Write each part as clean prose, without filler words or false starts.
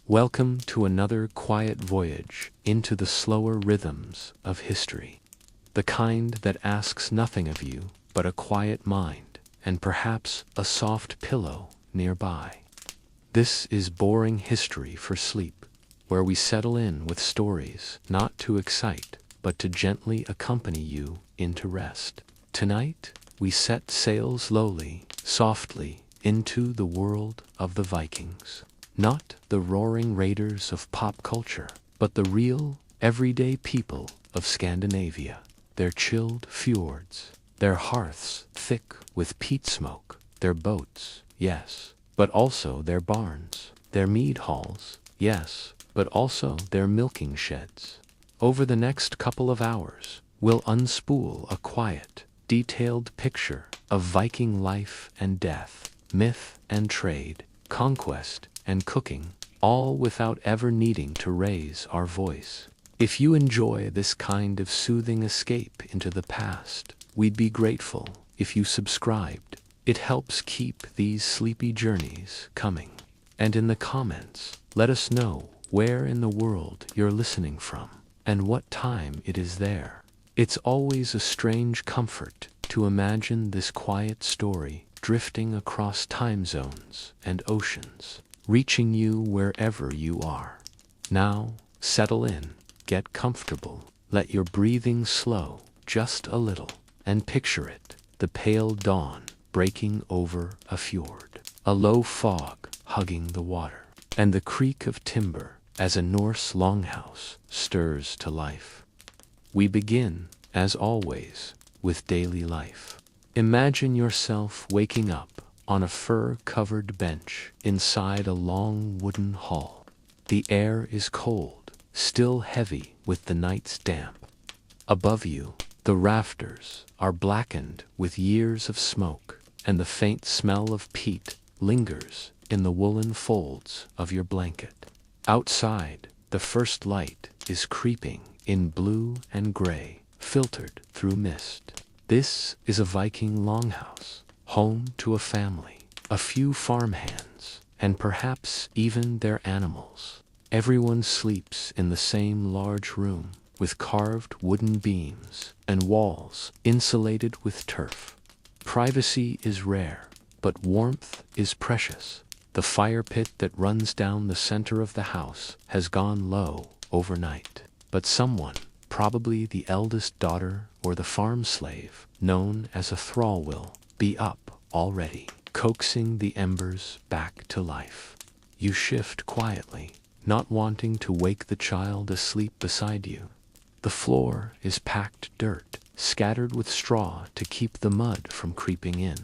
Welcome to another quiet voyage into the slower rhythms of history. The kind that asks nothing of you but a quiet mind and perhaps a soft pillow nearby. This is boring history for sleep, where we settle in with stories not to excite but to gently accompany you into rest. Tonight, we set sail slowly, softly, into the world of the Vikings. Not the roaring raiders of pop culture, but the real, everyday people of Scandinavia. Their chilled fjords, their hearths thick with peat smoke, their boats, yes, but also their barns, their mead halls, yes, but also their milking sheds. Over the next couple of hours, we'll unspool a quiet, detailed picture of Viking life and death, myth and trade, conquest and cooking, all without ever needing to raise our voice. If you enjoy this kind of soothing escape into the past, we'd be grateful if you subscribed. It helps keep these sleepy journeys coming. And in the comments, let us know where in the world you're listening from and what time it is there. It's always a strange comfort to imagine this quiet story drifting across time zones and oceans, reaching you wherever you are. Now, settle in, get comfortable, let your breathing slow just a little, and picture it, the pale dawn breaking over a fjord, a low fog hugging the water, and the creak of timber as a Norse longhouse stirs to life. We begin, as always, with daily life. Imagine yourself waking up on a fur-covered bench inside a long wooden hall. The air is cold, still heavy with the night's damp. Above you, the rafters are blackened with years of smoke, and the faint smell of peat lingers in the woolen folds of your blanket. Outside, the first light is creeping in blue and gray, filtered through mist. This is a Viking longhouse, home to a family, a few farmhands, and perhaps even their animals. Everyone sleeps in the same large room, with carved wooden beams and walls insulated with turf. Privacy is rare, but warmth is precious. The fire pit that runs down the center of the house has gone low overnight, but someone, probably the eldest daughter or the farm slave, known as a thrall, will be up already, coaxing the embers back to life. You shift quietly, not wanting to wake the child asleep beside you. The floor is packed dirt, scattered with straw to keep the mud from creeping in.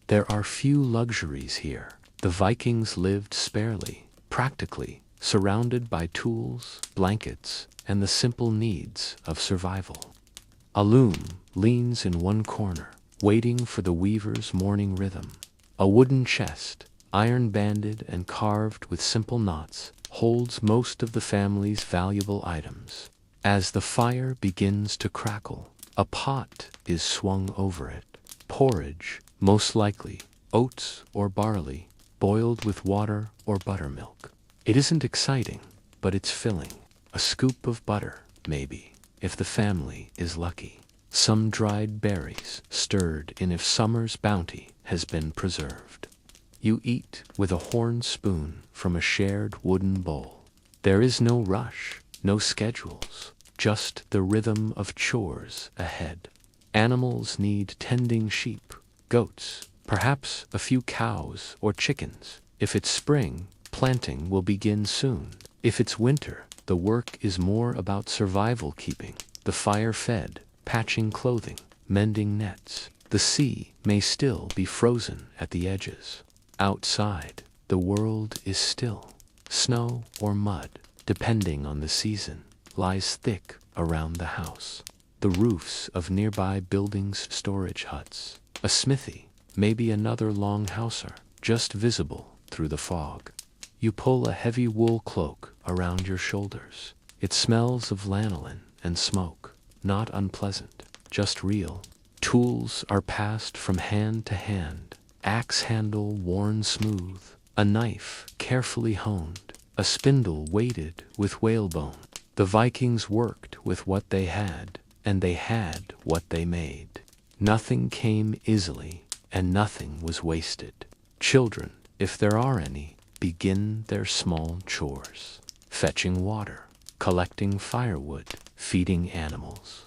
There are few luxuries here. The Vikings lived sparely, practically, surrounded by tools, blankets, and the simple needs of survival. A loom leans in one corner, waiting for the weaver's morning rhythm. A wooden chest, iron-banded and carved with simple knots, holds most of the family's valuable items. As the fire begins to crackle, a pot is swung over it. Porridge, most likely, oats or barley, boiled with water or buttermilk. It isn't exciting, but it's filling. A scoop of butter, maybe, if the family is lucky. Some dried berries, stirred in if summer's bounty has been preserved. You eat with a horn spoon from a shared wooden bowl. There is no rush, no schedules, just the rhythm of chores ahead. Animals need tending: sheep, goats, perhaps a few cows or chickens. If it's spring, planting will begin soon. If it's winter, the work is more about survival, keeping the fire fed, patching clothing, mending nets. The sea may still be frozen at the edges. Outside, the world is still. Snow or mud, depending on the season, lies thick around the house. The roofs of nearby buildings, storage huts, a smithy, maybe another longhouser, just visible through the fog. You pull a heavy wool cloak around your shoulders. It smells of lanolin and smoke, not unpleasant, just real. Tools are passed from hand to hand, axe handle worn smooth, a knife carefully honed, a spindle weighted with whalebone. The Vikings worked with what they had, and they had what they made. Nothing came easily, and nothing was wasted. Children, if there are any, begin their small chores. Fetching water, collecting firewood, feeding animals.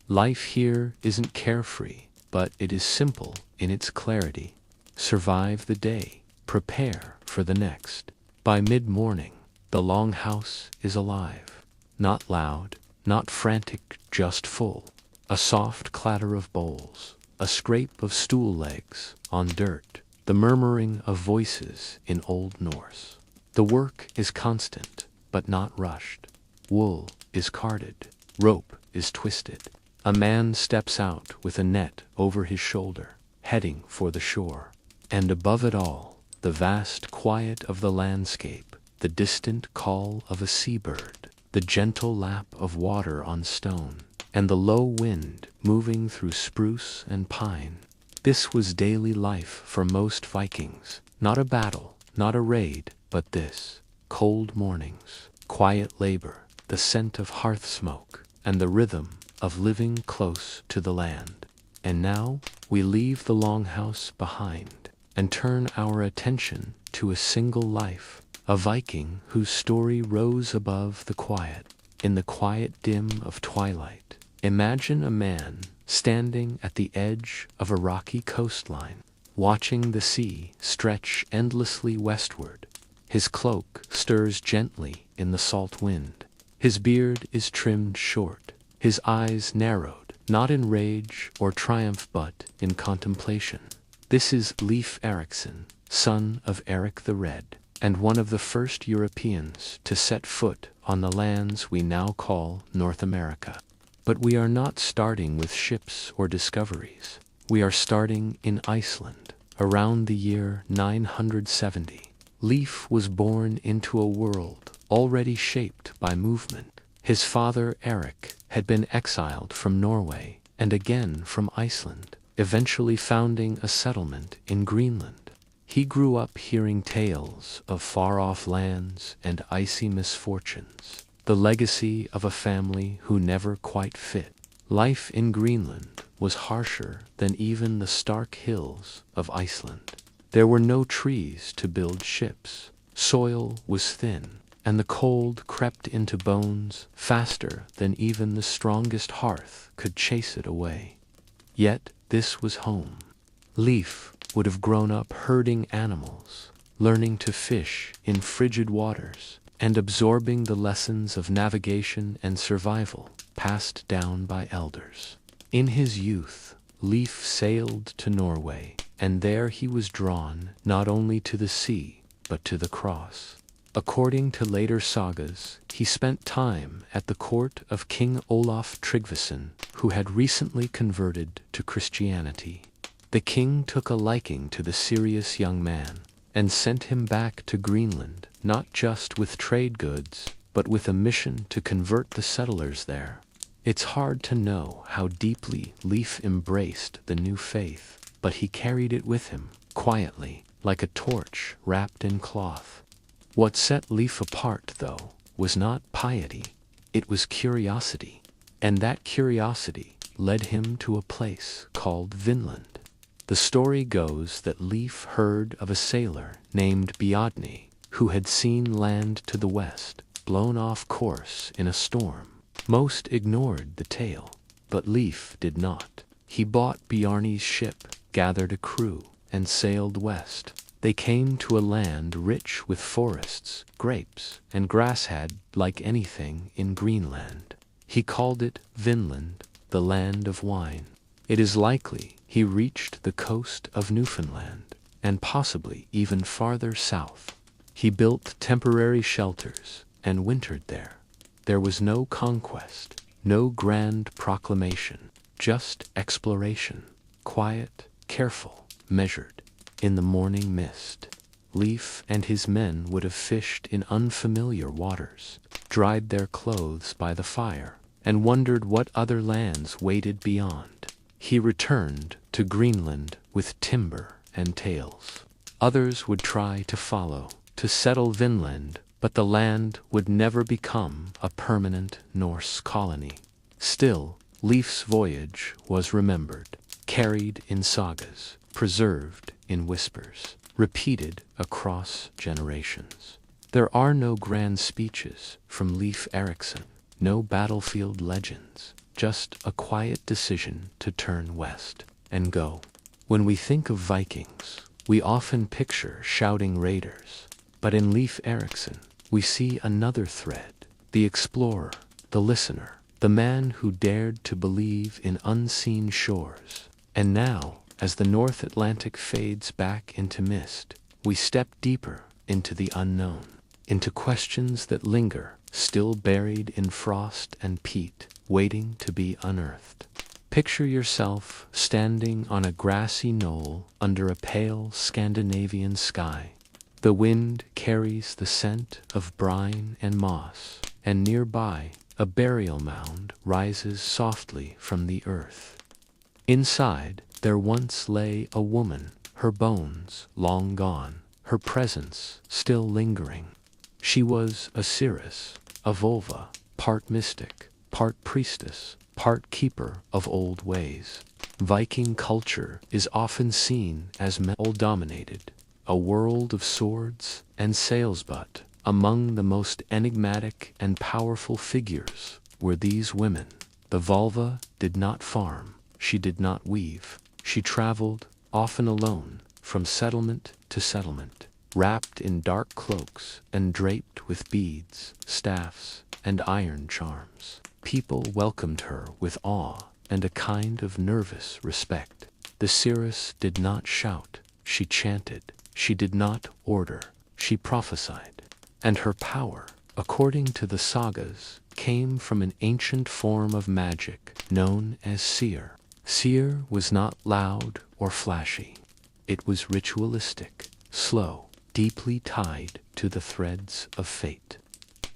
Life here isn't carefree, but it is simple in its clarity. Survive the day, prepare for the next. By mid-morning, the longhouse is alive. Not loud, not frantic, just full. A soft clatter of bowls, a scrape of stool legs on dirt, the murmuring of voices in Old Norse. The work is constant, but not rushed. Wool is carded, rope is twisted. A man steps out with a net over his shoulder, heading for the shore. And above it all, the vast quiet of the landscape, the distant call of a seabird, the gentle lap of water on stone, and the low wind moving through spruce and pine. This was daily life for most Vikings. Not a battle, not a raid, but this. Cold mornings, quiet labor, the scent of hearth smoke, and the rhythm of living close to the land. And now we leave the longhouse behind and turn our attention to a single life, a Viking whose story rose above the quiet. In the quiet dim of twilight, imagine a man standing at the edge of a rocky coastline, watching the sea stretch endlessly westward. His cloak stirs gently in the salt wind. His beard is trimmed short, his eyes narrowed, not in rage or triumph but in contemplation. This is Leif Erikson, son of Erik the Red, and one of the first Europeans to set foot on the lands we now call North America. But we are not starting with ships or discoveries. We are starting in Iceland, around the year 970. Leif was born into a world already shaped by movement. His father Erik had been exiled from Norway and again from Iceland, eventually founding a settlement in Greenland. He grew up hearing tales of far-off lands and icy misfortunes, the legacy of a family who never quite fit. Life in Greenland was harsher than even the stark hills of Iceland. There were no trees to build ships, soil was thin, and the cold crept into bones faster than even the strongest hearth could chase it away. Yet this was home. Leif would have grown up herding animals, learning to fish in frigid waters, and absorbing the lessons of navigation and survival passed down by elders. In his youth, Leif sailed to Norway, and there he was drawn not only to the sea, but to the cross. According to later sagas, he spent time at the court of King Olaf Tryggvason, who had recently converted to Christianity. The king took a liking to the serious young man, and sent him back to Greenland, not just with trade goods, but with a mission to convert the settlers there. It's hard to know how deeply Leif embraced the new faith, but he carried it with him, quietly, like a torch wrapped in cloth. What set Leif apart, though, was not piety, it was curiosity, and that curiosity led him to a place called Vinland. The story goes that Leif heard of a sailor named Bjarni, who had seen land to the west, blown off course in a storm. Most ignored the tale, but Leif did not. He bought Bjarni's ship, gathered a crew, and sailed west. They came to a land rich with forests, grapes, and grass had like anything in Greenland. He called it Vinland, the land of wine. It is likely he reached the coast of Newfoundland, and possibly even farther south. He built temporary shelters and wintered there. There was no conquest, no grand proclamation, just exploration, quiet, careful, measured. In the morning mist, Leif and his men would have fished in unfamiliar waters, dried their clothes by the fire, and wondered what other lands waited beyond. He returned to Greenland with timber and tales. Others would try to follow, to settle Vinland But the land would never become a permanent Norse colony. Still, Leif's voyage was remembered, carried in sagas, preserved in whispers, repeated across generations. There are no grand speeches from Leif Erikson, no battlefield legends, just a quiet decision to turn west and go. When we think of Vikings, we often picture shouting raiders, but in Leif Erikson, we see another thread, the explorer, the listener, the man who dared to believe in unseen shores. And now, as the North Atlantic fades back into mist, we step deeper into the unknown, into questions that linger, still buried in frost and peat, waiting to be unearthed. Picture yourself standing on a grassy knoll under a pale Scandinavian sky. The wind carries the scent of brine and moss, and nearby, a burial mound rises softly from the earth. Inside, there once lay a woman, her bones long gone, her presence still lingering. She was a seeress, a vulva, part mystic, part priestess, part keeper of old ways. Viking culture is often seen as male-dominated, a world of swords and sails, but among the most enigmatic and powerful figures were these women. The vulva did not farm, she did not weave, she traveled, often alone, from settlement to settlement, wrapped in dark cloaks and draped with beads, staffs, and iron charms. People welcomed her with awe and a kind of nervous respect. The seeress did not shout, she chanted, she did not order, she prophesied. And her power, according to the sagas, came from an ancient form of magic known as seer. Seer was not loud or flashy. It was ritualistic, slow, deeply tied to the threads of fate.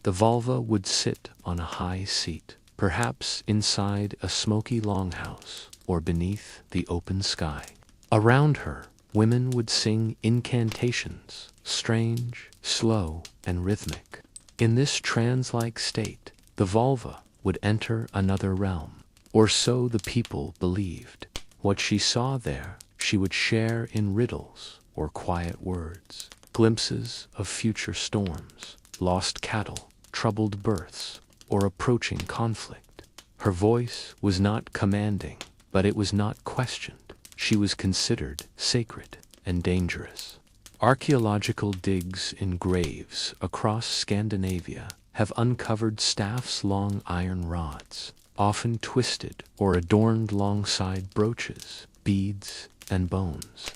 The vulva would sit on a high seat, perhaps inside a smoky longhouse or beneath the open sky. Around her, women would sing incantations, strange, slow, and rhythmic. In this trance-like state, the vulva would enter another realm, or so the people believed. What she saw there, she would share in riddles or quiet words, glimpses of future storms, lost cattle, troubled births, or approaching conflict. Her voice was not commanding, but it was not questioned. She was considered sacred and dangerous. Archaeological digs in graves across Scandinavia have uncovered staffs-long iron rods, often twisted or adorned alongside brooches, beads, and bones.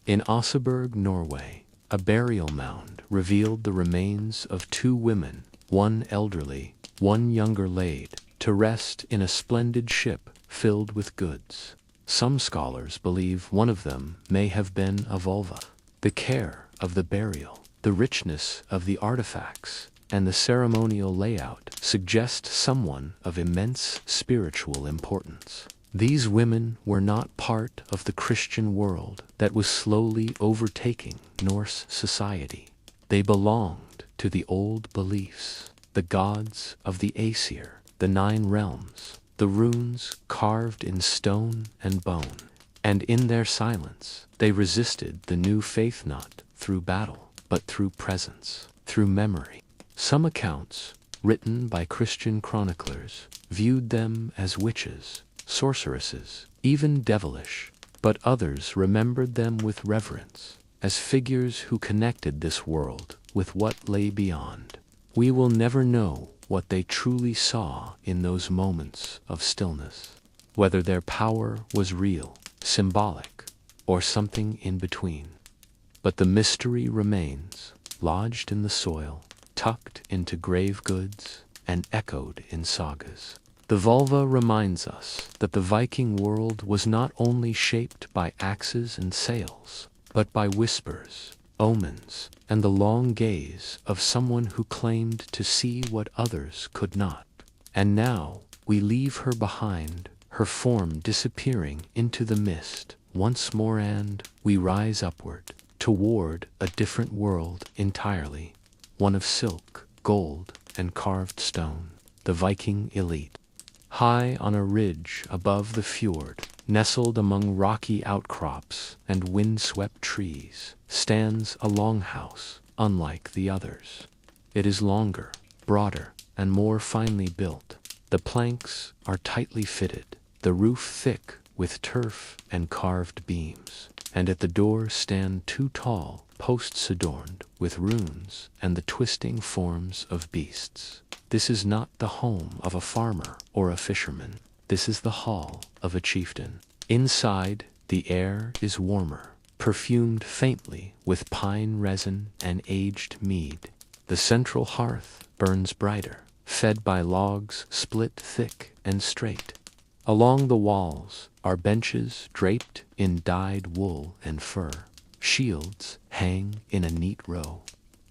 In Oseberg, Norway, a burial mound revealed the remains of two women, one elderly, one younger, laid to rest in a splendid ship filled with goods. Some scholars believe one of them may have been a vulva. The care of the burial, the richness of the artifacts, and the ceremonial layout suggest someone of immense spiritual importance. These women were not part of the Christian world that was slowly overtaking Norse society. They belonged to the old beliefs, the gods of the Aesir, the 9 realms, the runes carved in stone and bone. And in their silence, they resisted the new faith not through battle, but through presence, through memory. Some accounts, written by Christian chroniclers, viewed them as witches, sorceresses, even devilish, but others remembered them with reverence, as figures who connected this world with what lay beyond. We will never know what they truly saw in those moments of stillness, whether their power was real, symbolic, or something in between. But the mystery remains, lodged in the soil, tucked into grave goods, and echoed in sagas. The vulva reminds us that the Viking world was not only shaped by axes and sails, but by whispers, omens, and the long gaze of someone who claimed to see what others could not. And now we leave her behind, her form disappearing into the mist once more, and we rise upward, toward a different world entirely, one of silk, gold, and carved stone, the Viking elite. High on a ridge above the fjord, nestled among rocky outcrops and wind-swept trees, stands a longhouse, unlike the others. It is longer, broader, and more finely built. The planks are tightly fitted, the roof thick with turf and carved beams, and at the door stand two tall posts adorned with runes and the twisting forms of beasts. This is not the home of a farmer or a fisherman. This is the hall of a chieftain. Inside, the air is warmer, perfumed faintly with pine resin and aged mead. The central hearth burns brighter, fed by logs split thick and straight. Along the walls are benches draped in dyed wool and fur. Shields hang in a neat row.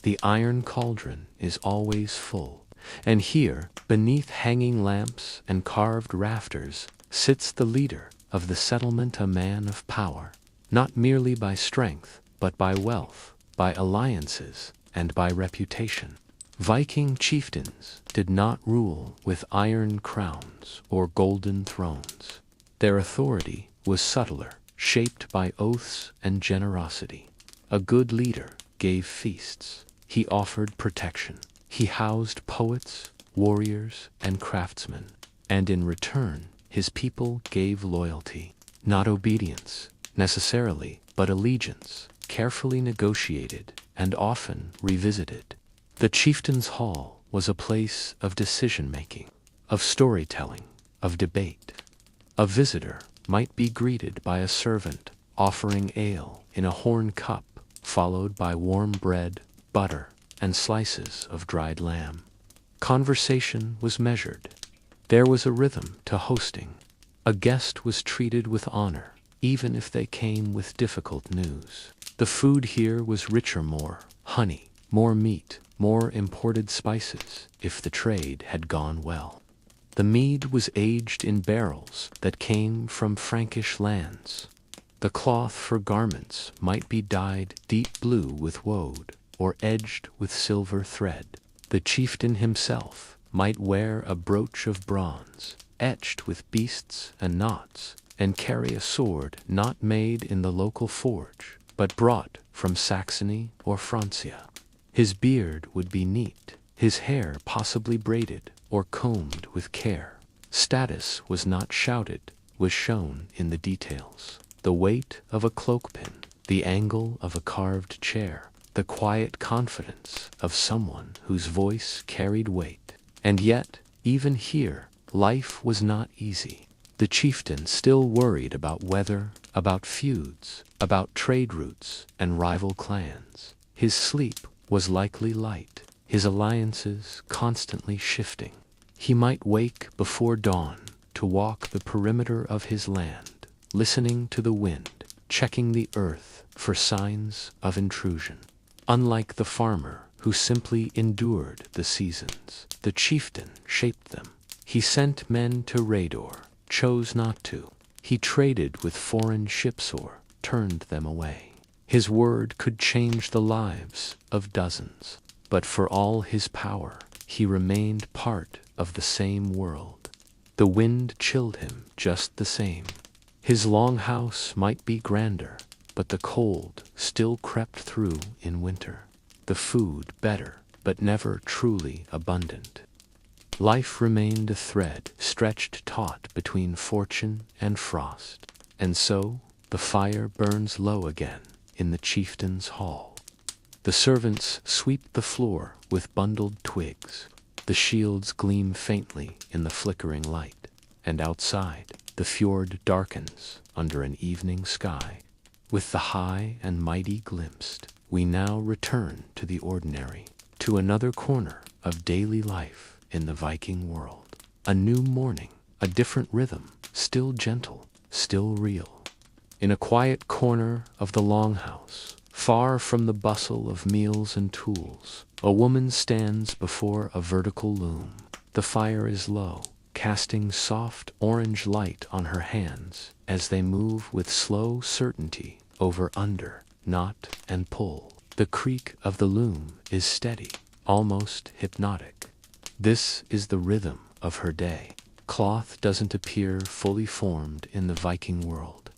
The iron cauldron is always full, and here, beneath hanging lamps and carved rafters, sits the leader of the settlement, a man of power, not merely by strength, but by wealth, by alliances, and by reputation. Viking chieftains did not rule with iron crowns or golden thrones. Their authority was subtler, shaped by oaths and generosity. A good leader gave feasts. He offered protection. He housed poets, warriors, and craftsmen. And in return, his people gave loyalty. Not obedience, necessarily, but allegiance, carefully negotiated and often revisited. The chieftain's hall was a place of decision-making, of storytelling, of debate. A visitor might be greeted by a servant offering ale in a horn cup, followed by warm bread, butter, and slices of dried lamb. Conversation was measured. There was a rhythm to hosting. A guest was treated with honor, even if they came with difficult news. The food here was richer, more honey, more meat, more imported spices, if the trade had gone well. The mead was aged in barrels that came from Frankish lands. The cloth for garments might be dyed deep blue with woad, or edged with silver thread. The chieftain himself might wear a brooch of bronze, etched with beasts and knots, and carry a sword not made in the local forge, but brought from Saxony or Francia. His beard would be neat, his hair possibly braided or combed with care. Status was not shouted, was shown in the details. The weight of a cloakpin, the angle of a carved chair, the quiet confidence of someone whose voice carried weight. And yet, even here, life was not easy. The chieftain still worried about weather, about feuds, about trade routes and rival clans. His sleep was likely light, his alliances constantly shifting. He might wake before dawn to walk the perimeter of his land, listening to the wind, checking the earth for signs of intrusion. Unlike the farmer who simply endured the seasons, the chieftain shaped them. He sent men to raid or chose not to. He traded with foreign ships or turned them away. His word could change the lives of dozens, but for all his power, he remained part of the same world. The wind chilled him just the same. His longhouse might be grander, but the cold still crept through in winter. The food better, but never truly abundant. Life remained a thread stretched taut between fortune and frost, and so the fire burns low again in the chieftain's hall. The servants sweep the floor with bundled twigs. The shields gleam faintly in the flickering light, and outside the fjord darkens under an evening sky. With the high and mighty glimpsed, we now return to the ordinary, to another corner of daily life in the Viking world. A new morning, a different rhythm, still gentle, still real. In a quiet corner of the longhouse, far from the bustle of meals and tools, a woman stands before a vertical loom. The fire is low, casting soft orange light on her hands as they move with slow certainty over under, knot, and pull. The creak of the loom is steady. almost hypnotic. This is the rhythm of her day. Cloth doesn't appear fully formed in the Viking world.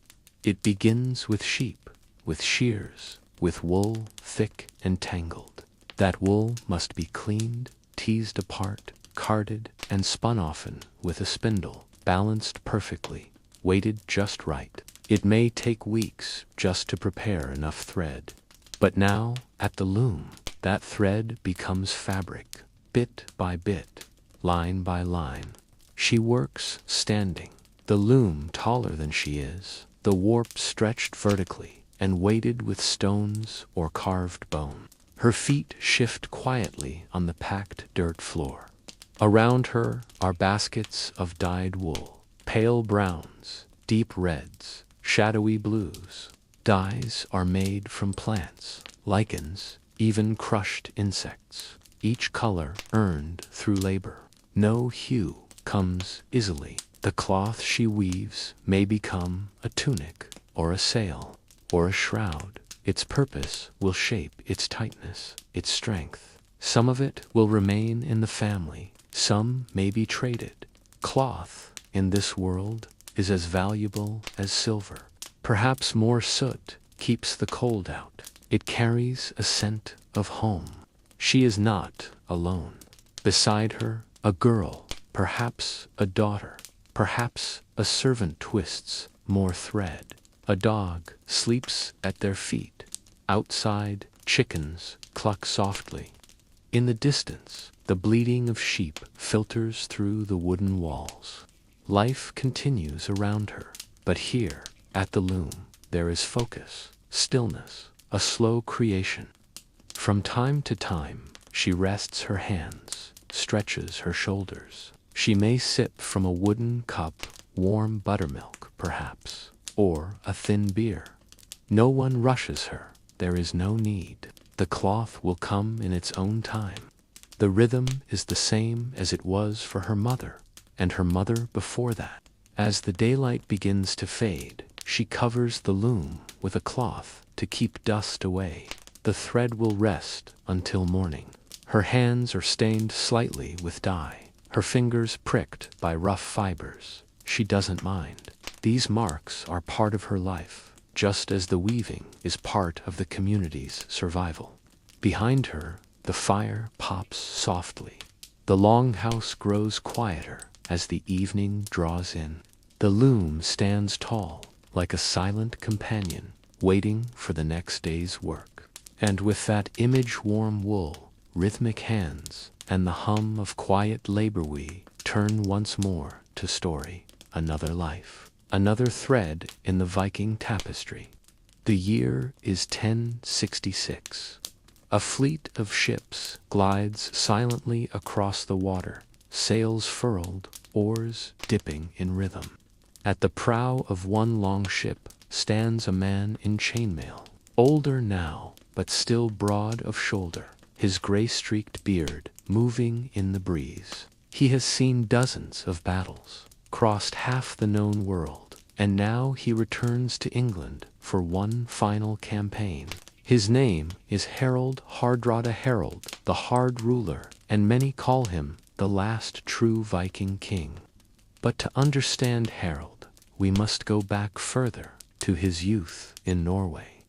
It begins with sheep, with shears, with wool thick and tangled. That wool must be cleaned, teased apart, carded, and spun often with a spindle, balanced perfectly, weighted just right. It may take weeks just to prepare enough thread. But now, at the loom, that thread becomes fabric, bit by bit, line by line. She works standing, the loom taller than she is, the warp stretched vertically and weighted with stones or carved bone. Her feet shift quietly on the packed dirt floor. Around her are baskets of dyed wool, pale browns, deep reds, shadowy blues. Dyes are made from plants, lichens, even crushed insects, each color earned through labor. No hue comes easily. The cloth she weaves may become a tunic, or a sail, or a shroud. Its purpose will shape its tightness, its strength. Some of it will remain in the family, some may be traded. Cloth, in this world, is as valuable as silver. Perhaps more soot keeps the cold out. It carries a scent of home. She is not alone. Beside her, a girl, perhaps a daughter, perhaps a servant twists more thread. A dog sleeps at their feet. Outside, chickens cluck softly. In the distance, the bleating of sheep filters through the wooden walls. Life continues around her, but here, at the loom, there is focus, stillness, a slow creation. From time to time, she rests her hands, stretches her shoulders. She may sip from a wooden cup, warm buttermilk, perhaps, or a thin beer. No one rushes her. There is no need. The cloth will come in its own time. The rhythm is the same as it was for her mother, and her mother before that. As the daylight begins to fade, she covers the loom with a cloth to keep dust away. The thread will rest until morning. Her hands are stained slightly with dye, her fingers pricked by rough fibers. She doesn't mind. These marks are part of her life, just as the weaving is part of the community's survival. Behind her, the fire pops softly. The longhouse grows quieter as the evening draws in. The loom stands tall, like a silent companion, waiting for the next day's work. And with that image-warm wool, rhythmic hands, and the hum of quiet labor, we turn once more to story, another life, another thread in the Viking tapestry. The year is 1066. A fleet of ships glides silently across the water, sails furled, oars dipping in rhythm. At the prow of one long ship stands a man in chainmail, older now, but still broad of shoulder, his gray-streaked beard moving in the breeze. He has seen dozens of battles, crossed half the known world, and now he returns to England for one final campaign. His name is Harald Hardrada, Harald, the Hard Ruler, and many call him the last true Viking king. But to understand Harald, we must go back further to his youth in Norway.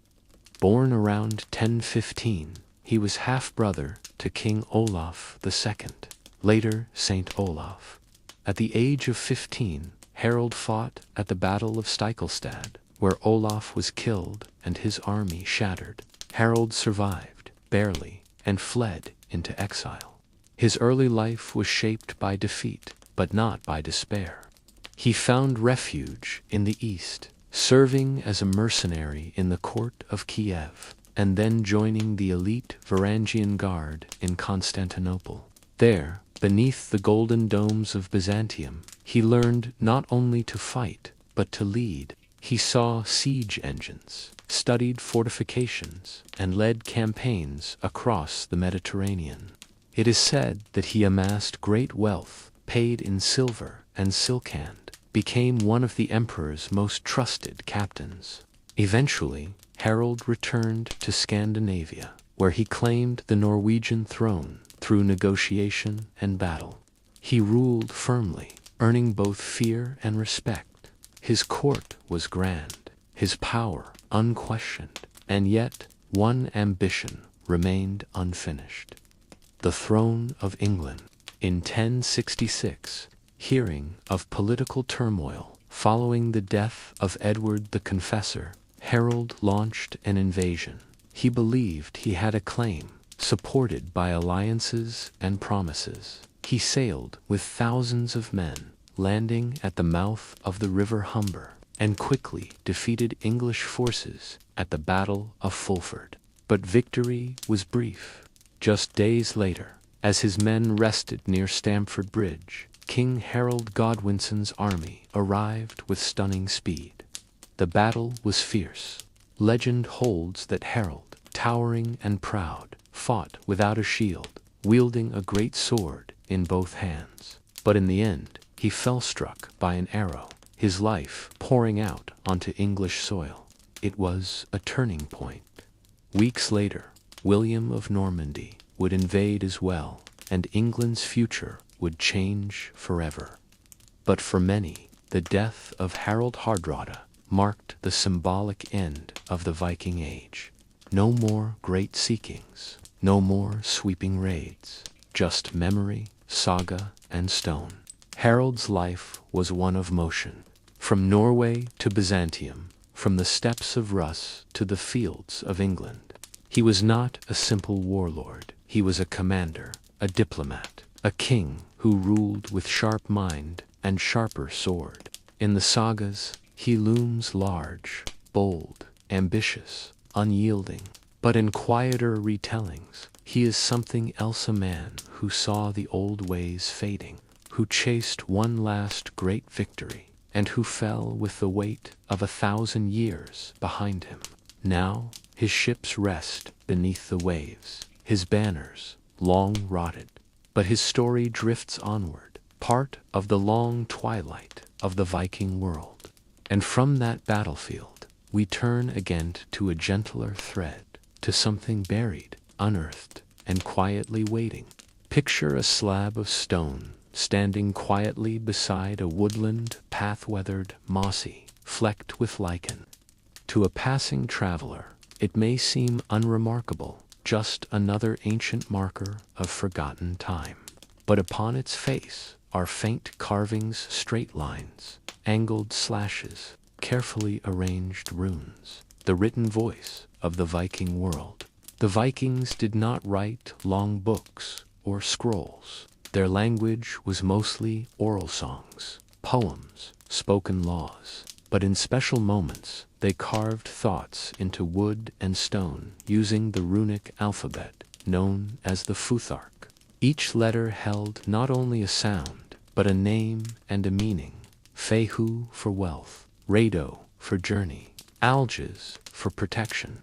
Born around 1015, he was half-brother to King Olaf II, later Saint Olaf. At the age of 15, Harald fought at the Battle of Stiklestad, where Olaf was killed and his army shattered. Harald survived, barely, and fled into exile. His early life was shaped by defeat, but not by despair. He found refuge in the East, serving as a mercenary in the court of Kiev, and then joining the elite Varangian Guard in Constantinople. There, beneath the golden domes of Byzantium, he learned not only to fight, but to lead. He saw siege engines, studied fortifications, and led campaigns across the Mediterranean. It is said that he amassed great wealth, paid in silver and silkhand, became one of the emperor's most trusted captains. Eventually, Harald returned to Scandinavia, where he claimed the Norwegian throne through negotiation and battle. He ruled firmly, earning both fear and respect. His court was grand, his power unquestioned, and yet one ambition remained unfinished: the throne of England. In 1066, hearing of political turmoil following the death of Edward the Confessor, Harald launched an invasion. He believed he had a claim, supported by alliances and promises. He sailed with thousands of men, landing at the mouth of the river Humber, and quickly defeated English forces at the Battle of Fulford. But victory was brief. Just days later, as his men rested near Stamford Bridge, King Harold Godwinson's army arrived with stunning speed. The battle was fierce. Legend holds that Harold, towering and proud, fought without a shield, wielding a great sword in both hands. But in the end, he fell struck by an arrow, his life pouring out onto English soil. It was a turning point. Weeks later, William of Normandy would invade as well, and England's future would change forever. But for many, the death of Harald Hardrada marked the symbolic end of the Viking Age. No more great seekings, no more sweeping raids, just memory, saga, and stone. Harald's life was one of motion. From Norway to Byzantium, from the steppes of Rus to the fields of England. He was not a simple warlord. He was a commander, a diplomat, a king who ruled with sharp mind and sharper sword. In the sagas, he looms large, bold, ambitious, unyielding. But in quieter retellings, he is something else: a man who saw the old ways fading, who chased one last great victory, and who fell with the weight of 1,000 years behind him. Now, his ships rest beneath the waves, his banners long rotted, but his story drifts onward, part of the long twilight of the Viking world. And from that battlefield, we turn again to a gentler thread, to something buried, unearthed, and quietly waiting. Picture a slab of stone standing quietly beside a woodland path-weathered, mossy, flecked with lichen. To a passing traveler, it may seem unremarkable, just another ancient marker of forgotten time. But upon its face are faint carvings, straight lines, angled slashes, carefully arranged runes, the written voice of the Viking world. The Vikings did not write long books or scrolls. Their language was mostly oral songs, poems, spoken laws. But in special moments, they carved thoughts into wood and stone using the runic alphabet known as the Futhark. Each letter held not only a sound, but a name and a meaning. Fehu for wealth, Rado for journey, Alges for protection.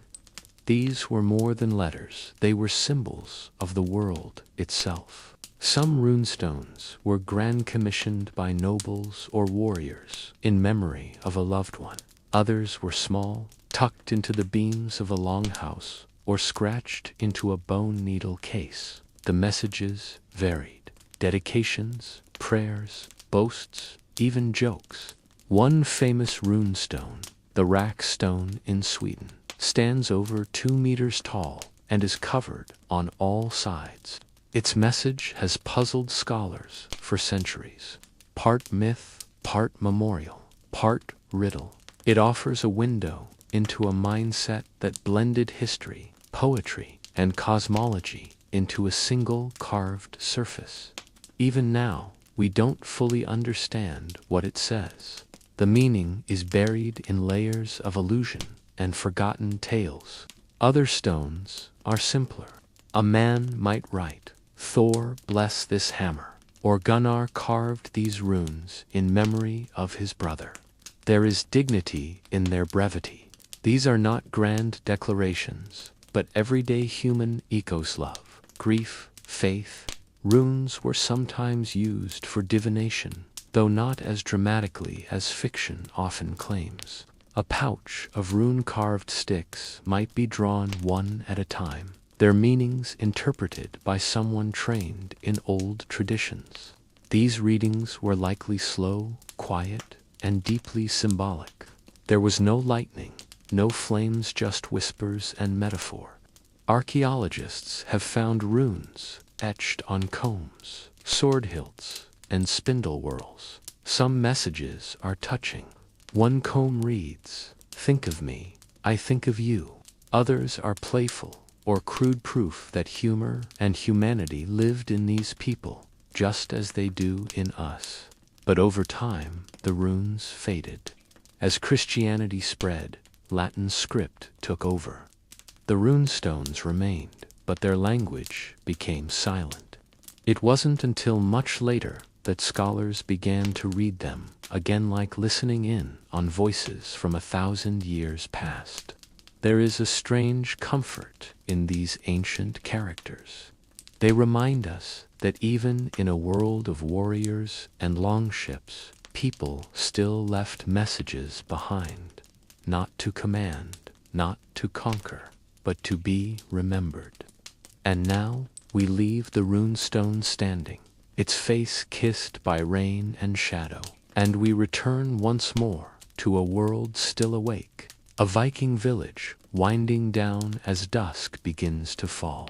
These were more than letters, they were symbols of the world itself. Some runestones were grand commissioned by nobles or warriors in memory of a loved one. Others were small, tucked into the beams of a longhouse, or scratched into a bone needle case. The messages varied: dedications, prayers, boasts, even jokes. One famous runestone, the Rack Stone in Sweden, stands over 2 meters tall and is covered on all sides. Its message has puzzled scholars for centuries. Part myth, part memorial, part riddle. It offers a window into a mindset that blended history, poetry, and cosmology into a single carved surface. Even now, we don't fully understand what it says. The meaning is buried in layers of illusion and forgotten tales. Other stones are simpler. A man might write, "Thor bless this hammer," or "Gunnar carved these runes in memory of his brother." There is dignity in their brevity. These are not grand declarations, but everyday human ethos: love, grief, faith. Runes were sometimes used for divination, though not as dramatically as fiction often claims. A pouch of rune-carved sticks might be drawn one at a time, their meanings interpreted by someone trained in old traditions. These readings were likely slow, quiet, and deeply symbolic. There was no lightning, no flames, just whispers and metaphor. Archaeologists have found runes etched on combs, sword hilts, and spindle whorls. Some messages are touching. One comb reads, "Think of me, I think of you." Others are playful or crude, proof that humor and humanity lived in these people, just as they do in us. But over time, the runes faded. As Christianity spread, Latin script took over. The runestones remained, but their language became silent. It wasn't until much later that scholars began to read them, again like listening in on voices from 1,000 years past. There is a strange comfort in these ancient characters. They remind us that even in a world of warriors and longships, people still left messages behind, not to command, not to conquer, but to be remembered. And now we leave the runestone standing, its face kissed by rain and shadow, and we return once more to a world still awake, a Viking village winding down as dusk begins to fall.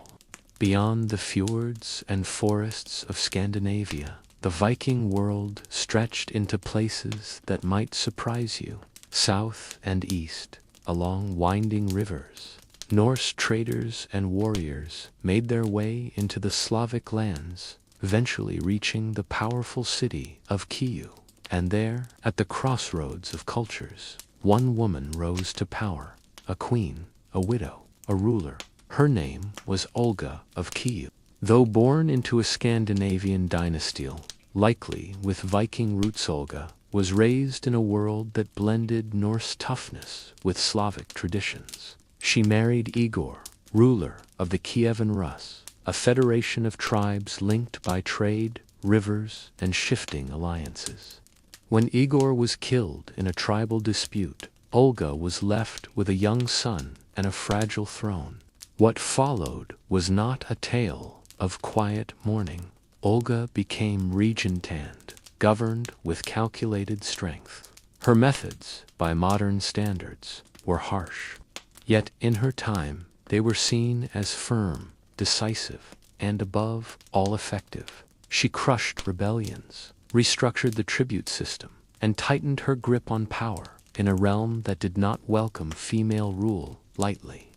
Beyond the fjords and forests of Scandinavia, the Viking world stretched into places that might surprise you. South and east, along winding rivers, Norse traders and warriors made their way into the Slavic lands, eventually reaching the powerful city of Kyiv. And there, at the crossroads of cultures, one woman rose to power, a queen, a widow, a ruler. Her name was Olga of Kyiv. Though born into a Scandinavian dynasty, likely with Viking roots, Olga was raised in a world that blended Norse toughness with Slavic traditions. She married Igor, ruler of the Kievan Rus, a federation of tribes linked by trade, rivers, and shifting alliances. When Igor was killed in a tribal dispute, Olga was left with a young son and a fragile throne. What followed was not a tale of quiet mourning. Olga became regent, governed with calculated strength. Her methods, by modern standards, were harsh. Yet in her time, they were seen as firm, decisive, and above all effective. She crushed rebellions, restructured the tribute system, and tightened her grip on power in a realm that did not welcome female rule lightly.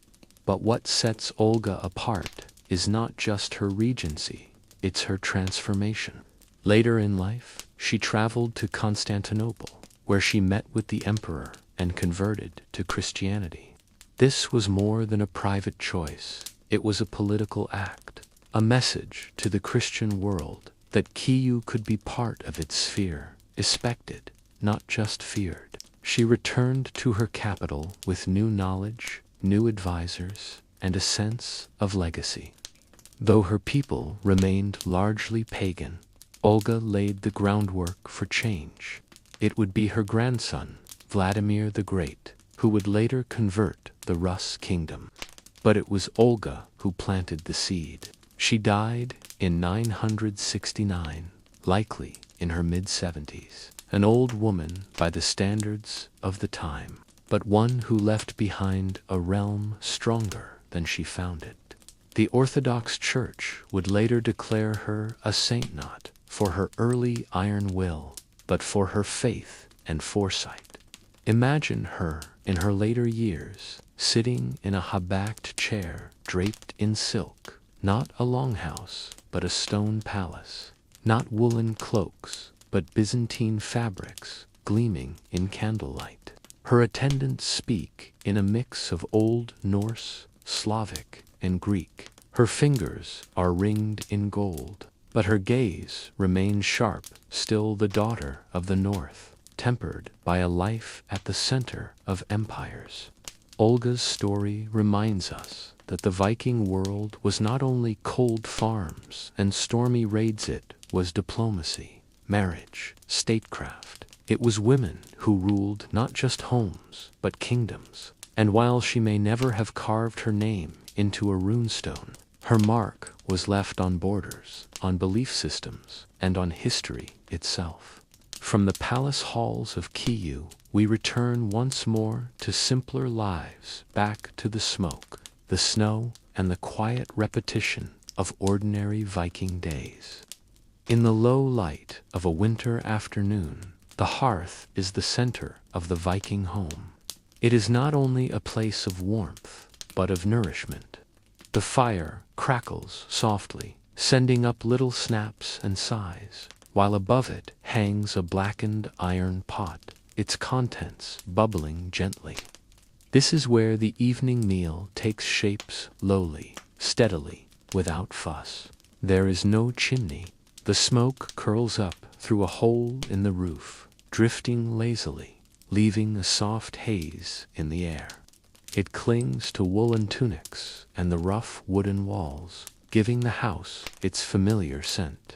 But what sets Olga apart is not just her regency, it's her transformation. Later in life, she traveled to Constantinople, where she met with the emperor and converted to Christianity. This was more than a private choice, it was a political act, a message to the Christian world that Kyiv could be part of its sphere, respected, not just feared. She returned to her capital with new knowledge, new advisors, and a sense of legacy. Though her people remained largely pagan, Olga laid the groundwork for change. It would be her grandson, Vladimir the Great, who would later convert the Rus kingdom. But it was Olga who planted the seed. She died in 969, likely in her mid-70s, an old woman by the standards of the time, but one who left behind a realm stronger than she found it. The Orthodox Church would later declare her a saint, not for her early iron will, but for her faith and foresight. Imagine her in her later years, sitting in a high-backed chair draped in silk, not a longhouse, but a stone palace, not woolen cloaks, but Byzantine fabrics gleaming in candlelight. Her attendants speak in a mix of Old Norse, Slavic, and Greek. Her fingers are ringed in gold, but her gaze remains sharp, still the daughter of the North, tempered by a life at the center of empires. Olga's story reminds us that the Viking world was not only cold farms and stormy raids, it was diplomacy, marriage, statecraft. It was women who ruled not just homes, but kingdoms. And while she may never have carved her name into a runestone. Her mark was left on borders, on belief systems, and on history itself. From the palace halls of Kiyu, we return once more to simpler lives, back to the smoke, the snow, and the quiet repetition of ordinary Viking days. In the low light of a winter afternoon, the hearth is the center of the Viking home. It is not only a place of warmth, but of nourishment. The fire crackles softly, sending up little snaps and sighs, while above it hangs a blackened iron pot, its contents bubbling gently. This is where the evening meal takes shapes lowly, steadily, without fuss. There is no chimney. The smoke curls up through a hole in the roof, drifting lazily, leaving a soft haze in the air. It clings to woolen tunics and the rough wooden walls, giving the house its familiar scent.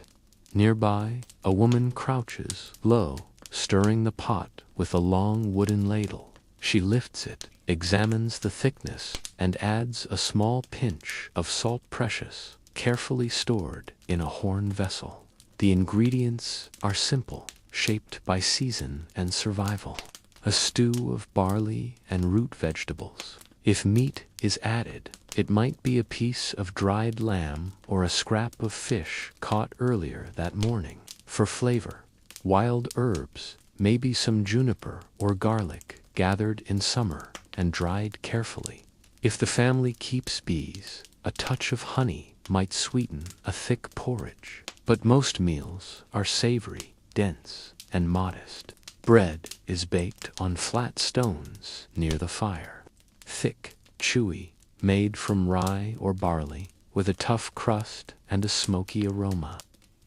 Nearby, a woman crouches low, stirring the pot with a long wooden ladle. She lifts it, examines the thickness, and adds a small pinch of salt precious, carefully stored in a horn vessel. The ingredients are simple, shaped by season and survival. A stew of barley and root vegetables. If meat is added, it might be a piece of dried lamb or a scrap of fish caught earlier that morning. For flavor, wild herbs, maybe some juniper or garlic gathered in summer and dried carefully. If the family keeps bees, a touch of honey might sweeten a thick porridge. But most meals are savory, dense, and modest. Bread is baked on flat stones near the fire. Thick, chewy, made from rye or barley, with a tough crust and a smoky aroma.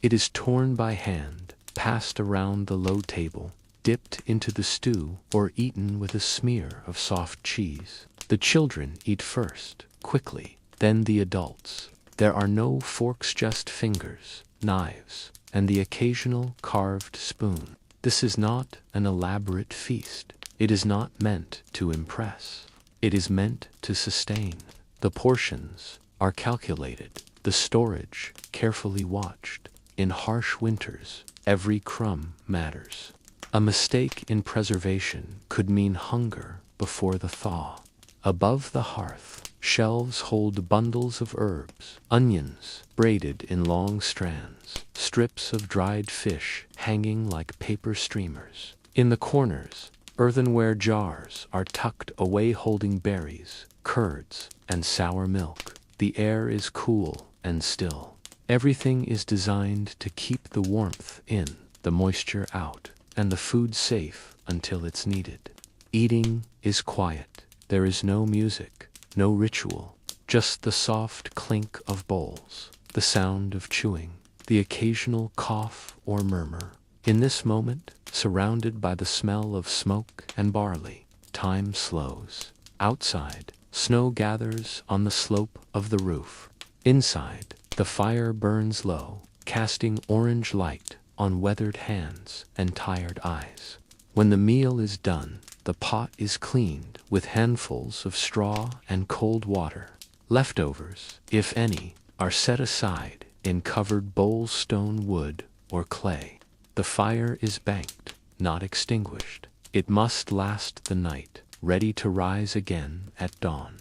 It is torn by hand, passed around the low table, dipped into the stew, or eaten with a smear of soft cheese. The children eat first, quickly, then the adults. There are no forks, just fingers, knives, and the occasional carved spoon. This is not an elaborate feast. It is not meant to impress. It is meant to sustain. The portions are calculated, the storage carefully watched. In harsh winters, every crumb matters. A mistake in preservation could mean hunger before the thaw. Above the hearth, shelves hold bundles of herbs, onions braided in long strands, strips of dried fish hanging like paper streamers. In the corners, earthenware jars are tucked away holding berries, curds, and sour milk. The air is cool and still. Everything is designed to keep the warmth in, the moisture out, and the food safe until it's needed. Eating is quiet. There is no music, no ritual, just the soft clink of bowls, the sound of chewing, the occasional cough or murmur. In this moment, surrounded by the smell of smoke and barley, time slows. Outside, snow gathers on the slope of the roof. Inside, the fire burns low, casting orange light on weathered hands and tired eyes. When the meal is done, the pot is cleaned with handfuls of straw and cold water. Leftovers, if any, are set aside in covered bowls, stone, wood, or clay. The fire is banked, not extinguished. It must last the night, ready to rise again at dawn.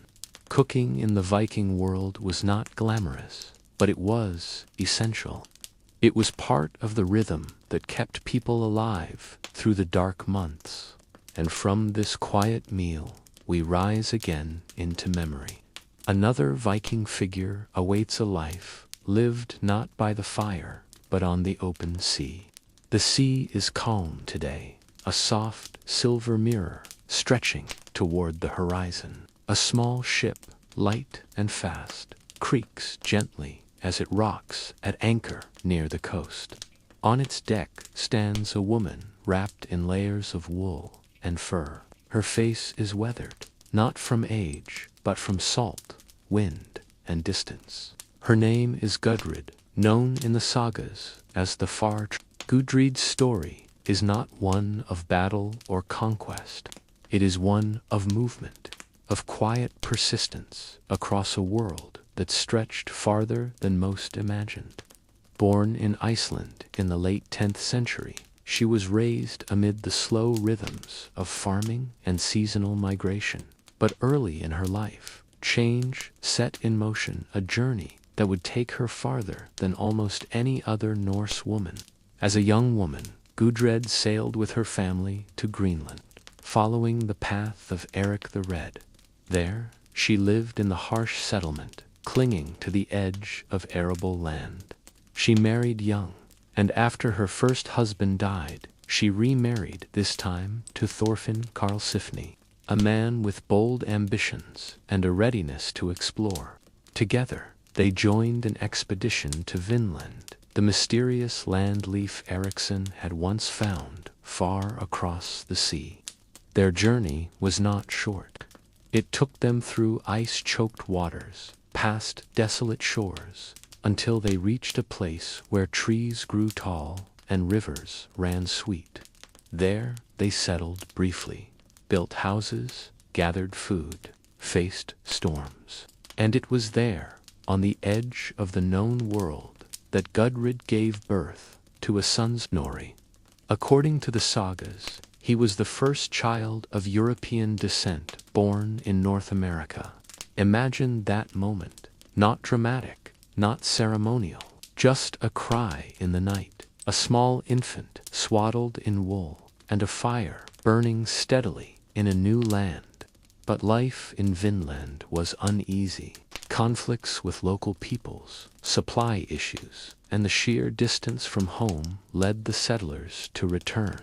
Cooking in the Viking world was not glamorous, but it was essential. It was part of the rhythm that kept people alive through the dark months. And from this quiet meal, we rise again into memory. Another Viking figure awaits a life lived not by the fire, but on the open sea. The sea is calm today, a soft silver mirror stretching toward the horizon. A small ship, light and fast, creaks gently as it rocks at anchor near the coast. On its deck stands a woman wrapped in layers of wool and fur. Her face is weathered, not from age, but from salt, wind, and distance. Her name is Gudrid, known in the sagas as the Far. Gudrid's story is not one of battle or conquest. It is one of movement. of quiet persistence across a world that stretched farther than most imagined. Born in Iceland in the late 10th century, she was raised amid the slow rhythms of farming and seasonal migration. But early in her life, change set in motion a journey that would take her farther than almost any other Norse woman. As a young woman, Gudrid sailed with her family to Greenland, following the path of Erik the Red. There, she lived in the harsh settlement, clinging to the edge of arable land. She married young, and after her first husband died, she remarried, this time to Thorfinn Karlsefni, a man with bold ambitions and a readiness to explore. Together, they joined an expedition to Vinland, the mysterious land Leif Erikson had once found far across the sea. Their journey was not short. It took them through ice-choked waters, past desolate shores, until they reached a place where trees grew tall and rivers ran sweet. There they settled briefly, built houses, gathered food, faced storms. And it was there, on the edge of the known world, that Gudrid gave birth to a son Snorri. According to the sagas, he was the first child of European descent born in North America. Imagine that moment, not dramatic, not ceremonial, just a cry in the night, a small infant swaddled in wool, and a fire burning steadily in a new land. But life in Vinland was uneasy. Conflicts with local peoples, supply issues, and the sheer distance from home led the settlers to return.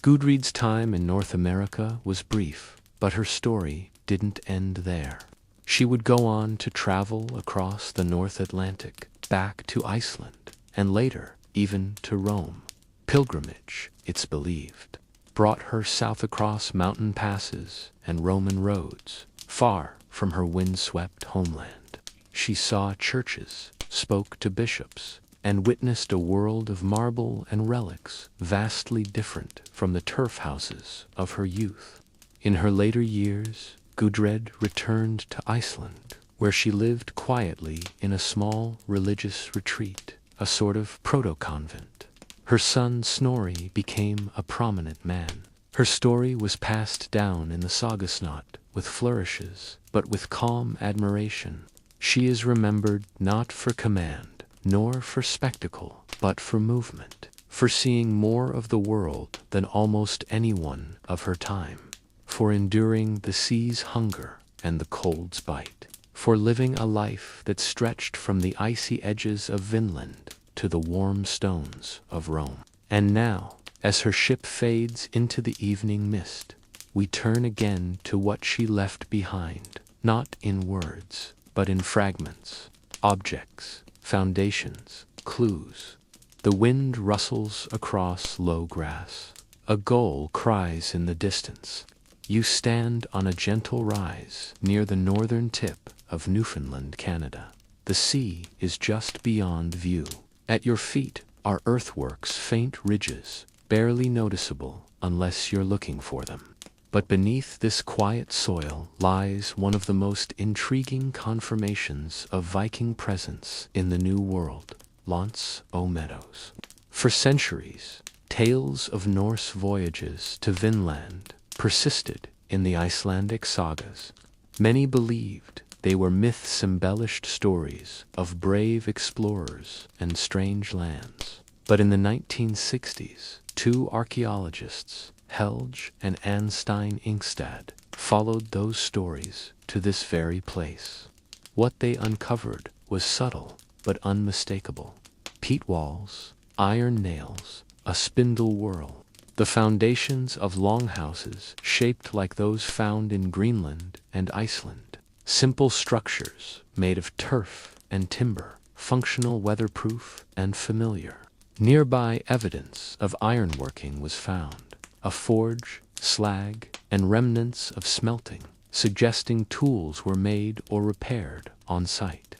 Gudrid's time in North America was brief, but her story didn't end there. She would go on to travel across the North Atlantic, back to Iceland, and later even to Rome. Pilgrimage, it's believed, brought her south across mountain passes and Roman roads, far from her windswept homeland. She saw churches, spoke to bishops, and witnessed a world of marble and relics vastly different from the turf houses of her youth. In her later years, Gudrid returned to Iceland, where she lived quietly in a small religious retreat, a sort of proto-convent. Her son Snorri became a prominent man. Her story was passed down in the sagas not with flourishes, but with calm admiration. She is remembered not for command, nor for spectacle, but for movement, for seeing more of the world than almost anyone of her time, for enduring the sea's hunger and the cold's bite, for living a life that stretched from the icy edges of Vinland to the warm stones of Rome. And now, as her ship fades into the evening mist, we turn again to what she left behind, not in words, but in fragments, objects, foundations, clues. The wind rustles across low grass. A gull cries in the distance. You stand on a gentle rise near the northern tip of Newfoundland, Canada. The sea is just beyond view. At your feet are earthworks' faint ridges, barely noticeable unless you're looking for them. But beneath this quiet soil lies one of the most intriguing confirmations of Viking presence in the New World, Lance o' Meadows. For centuries, tales of Norse voyages to Vinland persisted in the Icelandic sagas. Many believed they were myths-embellished stories of brave explorers and strange lands. But in the 1960s, two archaeologists, Helge and Anstein Ingstad, followed those stories to this very place. What they uncovered was subtle but unmistakable. Peat walls, iron nails, a spindle whorl, the foundations of longhouses shaped like those found in Greenland and Iceland. Simple structures made of turf and timber, functional, weatherproof, and familiar. Nearby evidence of ironworking was found. A forge, slag, and remnants of smelting, suggesting tools were made or repaired on site.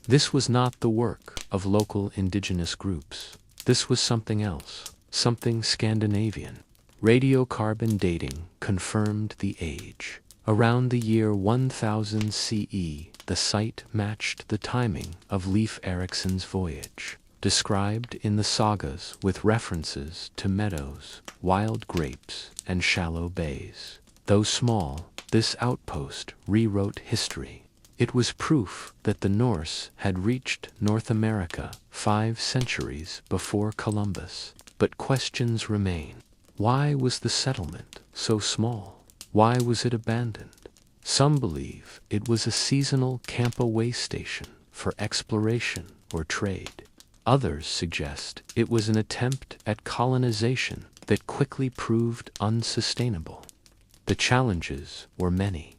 This was not the work of local indigenous groups. This was something else, something Scandinavian. Radiocarbon dating confirmed the age. Around the year 1000 CE, the site matched the timing of Leif Erikson's voyage, described in the sagas with references to meadows, wild grapes, and shallow bays. Though small, this outpost rewrote history. It was proof that the Norse had reached North America 5 centuries before Columbus. But questions remain. Why was the settlement so small? Why was it abandoned? Some believe it was a seasonal camp-away station for exploration or trade. Others suggest it was an attempt at colonization that quickly proved unsustainable. The challenges were many.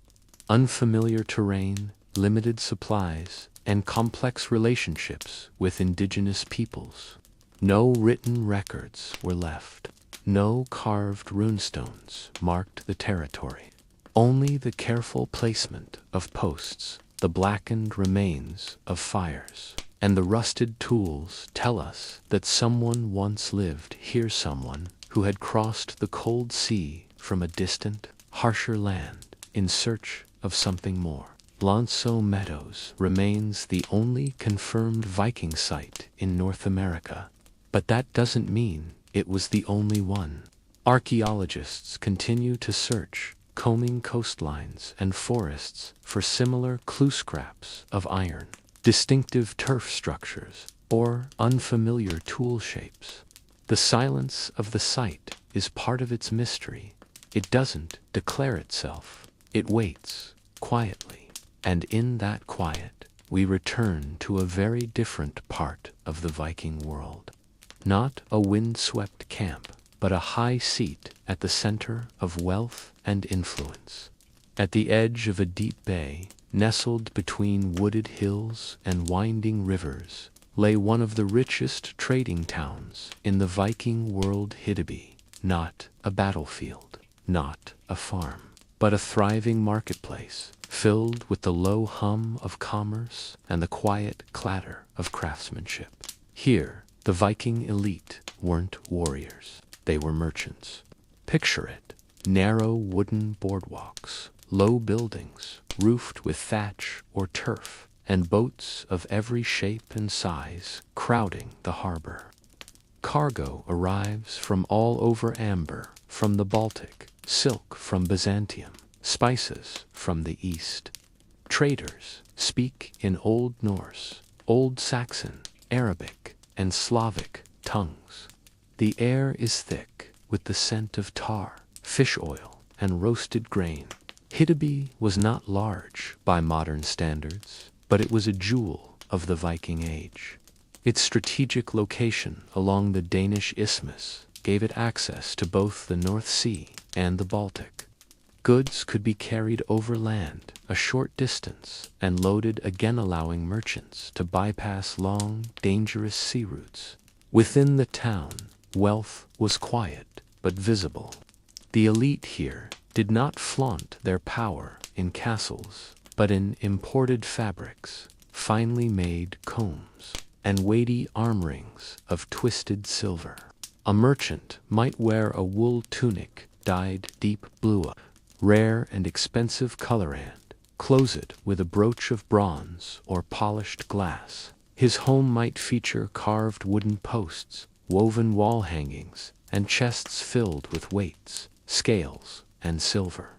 Unfamiliar terrain, limited supplies, and complex relationships with indigenous peoples. No written records were left. No carved runestones marked the territory. Only the careful placement of posts, the blackened remains of fires, and the rusted tools tell us that someone once lived here, someone who had crossed the cold sea from a distant, harsher land in search of something more. L'Anse Meadows remains the only confirmed Viking site in North America, but that doesn't mean it was the only one. Archaeologists continue to search, combing coastlines and forests for similar clue scraps of iron, distinctive turf structures, or unfamiliar tool shapes. The silence of the site is part of its mystery. It doesn't declare itself. It waits quietly. And in that quiet, we return to a very different part of the Viking world. Not a wind-swept camp, but a high seat at the center of wealth and influence. At the edge of a deep bay, nestled between wooded hills and winding rivers, lay one of the richest trading towns in the Viking world, Hiddeby. Not a battlefield, not a farm, but a thriving marketplace, filled with the low hum of commerce and the quiet clatter of craftsmanship. Here, the Viking elite weren't warriors, they were merchants. Picture it: narrow wooden boardwalks, low buildings, roofed with thatch or turf, and boats of every shape and size crowding the harbor. Cargo arrives from all over: amber from the Baltic, silk from Byzantium, spices from the east. Traders speak in Old Norse, Old Saxon, Arabic, and Slavic tongues. The air is thick with the scent of tar, fish oil, and roasted grain. Hiddeby was not large by modern standards, but it was a jewel of the Viking age. Its strategic location along the Danish isthmus gave it access to both the North Sea and the Baltic. Goods could be carried overland a short distance and loaded again, allowing merchants to bypass long, dangerous sea routes. Within the town, wealth was quiet but visible. The elite here did not flaunt their power in castles, but in imported fabrics, finely made combs, and weighty arm rings of twisted silver. A merchant might wear a wool tunic dyed deep blue, rare and expensive color, and close it with a brooch of bronze or polished glass. His home might feature carved wooden posts, woven wall hangings, and chests filled with weights, scales, and silver.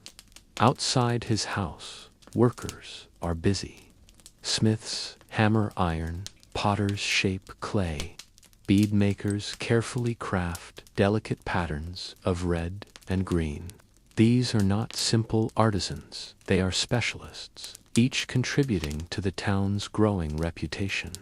Outside his house, workers are busy. Smiths hammer iron, potters shape clay, bead makers carefully craft delicate patterns of red and green. These are not simple artisans, they are specialists, each contributing to the town's growing reputation.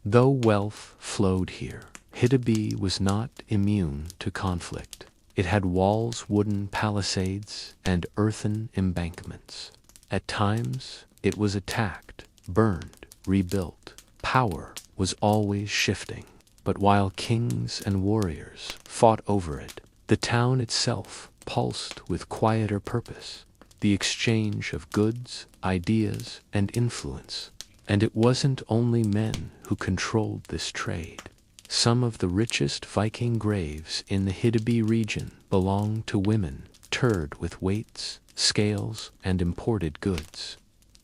Though wealth flowed here, Hiddeby was not immune to conflict. It had walls, wooden palisades, and earthen embankments. At times, it was attacked, burned, rebuilt. Power was always shifting, but while kings and warriors fought over it, the town itself pulsed with quieter purpose, the exchange of goods, ideas, and influence. And it wasn't only men who controlled this trade. Some of the richest Viking graves in the Hiddeby region belonged to women, turred with weights, scales, and imported goods.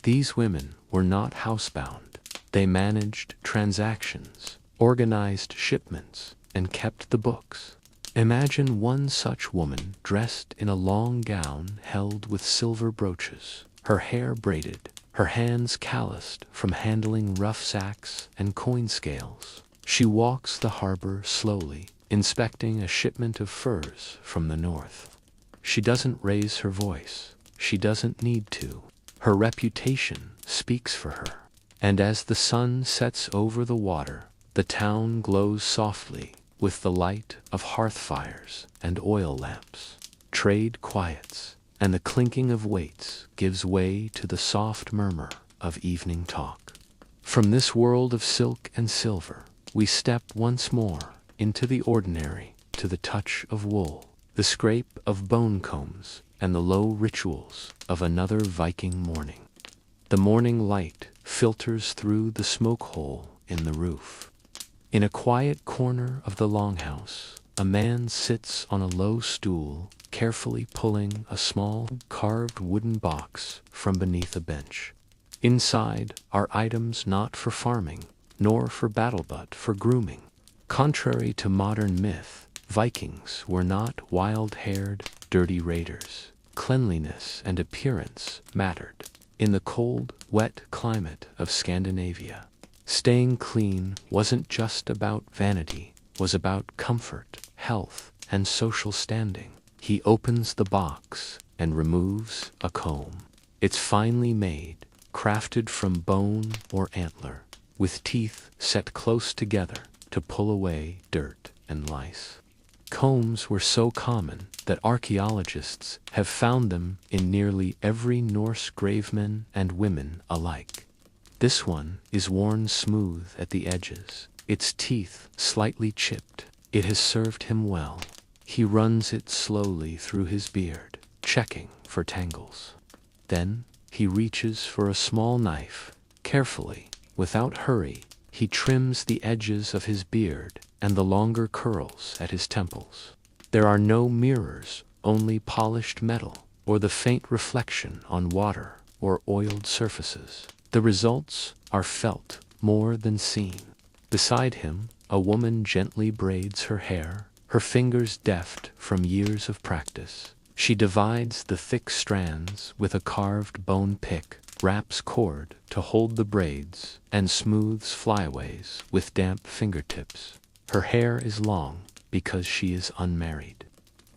These women were not housebound. They managed transactions, organized shipments, and kept the books. Imagine one such woman dressed in a long gown held with silver brooches, her hair braided, her hands calloused from handling rough sacks and coin scales. She walks the harbor slowly, inspecting a shipment of furs from the north. She doesn't raise her voice. She doesn't need to. Her reputation speaks for her. And as the sun sets over the water, the town glows softly with the light of hearth fires and oil lamps. Trade quiets, and the clinking of weights gives way to the soft murmur of evening talk. From this world of silk and silver, we step once more into the ordinary, to the touch of wool, the scrape of bone combs, and the low rituals of another Viking morning. The morning light filters through the smoke hole in the roof. In a quiet corner of the longhouse, a man sits on a low stool, carefully pulling a small carved wooden box from beneath a bench. Inside are items not for farming, nor for battle but for grooming. Contrary to modern myth, Vikings were not wild-haired, dirty raiders. Cleanliness and appearance mattered. In the cold, wet climate of Scandinavia, staying clean wasn't just about vanity, was about comfort, health, and social standing. He opens the box and removes a comb. It's finely made, crafted from bone or antler, with teeth set close together to pull away dirt and lice. Combs were so common that archaeologists have found them in nearly every Norse gravemen and women alike. This one is worn smooth at the edges, its teeth slightly chipped. It has served him well. He runs it slowly through his beard, checking for tangles. Then he reaches for a small knife. Carefully, without hurry, he trims the edges of his beard and the longer curls at his temples. There are no mirrors, only polished metal, or the faint reflection on water or oiled surfaces. The results are felt more than seen. Beside him, a woman gently braids her hair, her fingers deft from years of practice. She divides the thick strands with a carved bone pick, wraps cord to hold the braids, and smooths flyaways with damp fingertips. Her hair is long because she is unmarried.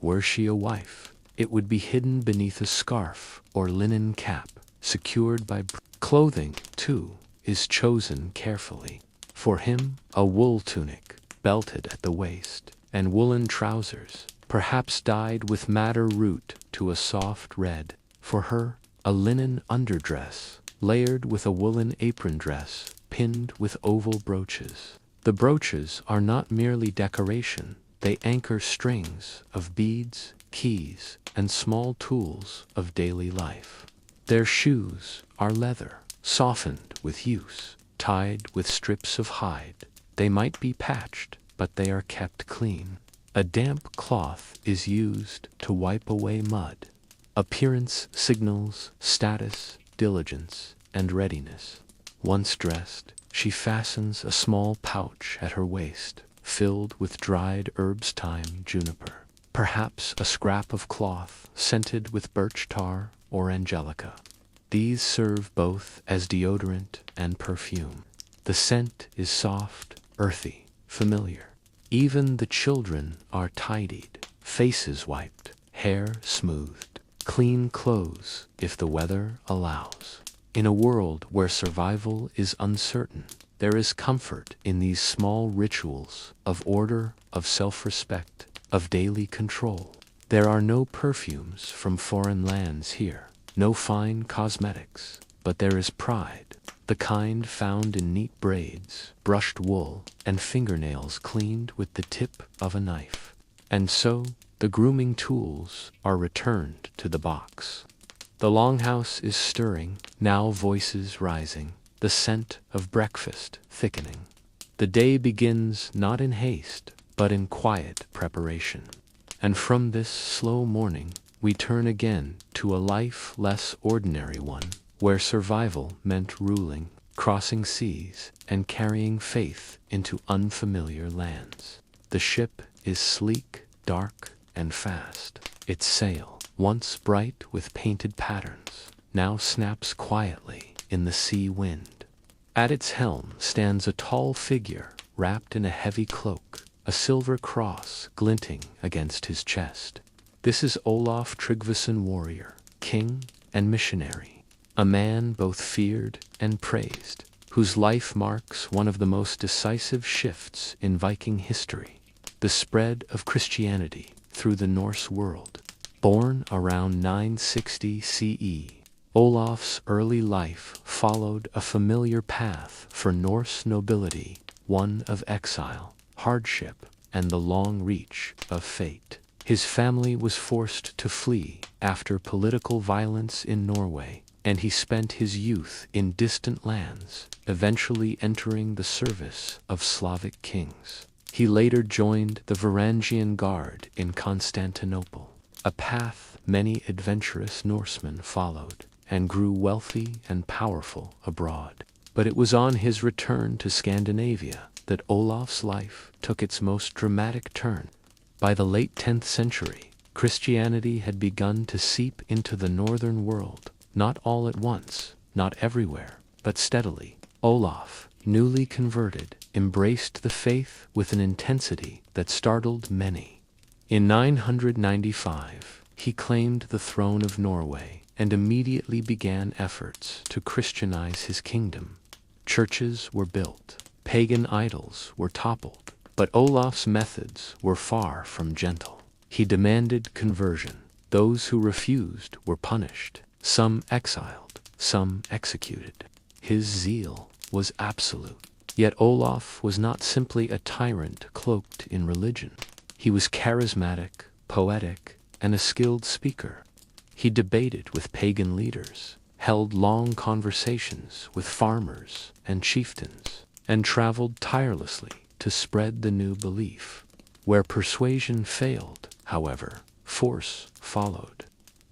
Were she a wife, it would be hidden beneath a scarf or linen cap, secured by clothing, too, is chosen carefully. For him, a wool tunic, belted at the waist, and woolen trousers, perhaps dyed with madder root to a soft red. For her, a linen underdress, layered with a woolen apron dress, pinned with oval brooches. The brooches are not merely decoration, they anchor strings of beads, keys, and small tools of daily life. Their shoes are leather, softened with use, tied with strips of hide. They might be patched, but they are kept clean. A damp cloth is used to wipe away mud. Appearance signals status, diligence, and readiness. Once dressed, she fastens a small pouch at her waist, filled with dried herbs, thyme, juniper, perhaps a scrap of cloth scented with birch tar or angelica. These serve both as deodorant and perfume. The scent is soft, earthy, familiar. Even the children are tidied, faces wiped, hair smoothed, clean clothes if the weather allows. In a world where survival is uncertain, there is comfort in these small rituals of order, of self-respect, of daily control. There are no perfumes from foreign lands here, no fine cosmetics, but there is pride, the kind found in neat braids, brushed wool, and fingernails cleaned with the tip of a knife. And so, the grooming tools are returned to the box. The longhouse is stirring, now voices rising, the scent of breakfast thickening. The day begins not in haste, but in quiet preparation. And from this slow morning, we turn again to a life less ordinary one, where survival meant ruling, crossing seas, and carrying faith into unfamiliar lands. The ship is sleek, dark, and fast. Its sail, once bright with painted patterns, now snaps quietly in the sea wind. At its helm stands a tall figure wrapped in a heavy cloak, a silver cross glinting against his chest. This is Olaf Tryggvason, warrior, king, and missionary, a man both feared and praised, whose life marks one of the most decisive shifts in Viking history, the spread of Christianity through the Norse world. Born around 960 CE, Olaf's early life followed a familiar path for Norse nobility, one of exile, hardship, and the long reach of fate. His family was forced to flee after political violence in Norway, and he spent his youth in distant lands, eventually entering the service of Slavic kings. He later joined the Varangian Guard in Constantinople, a path many adventurous Norsemen followed, and grew wealthy and powerful abroad. But it was on his return to Scandinavia that Olaf's life took its most dramatic turn. By the late 10th century, Christianity had begun to seep into the northern world, not all at once, not everywhere, but steadily. Olaf, newly converted, embraced the faith with an intensity that startled many. In 995, he claimed the throne of Norway and immediately began efforts to Christianize his kingdom. Churches were built, pagan idols were toppled, but Olaf's methods were far from gentle. He demanded conversion. Those who refused were punished, some exiled, some executed. His zeal was absolute. Yet Olaf was not simply a tyrant cloaked in religion. He was charismatic, poetic, and a skilled speaker. He debated with pagan leaders, held long conversations with farmers and chieftains, and traveled tirelessly to spread the new belief. Where persuasion failed, however, force followed.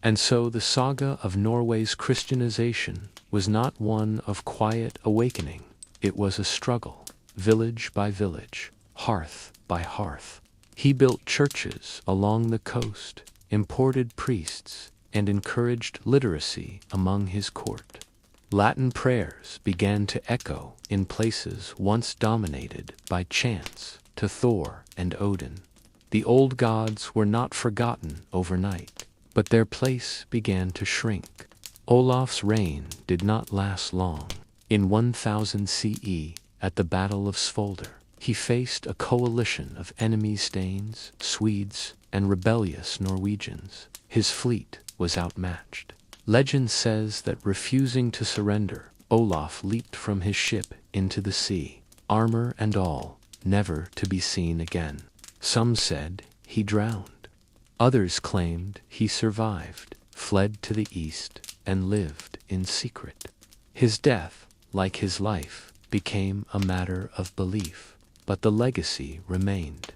And so the saga of Norway's Christianization was not one of quiet awakening. It was a struggle, village by village, hearth by hearth. He built churches along the coast, imported priests, and encouraged literacy among his court. Latin prayers began to echo in places once dominated by chants to Thor and Odin. The old gods were not forgotten overnight, but their place began to shrink. Olaf's reign did not last long. In 1000 CE, at the Battle of Svolder, he faced a coalition of enemies, Danes, Swedes, and rebellious Norwegians. His fleet was outmatched. Legend says that refusing to surrender, Olaf leaped from his ship into the sea, armor and all, never to be seen again. Some said he drowned. Others claimed he survived, fled to the east, and lived in secret. His death, like his life, became a matter of belief, but the legacy remained.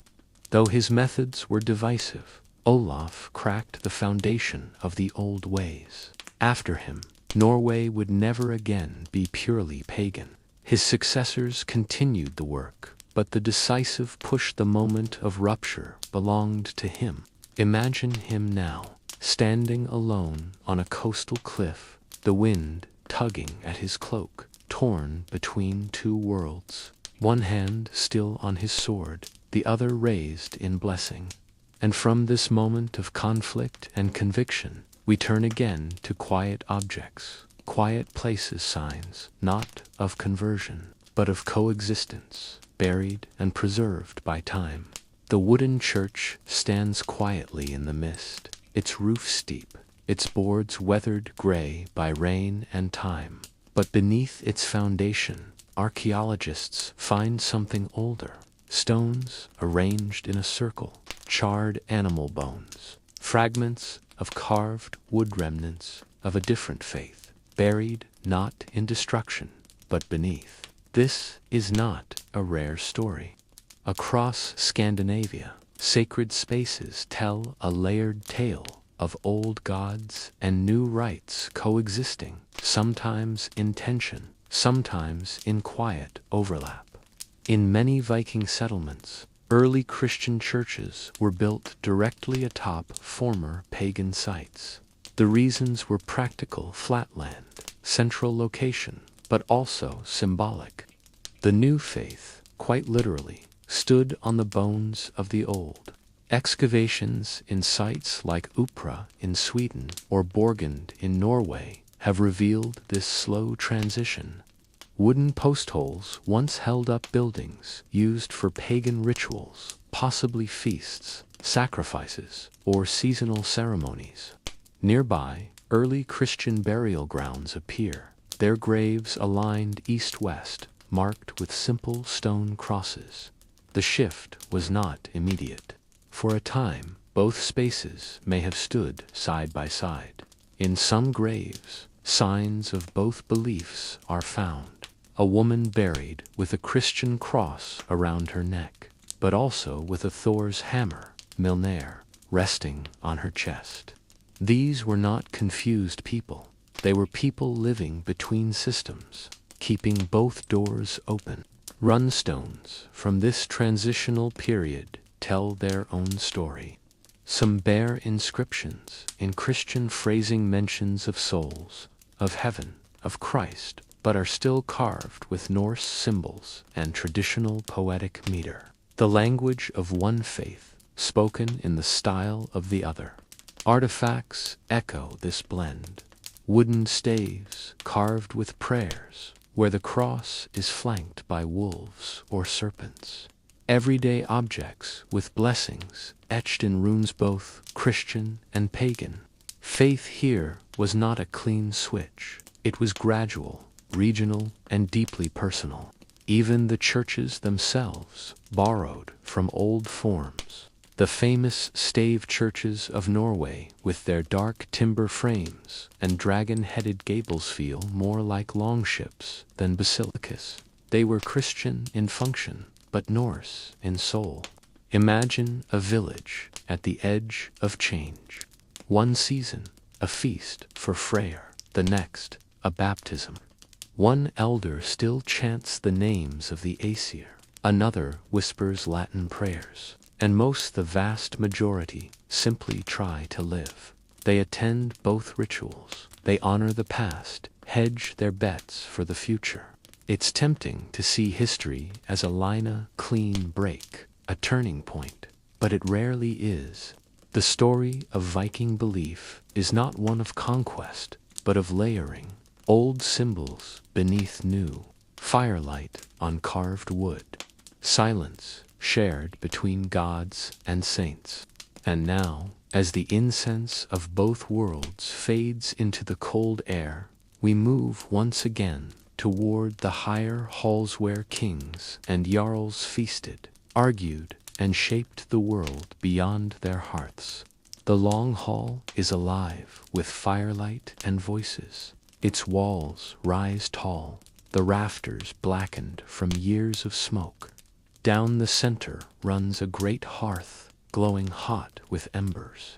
Though his methods were divisive, Olaf cracked the foundation of the old ways. After him, Norway would never again be purely pagan. His successors continued the work, but the decisive push, the moment of rupture, belonged to him. Imagine him now, standing alone on a coastal cliff, the wind tugging at his cloak, torn between two worlds, one hand still on his sword, the other raised in blessing. And from this moment of conflict and conviction, we turn again to quiet objects, quiet places, signs, not of conversion, but of coexistence, buried and preserved by time. The wooden church stands quietly in the mist, its roof steep, its boards weathered gray by rain and time. But beneath its foundation, archaeologists find something older. Stones arranged in a circle, charred animal bones, fragments of carved wood, remnants of a different faith, buried not in destruction, but beneath. This is not a rare story. Across Scandinavia, sacred spaces tell a layered tale of old gods and new rites coexisting, sometimes in tension, sometimes in quiet overlap. In many Viking settlements, early Christian churches were built directly atop former pagan sites. The reasons were practical: flatland, central location, but also symbolic. The new faith, quite literally, stood on the bones of the old. Excavations in sites like Upra in Sweden or Borgund in Norway have revealed this slow transition. Wooden post holes once held up buildings used for pagan rituals, possibly feasts, sacrifices, or seasonal ceremonies. Nearby, early Christian burial grounds appear, their graves aligned east-west, marked with simple stone crosses. The shift was not immediate. For a time, both spaces may have stood side by side. In some graves, signs of both beliefs are found. A woman buried with a Christian cross around her neck, but also with a Thor's hammer, Milner, resting on her chest. These were not confused people. They were people living between systems, keeping both doors open. Runestones from this transitional period tell their own story. Some bear inscriptions in Christian phrasing mentions of souls, of heaven, of Christ, but are still carved with Norse symbols and traditional poetic meter. The language of one faith, spoken in the style of the other. Artifacts echo this blend. Wooden staves carved with prayers, where the cross is flanked by wolves or serpents. Everyday objects with blessings etched in runes both Christian and pagan. Faith here was not a clean switch. It was gradual, regional, and deeply personal. Even the churches themselves borrowed from old forms. The famous stave churches of Norway, with their dark timber frames and dragon-headed gables, feel more like longships than basilicas. They were Christian in function, but Norse in soul. Imagine a village at the edge of change. One season, a feast for Freyr; the next, a baptism. One elder still chants the names of the Aesir, another whispers Latin prayers, and the vast majority simply try to live. They attend both rituals. They honor the past, hedge their bets for the future. It's tempting to see history as a clean break, a turning point, but it rarely is. The story of Viking belief is not one of conquest, but of layering. Old symbols beneath new, firelight on carved wood, silence shared between gods and saints. And now, as the incense of both worlds fades into the cold air, we move once again toward the higher halls where kings and jarls feasted, argued, and shaped the world beyond their hearths. The long hall is alive with firelight and voices. Its walls rise tall, the rafters blackened from years of smoke. Down the center runs a great hearth, glowing hot with embers.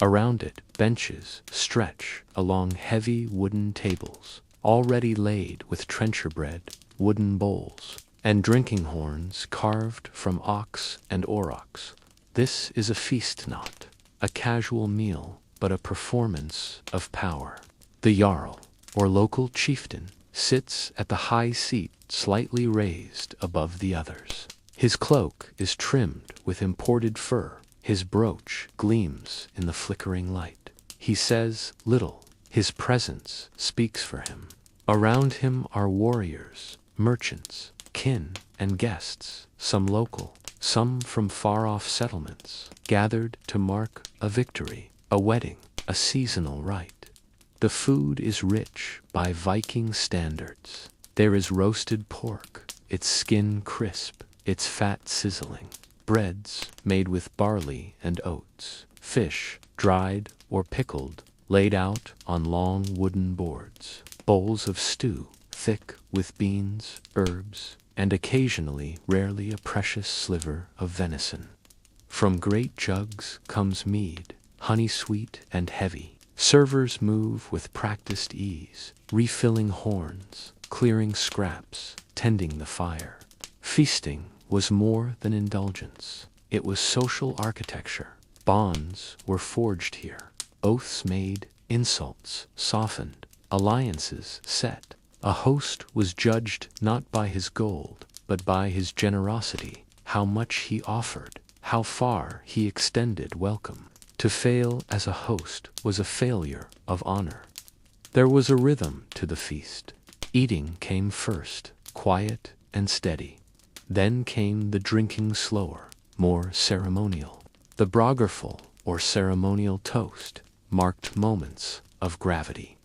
Around it, benches stretch along heavy wooden tables, already laid with trencher bread, wooden bowls, and drinking horns carved from ox and aurochs. This is a feast, not a casual meal, but a performance of power. The jarl, or local chieftain, sits at the high seat slightly raised above the others. His cloak is trimmed with imported fur. His brooch gleams in the flickering light. He says little. His presence speaks for him. Around him are warriors, merchants, kin, and guests, some local, some from far-off settlements, gathered to mark a victory, a wedding, a seasonal rite. The food is rich by Viking standards. There is roasted pork, its skin crisp, its fat sizzling, breads made with barley and oats, fish, dried or pickled, laid out on long wooden boards, bowls of stew, thick with beans, herbs, and occasionally, rarely, a precious sliver of venison. From great jugs comes mead, honey-sweet and heavy. Servers move with practiced ease, refilling horns, clearing scraps, tending the fire. Feasting was more than indulgence. It was social architecture. Bonds were forged here, oaths made, insults softened, alliances set. A host was judged not by his gold, but by his generosity, how much he offered, how far he extended welcome. To fail as a host was a failure of honor. There was a rhythm to the feast. Eating came first, quiet and steady. Then came the drinking slower, more ceremonial. The broggerful, or ceremonial toast, marked moments of gravity.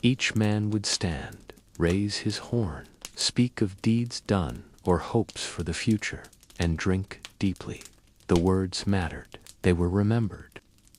Each man would stand, raise his horn, speak of deeds done or hopes for the future, and drink deeply. The words mattered. They were remembered.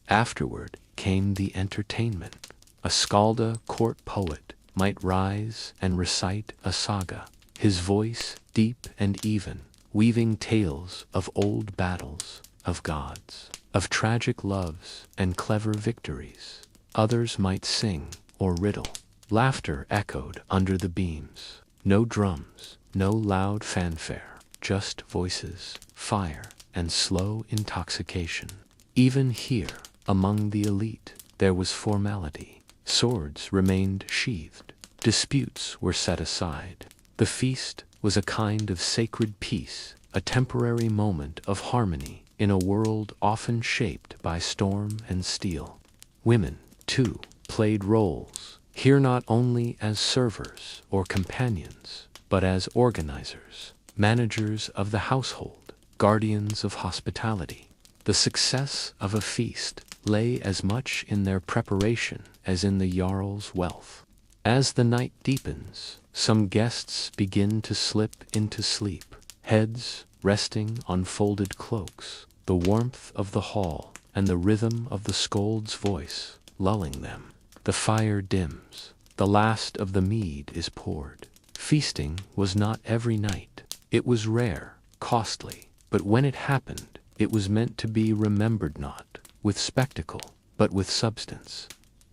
Afterward came the entertainment. A skalda court poet might rise and recite a saga, his voice deep and even, weaving tales of old battles, of gods, of tragic loves and clever victories. Others might sing or riddle. Laughter echoed under the beams. No drums, no loud fanfare, just voices, fire, and slow intoxication. Even here, among the elite, there was formality. Swords remained sheathed. Disputes were set aside. The feast was a kind of sacred peace, a temporary moment of harmony in a world often shaped by storm and steel. Women, too, played roles, here not only as servers or companions, but as organizers, managers of the household, guardians of hospitality. The success of a feast lay as much in their preparation as in the jarl's wealth. As the night deepens, some guests begin to slip into sleep, heads resting on folded cloaks, the warmth of the hall and the rhythm of the scold's voice lulling them. The fire dims. The last of the mead is poured. Feasting was not every night. It was rare, costly, but when it happened, it was meant to be remembered not with spectacle, but with substance.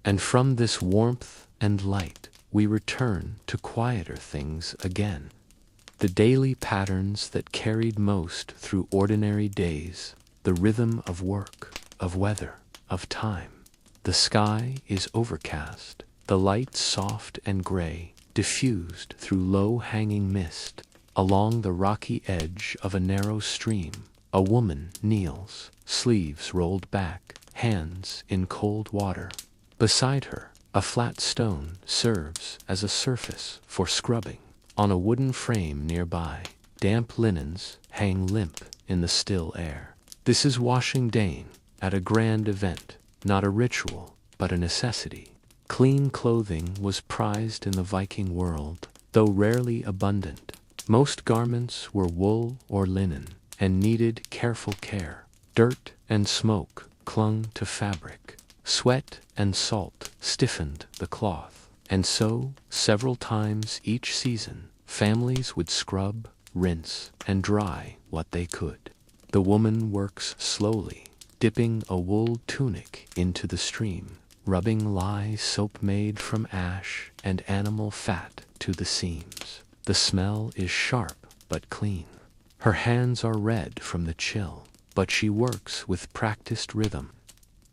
And from this warmth and light, we return to quieter things again. The daily patterns that carried most through ordinary days, the rhythm of work, of weather, of time. The sky is overcast, the light soft and gray, diffused through low-hanging mist. Along the rocky edge of a narrow stream, a woman kneels, sleeves rolled back, hands in cold water. Beside her, a flat stone serves as a surface for scrubbing. On a wooden frame nearby, damp linens hang limp in the still air. This is washing Dane at a grand event, not a ritual, but a necessity. Clean clothing was prized in the Viking world, though rarely abundant. Most garments were wool or linen, and needed careful care. Dirt and smoke clung to fabric. Sweat and salt stiffened the cloth. And so, several times each season, families would scrub, rinse, and dry what they could. The woman works slowly, dipping a wool tunic into the stream, rubbing lye soap made from ash and animal fat to the seams. The smell is sharp but clean. Her hands are red from the chill, but she works with practiced rhythm.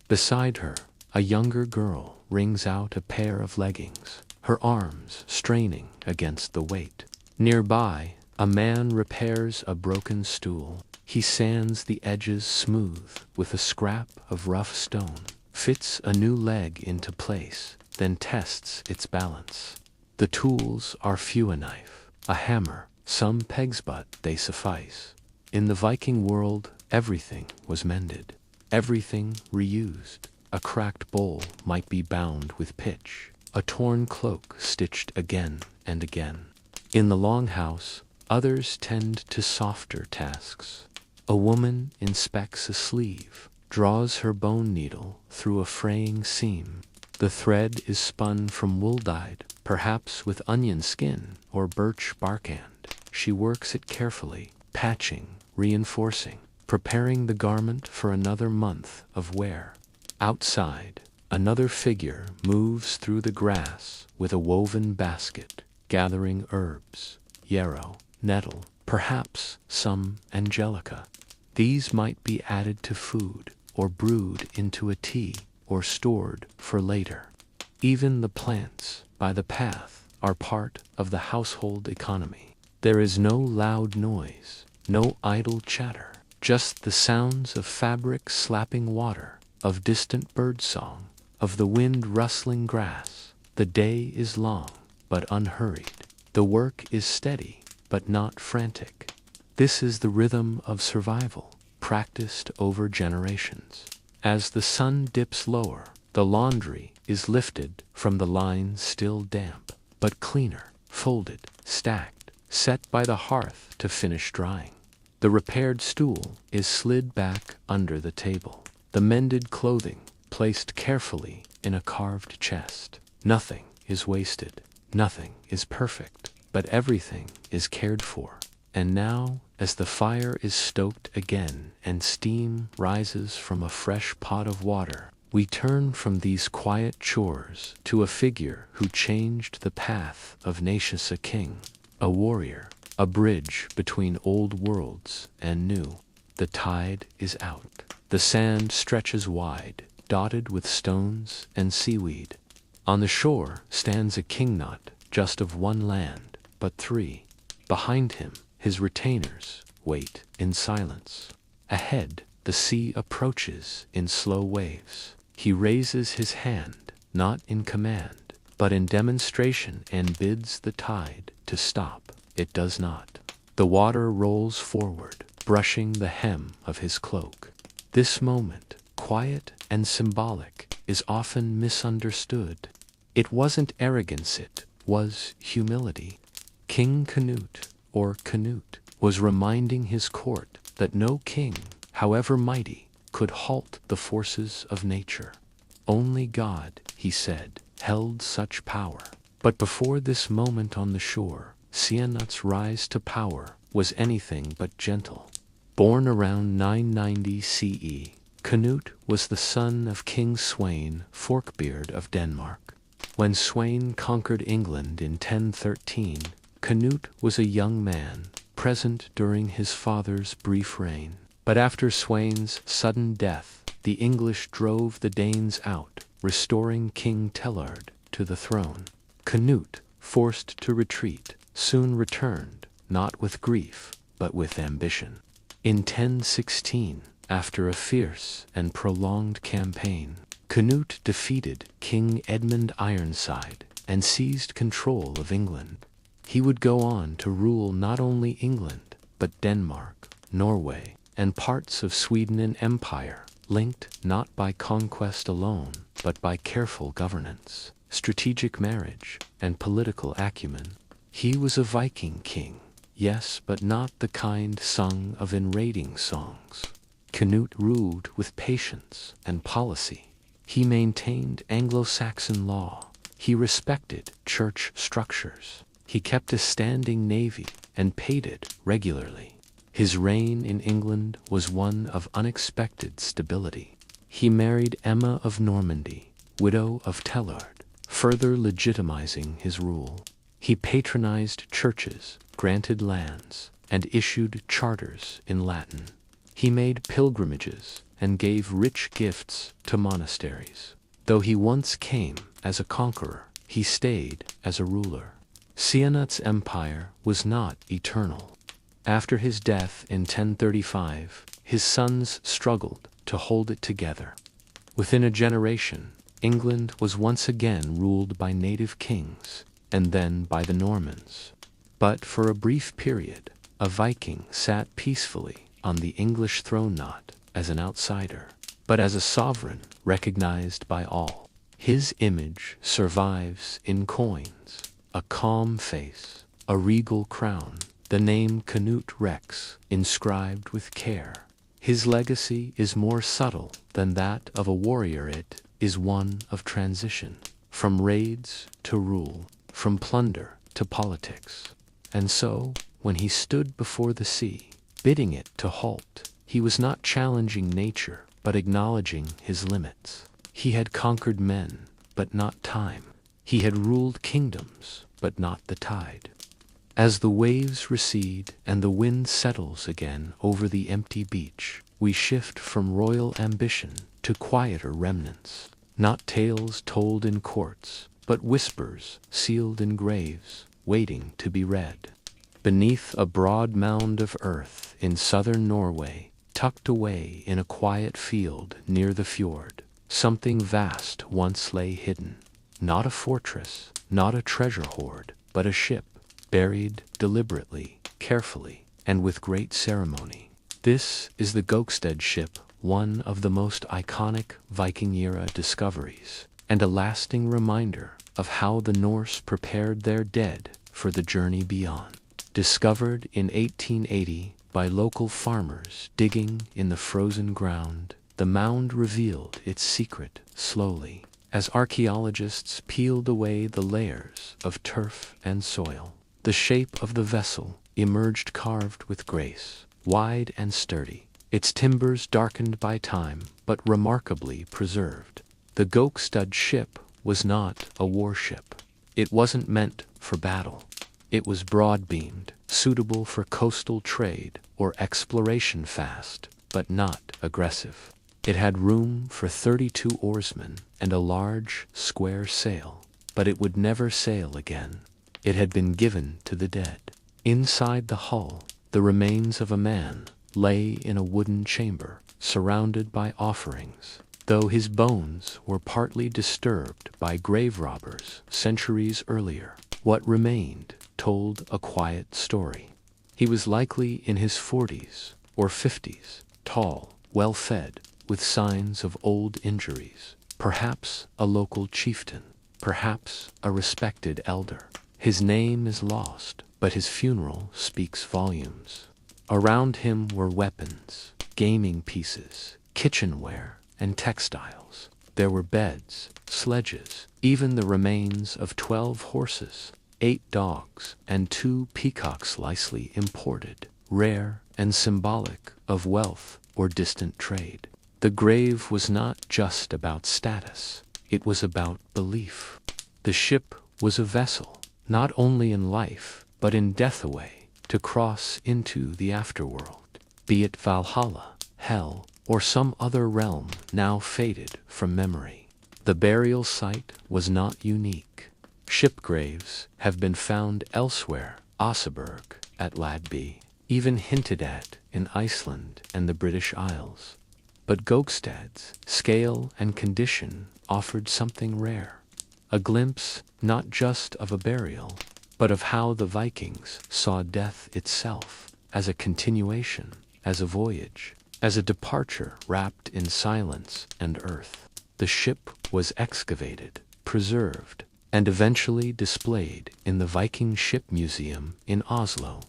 Beside her, a younger girl wrings out a pair of leggings, her arms straining against the weight. Nearby, a man repairs a broken stool. He sands the edges smooth with a scrap of rough stone, fits a new leg into place, then tests its balance. The tools are few: a knife, a hammer, some pegs, but they suffice. In the Viking world, everything was mended, everything reused. A cracked bowl might be bound with pitch, a torn cloak stitched again and again. In the longhouse, others tend to softer tasks. A woman inspects a sleeve, draws her bone needle through a fraying seam. The thread is spun from wool dyed, perhaps with onion skin or birch bark end. She works it carefully, patching, reinforcing, preparing the garment for another month of wear. Outside, another figure moves through the grass with a woven basket, gathering herbs, yarrow, nettle, perhaps some angelica. These might be added to food, or brewed into a tea, or stored for later. Even the plants by the path are part of the household economy. There is no loud noise, no idle chatter, just the sounds of fabric slapping water, of distant birdsong, of the wind rustling grass. The day is long, but unhurried. The work is steady, but not frantic. This is the rhythm of survival, practiced over generations. As the sun dips lower, the laundry is lifted from the lines still damp, but cleaner, folded, stacked, set by the hearth to finish drying. The repaired stool is slid back under the table. The mended clothing placed carefully in a carved chest. Nothing is wasted. Nothing is perfect, but everything is cared for. And now, as the fire is stoked again and steam rises from a fresh pot of water, we turn from these quiet chores to a figure who changed the path of nations, a king, a warrior, a bridge between old worlds and new. The tide is out. The sand stretches wide, dotted with stones and seaweed. On the shore stands a king not just of one land, but three. Behind him, his retainers wait in silence. Ahead, the sea approaches in slow waves. He raises his hand, not in command, but in demonstration, and bids the tide to stop. It does not. The water rolls forward, brushing the hem of his cloak. This moment, quiet and symbolic, is often misunderstood. It wasn't arrogance, it was humility. King Canute, or Canute, was reminding his court that no king, however mighty, could halt the forces of nature. Only God, he said, held such power. But before this moment on the shore, Sianut's rise to power was anything but gentle. Born around 990 CE, Canute was the son of King Sweyn Forkbeard of Denmark. When Sweyn conquered England in 1013, Canute was a young man, present during his father's brief reign. But after Sweyn's sudden death, the English drove the Danes out, restoring King Tellard to the throne. Canute, forced to retreat, soon returned, not with grief, but with ambition. In 1016, after a fierce and prolonged campaign, Canute defeated King Edmund Ironside and seized control of England. He would go on to rule not only England, but Denmark, Norway, and parts of Sweden, an empire linked not by conquest alone, but by careful governance, strategic marriage, and political acumen. He was a Viking king, yes, but not the kind sung of in raiding songs. Canute ruled with patience and policy. He maintained Anglo-Saxon law. He respected church structures. He kept a standing navy and paid it regularly. His reign in England was one of unexpected stability. He married Emma of Normandy, widow of Tellard, further legitimizing his rule. He patronized churches, granted lands, and issued charters in Latin. He made pilgrimages and gave rich gifts to monasteries. Though he once came as a conqueror, he stayed as a ruler. Sianut's empire was not eternal. After his death in 1035, his sons struggled to hold it together. Within a generation, England was once again ruled by native kings, and then by the Normans. But for a brief period, a Viking sat peacefully on the English throne, not as an outsider, but as a sovereign recognized by all. His image survives in coins, a calm face, a regal crown, the name Canute Rex inscribed with care. His legacy is more subtle than that of a warrior. It is one of transition, from raids to rule, from plunder to politics. And so, when he stood before the sea, bidding it to halt, he was not challenging nature, but acknowledging his limits. He had conquered men, but not time. He had ruled kingdoms, but not the tide. As the waves recede and the wind settles again over the empty beach, we shift from royal ambition to quieter remnants. Not tales told in courts, but whispers sealed in graves, waiting to be read. Beneath a broad mound of earth in southern Norway, tucked away in a quiet field near the fjord, something vast once lay hidden. Not a fortress, not a treasure hoard, but a ship, buried deliberately, carefully, and with great ceremony. This is the Gokstad ship, one of the most iconic Viking-era discoveries, and a lasting reminder of how the Norse prepared their dead for the journey beyond. Discovered in 1880 by local farmers digging in the frozen ground, the mound revealed its secret slowly, as archaeologists peeled away the layers of turf and soil. The shape of the vessel emerged carved with grace, wide and sturdy, its timbers darkened by time but remarkably preserved. The Gokstad ship was not a warship. It wasn't meant for battle. It was broad-beamed, suitable for coastal trade or exploration, fast, but not aggressive. It had room for 32 oarsmen and a large, square sail, but it would never sail again. It had been given to the dead. Inside the hull, the remains of a man lay in a wooden chamber, surrounded by offerings, though his bones were partly disturbed by grave robbers centuries earlier. What remained told a quiet story. He was likely in his 40s or 50s, tall, well-fed, with signs of old injuries, perhaps a local chieftain, perhaps a respected elder. His name is lost, but his funeral speaks volumes. Around him were weapons, gaming pieces, kitchenware, and textiles. There were beds, sledges, even the remains of 12 horses, 8 dogs, and 2 peacocks likely imported, rare and symbolic of wealth or distant trade. The grave was not just about status, it was about belief. The ship was a vessel, not only in life, but in death away, to cross into the afterworld, be it Valhalla, hell, or some other realm now faded from memory. The burial site was not unique. Ship graves have been found elsewhere, Oseberg, at Ladby, even hinted at in Iceland and the British Isles. But Gokstad's scale and condition offered something rare. A glimpse not just of a burial, but of how the Vikings saw death itself, as a continuation, as a voyage, as a departure wrapped in silence and earth. The ship was excavated, preserved, and eventually displayed in the Viking Ship Museum in Oslo.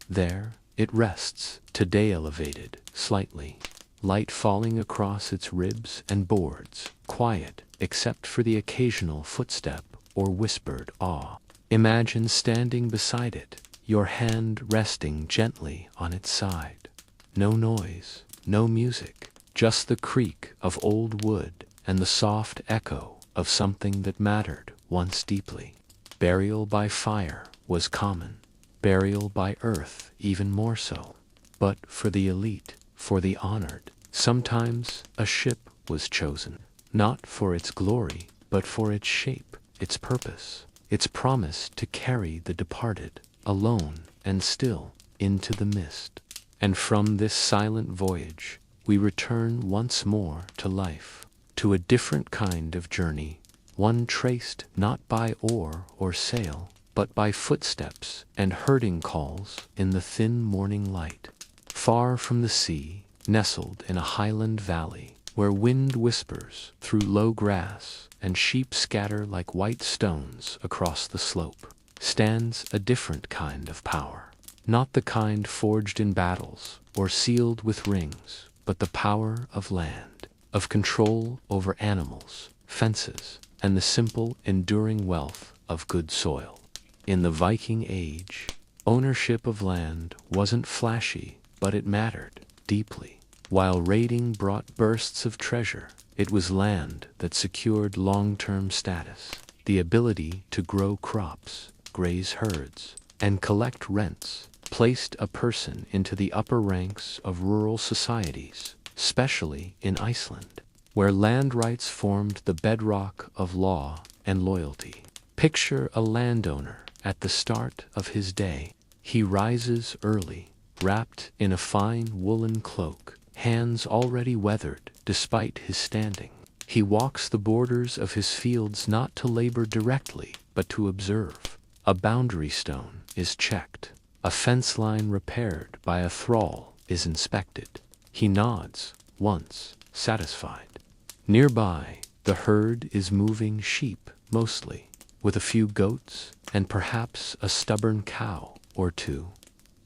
There it rests, today elevated slightly, light falling across its ribs and boards, quiet except for the occasional footstep or whispered awe. Imagine standing beside it, your hand resting gently on its side. No noise, no music, just the creak of old wood and the soft echo of something that mattered once deeply. Burial by fire was common, burial by earth even more so. But for the elite, for the honored, sometimes a ship was chosen, not for its glory, but for its shape, its purpose, its promise to carry the departed, alone and still, into the mist. And from this silent voyage, we return once more to life, to a different kind of journey, one traced not by oar or sail, but by footsteps and herding calls in the thin morning light. Far from the sea, nestled in a highland valley, where wind whispers through low grass and sheep scatter like white stones across the slope, stands a different kind of power. Not the kind forged in battles or sealed with rings, but the power of land, of control over animals, fences, and the simple, enduring wealth of good soil. In the Viking Age, ownership of land wasn't flashy, but it mattered deeply. While raiding brought bursts of treasure, It was land that secured long-term status, the ability to grow crops, graze herds, and collect rents, placed a person into the upper ranks of rural societies, especially in Iceland, where land rights formed the bedrock of law and loyalty. Picture a landowner at the start of his day. He rises early, wrapped in a fine woolen cloak, hands already weathered despite his standing. He walks the borders of his fields not to labor directly, but to observe. A boundary stone is checked. A fence line repaired by a thrall is inspected. He nods, once satisfied. Nearby, the herd is moving sheep, mostly, with a few goats and perhaps a stubborn cow or two.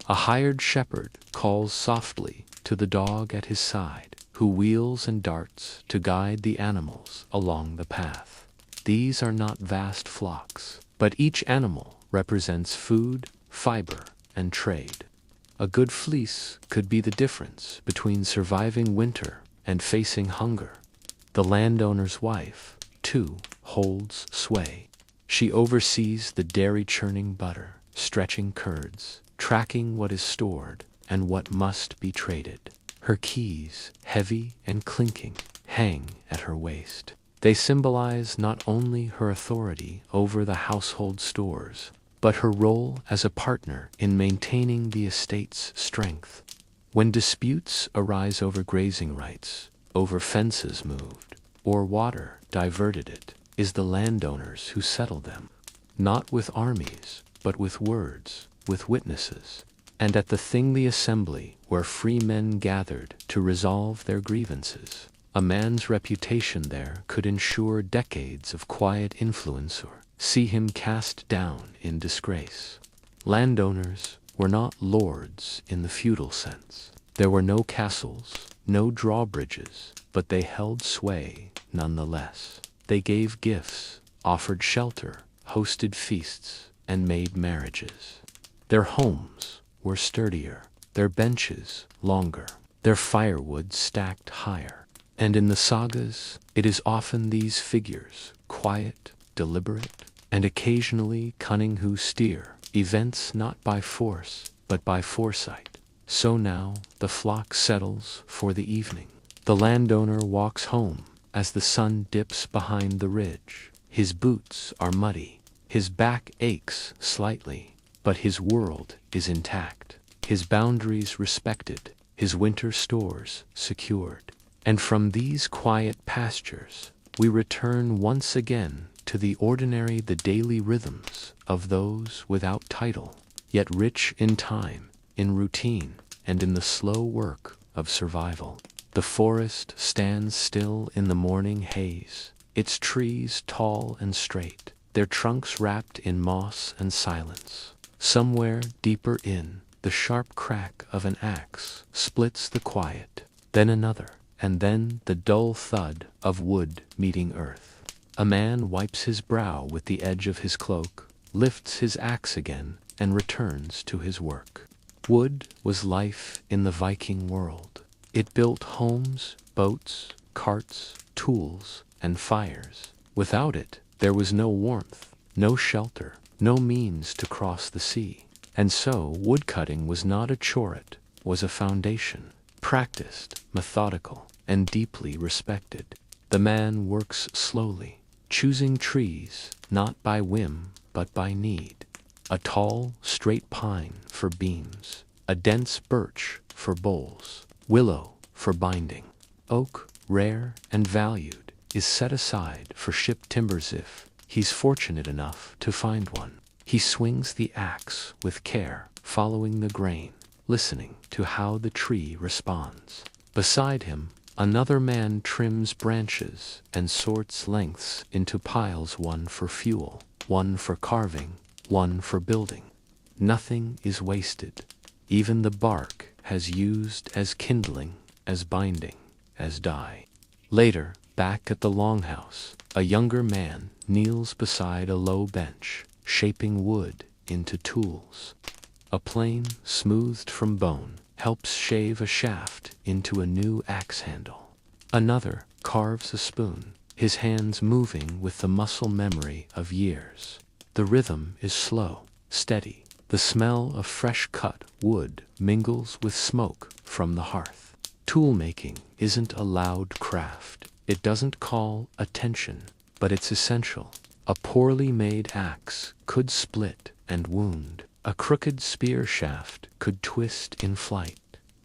A hired shepherd calls softly to the dog at his side, who wheels and darts to guide the animals along the path. These are not vast flocks, but each animal represents food, fiber, and trade. A good fleece could be the difference between surviving winter and facing hunger. The landowner's wife, too, holds sway. She oversees the dairy churning butter, stretching curds, tracking what is stored and what must be traded. Her keys, heavy and clinking, hang at her waist. They symbolize not only her authority over the household stores, but her role as a partner in maintaining the estate's strength. When disputes arise over grazing rights, over fences moved, or water diverted, it is the landowners who settle them, not with armies, but with words, with witnesses, and at the Thingli assembly where free men gathered to resolve their grievances. A man's reputation there could ensure decades of quiet influence or see him cast down in disgrace. Landowners were not lords in the feudal sense. There were no castles, no drawbridges, but they held sway nonetheless. They gave gifts, offered shelter, hosted feasts, and made marriages. Their homes were sturdier, their benches longer, their firewood stacked higher. And in the sagas, it is often these figures, quiet, deliberate, and occasionally cunning, who steer events not by force, but by foresight. So now the flock settles for the evening. The landowner walks home as the sun dips behind the ridge. His boots are muddy, his back aches slightly, but his world is intact, his boundaries respected, his winter stores secured. And from these quiet pastures, we return once again to the ordinary, the daily rhythms of those without title, yet rich in time, in routine, and in the slow work of survival. The forest stands still in the morning haze, its trees tall and straight, their trunks wrapped in moss and silence. Somewhere deeper in, the sharp crack of an axe splits the quiet, then another, and then the dull thud of wood meeting earth. A man wipes his brow with the edge of his cloak, lifts his axe again, and returns to his work. Wood was life in the Viking world. It built homes, boats, carts, tools, and fires. Without it, there was no warmth, no shelter, no means to cross the sea. And so woodcutting was not a chore, it was a foundation, practiced, methodical, and deeply respected. The man works slowly, choosing trees not by whim but by need. A tall, straight pine for beams, a dense birch for bowls, willow for binding. Oak, rare and valued, is set aside for ship timbers if he's fortunate enough to find one. He swings the axe with care, following the grain, listening to how the tree responds. Beside him, another man trims branches and sorts lengths into piles, one for fuel, one for carving, one for building. Nothing is wasted. Even the bark has used as kindling, as binding, as dye. Later, back at the longhouse, a younger man kneels beside a low bench, shaping wood into tools. A plane, smoothed from bone, helps shave a shaft into a new axe handle. Another, carves a spoon, his hands moving with the muscle memory of years. The rhythm is slow, steady. The smell of fresh-cut wood mingles with smoke from the hearth. Toolmaking isn't a loud craft. It doesn't call attention, but it's essential. A poorly made axe could split and wound. A crooked spear shaft could twist in flight.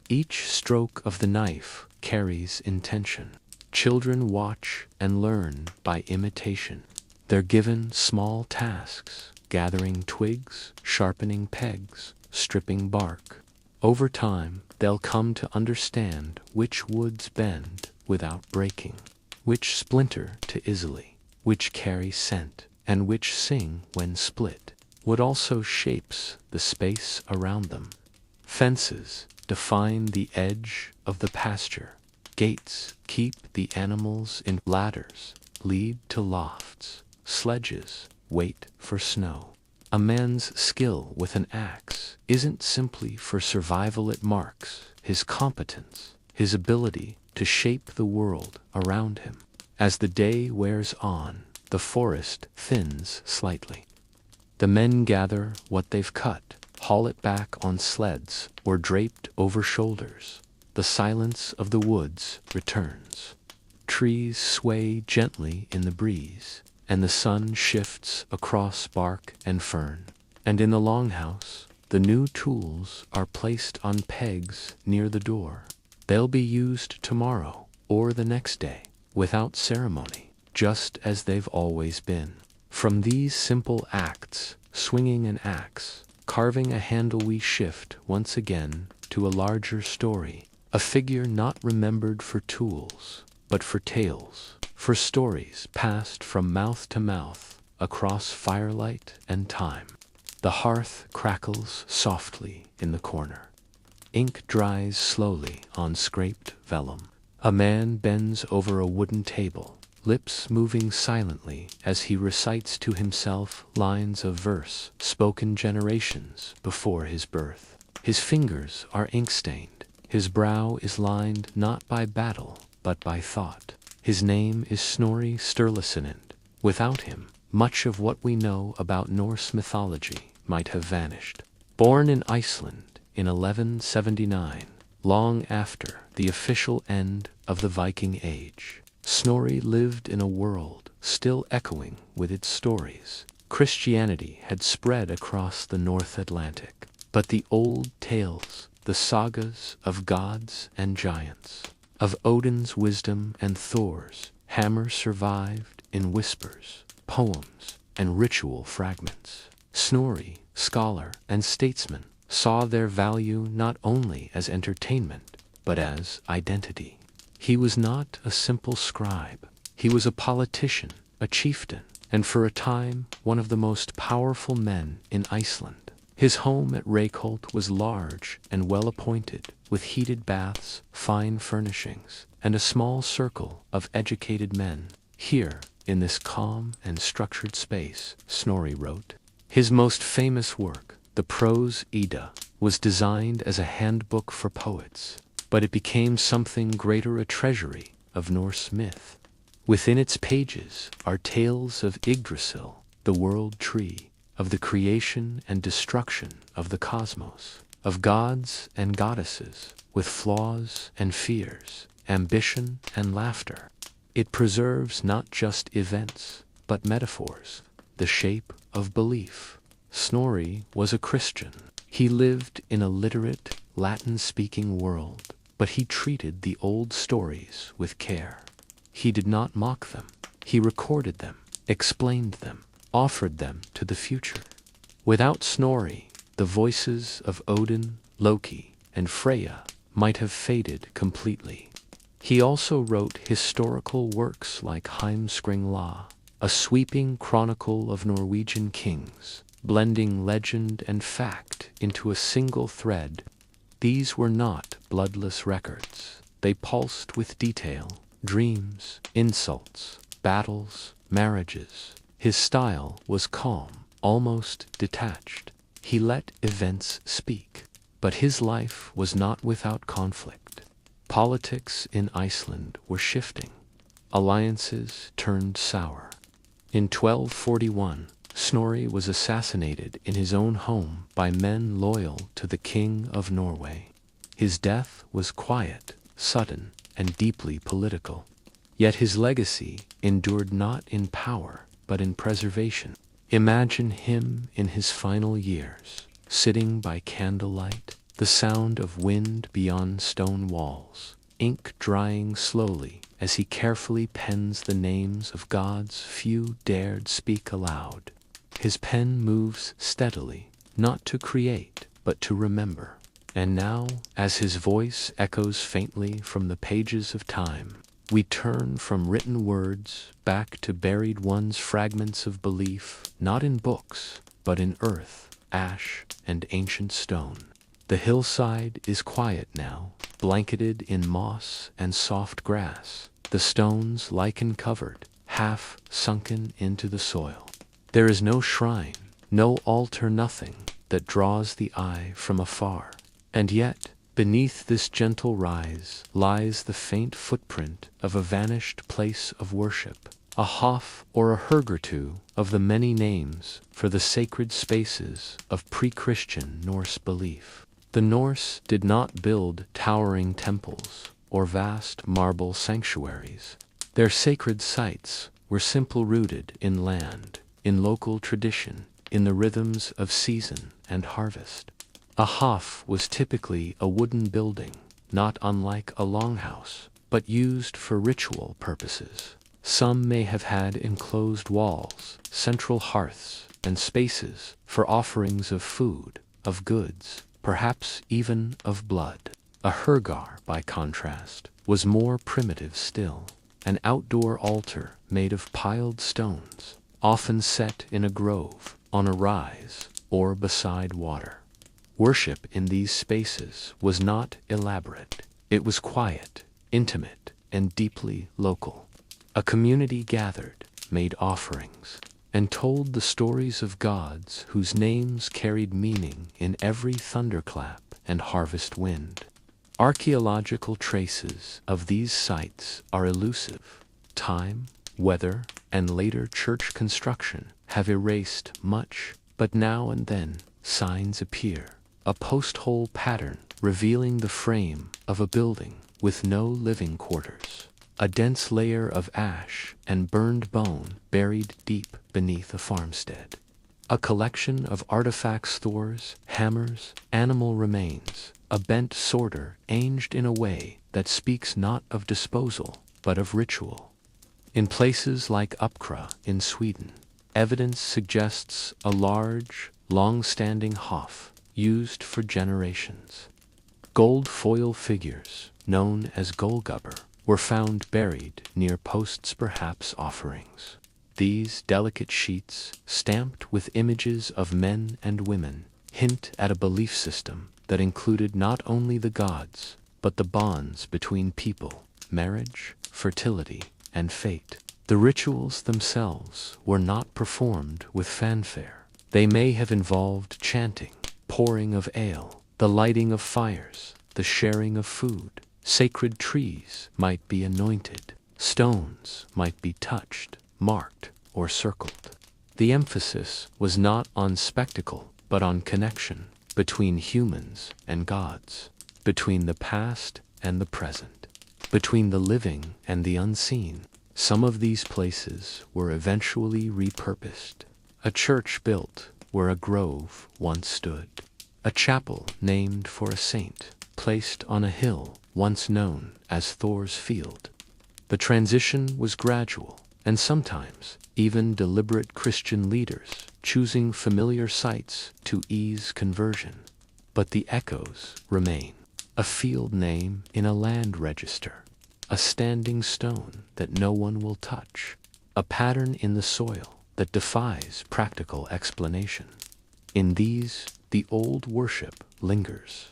Each stroke of the knife carries intention. Children watch and learn by imitation. They're given small tasks, gathering twigs, sharpening pegs, stripping bark. Over time, they'll come to understand which woods bend without breaking, which splinter too easily, which carry scent, and which sing when split. Wood also shapes the space around them. Fences define the edge of the pasture. Gates keep the animals in. Ladders lead to lofts. Sledges wait for snow. A man's skill with an axe isn't simply for survival, it marks his competence, his ability to shape the world around him. As the day wears on, the forest thins slightly. The men gather what they've cut, haul it back on sleds or draped over shoulders. The silence of the woods returns. Trees sway gently in the breeze, and the sun shifts across bark and fern. And in the longhouse, the new tools are placed on pegs near the door. They'll be used tomorrow or the next day, without ceremony, just as they've always been. From these simple acts, swinging an axe, carving a handle, we shift once again to a larger story, a figure not remembered for tools, but for tales, for stories passed from mouth to mouth across firelight and time. The hearth crackles softly in the corner. Ink dries slowly on scraped vellum. A man bends over a wooden table, lips moving silently as he recites to himself lines of verse spoken generations before his birth. His fingers are ink-stained. His brow is lined not by battle, but by thought. His name is Snorri Sturluson. Without him, much of what we know about Norse mythology might have vanished. Born in Iceland in 1179, long after the official end of the Viking Age, Snorri lived in a world still echoing with its stories. Christianity had spread across the North Atlantic, but the old tales, the sagas of gods and giants, of Odin's wisdom and Thor's hammer, survived in whispers, poems, and ritual fragments. Snorri, scholar and statesman, saw their value not only as entertainment, but as identity. He was not a simple scribe. He was a politician, a chieftain, and for a time one of the most powerful men in Iceland. His home at Reykholt was large and well appointed, with heated baths, fine furnishings, and a small circle of educated men. Here, in this calm and structured space, Snorri wrote. His most famous work, the Prose Edda, was designed as a handbook for poets, but it became something greater, a treasury of Norse myth. Within its pages are tales of Yggdrasil, the world tree, of the creation and destruction of the cosmos, of gods and goddesses, with flaws and fears, ambition and laughter. It preserves not just events, but metaphors, the shape of belief. Snorri was a Christian. He lived in a literate, Latin-speaking world, but he treated the old stories with care. He did not mock them. He recorded them, explained them, offered them to the future. Without Snorri, the voices of Odin, Loki, and Freya might have faded completely. He also wrote historical works like Heimskringla, a sweeping chronicle of Norwegian kings, blending legend and fact into a single thread. These were not bloodless records. They pulsed with detail, dreams, insults, battles, marriages. His style was calm, almost detached. He let events speak. But his life was not without conflict. Politics in Iceland were shifting. alliances turned sour. In 1241, Snorri was assassinated in his own home by men loyal to the King of Norway. His death was quiet, sudden, and deeply political. Yet his legacy endured not in power, but in preservation. Imagine him in his final years, sitting by candlelight, the sound of wind beyond stone walls, ink drying slowly as he carefully pens the names of gods few dared speak aloud. His pen moves steadily, not to create, but to remember. And now, as his voice echoes faintly from the pages of time, we turn from written words back to buried ones, fragments of belief, not in books, but in earth, ash, and ancient stone. The hillside is quiet now, blanketed in moss and soft grass, the stones lichen-covered, half sunken into the soil. There is no shrine, no altar, nothing that draws the eye from afar. And yet, beneath this gentle rise lies the faint footprint of a vanished place of worship, a hof or a hergertu of the many names for the sacred spaces of pre-Christian Norse belief. The Norse did not build towering temples or vast marble sanctuaries. Their sacred sites were simply rooted in land, in local tradition, in the rhythms of season and harvest. A hof was typically a wooden building, not unlike a longhouse, but used for ritual purposes. Some may have had enclosed walls, central hearths, and spaces for offerings of food, of goods, perhaps even of blood. A hergar, by contrast, was more primitive still, an outdoor altar made of piled stones, often set in a grove, on a rise, or beside water. Worship in these spaces was not elaborate. It was quiet, intimate, and deeply local. A community gathered, made offerings, and told the stories of gods whose names carried meaning in every thunderclap and harvest wind. Archaeological traces of these sites are elusive. Time, weather, and later church construction have erased much, but now and then signs appear. A post-hole pattern revealing the frame of a building with no living quarters. A dense layer of ash and burned bone buried deep beneath a farmstead. A collection of artifacts, thors, hammers, animal remains, a bent sorter aged in a way that speaks not of disposal, but of ritual. In places like Uppsala in Sweden, evidence suggests a large, long-standing hof used for generations. Gold foil figures, known as gullgubbar, were found buried near posts, perhaps offerings. These delicate sheets, stamped with images of men and women, hint at a belief system that included not only the gods, but the bonds between people, marriage, fertility, and fate. The rituals themselves were not performed with fanfare. They may have involved chanting, pouring of ale, the lighting of fires, the sharing of food. Sacred trees might be anointed, stones might be touched, marked, or circled. The emphasis was not on spectacle, but on connection between humans and gods, between the past and the present, between the living and the unseen. Some of these places were eventually repurposed. A church built where a grove once stood. A chapel named for a saint, placed on a hill once known as Thor's Field. The transition was gradual, and sometimes even deliberate, Christian leaders choosing familiar sites to ease conversion. But the echoes remain. A field name in a land register, a standing stone that no one will touch, a pattern in the soil that defies practical explanation. In these, the old worship lingers.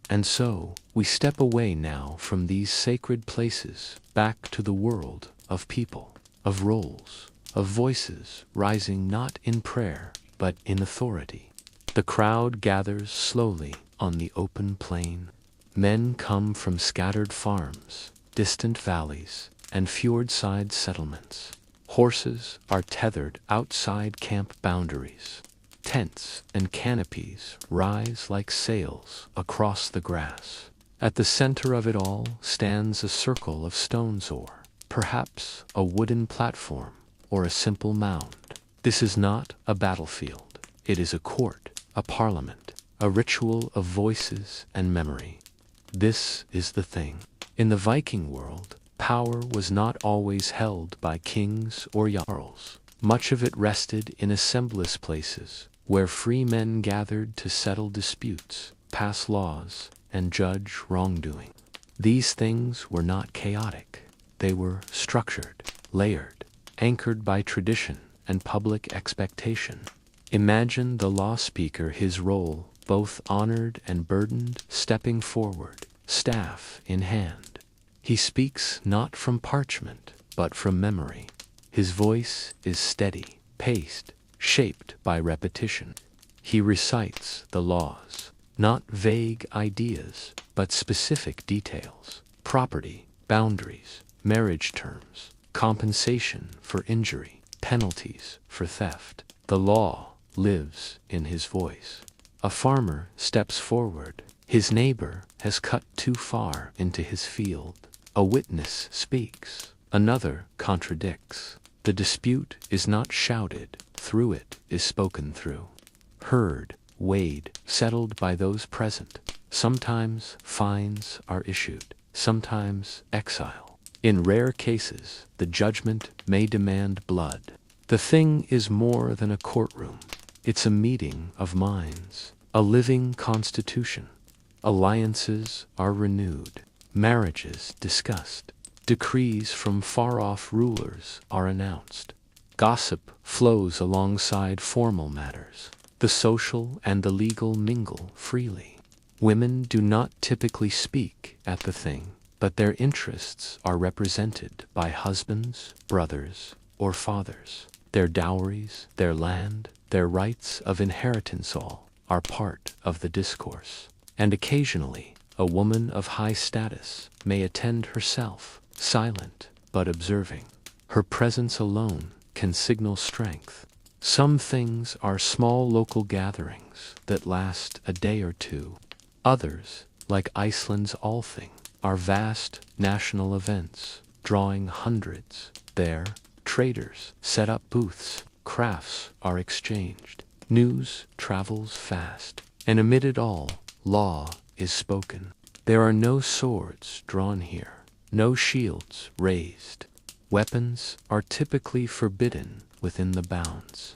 And so, we step away now from these sacred places back to the world of people, of roles, of voices rising not in prayer, but in authority. The crowd gathers slowly on the open plain. Men come from scattered farms, distant valleys, and fjordside settlements. Horses are tethered outside camp boundaries. Tents and canopies rise like sails across the grass. At the center of it all stands a circle of stones or, perhaps, a wooden platform or a simple mound. This is not a battlefield. It is a court, a parliament, a ritual of voices and memory. This is the thing. In the Viking world, power was not always held by kings or jarls. Much of it rested in assemblous places, where free men gathered to settle disputes, pass laws, and judge wrongdoing. These things were not chaotic. They were structured, layered, anchored by tradition and public expectation. Imagine the law speaker, his role, both honored and burdened, stepping forward, staff in hand. He speaks not from parchment, but from memory. His voice is steady, paced, shaped by repetition. He recites the laws, not vague ideas, but specific details: property, boundaries, marriage terms, compensation for injury, penalties for theft. The law lives in his voice. A farmer steps forward. His neighbor has cut too far into his field. A witness speaks. Another contradicts. The dispute is not shouted through, it is spoken through. Heard, weighed, settled by those present. Sometimes fines are issued, sometimes exile. In rare cases, the judgment may demand blood. The thing is more than a courtroom. It's a meeting of minds, a living constitution. Alliances are renewed, marriages discussed, decrees from far-off rulers are announced. Gossip flows alongside formal matters. The social and the legal mingle freely. Women do not typically speak at the thing, but their interests are represented by husbands, brothers, or fathers. Their dowries, their land, their rights of inheritance all are part of the discourse. And occasionally, a woman of high status may attend herself, silent but observing. Her presence alone can signal strength. Some things are small local gatherings that last a day or two. Others, like Iceland's Althing, are vast national events, drawing hundreds. There, traders set up booths, crafts are exchanged, news travels fast, and amid it all, law is spoken. There are no swords drawn here, no shields raised. Weapons are typically forbidden within the bounds.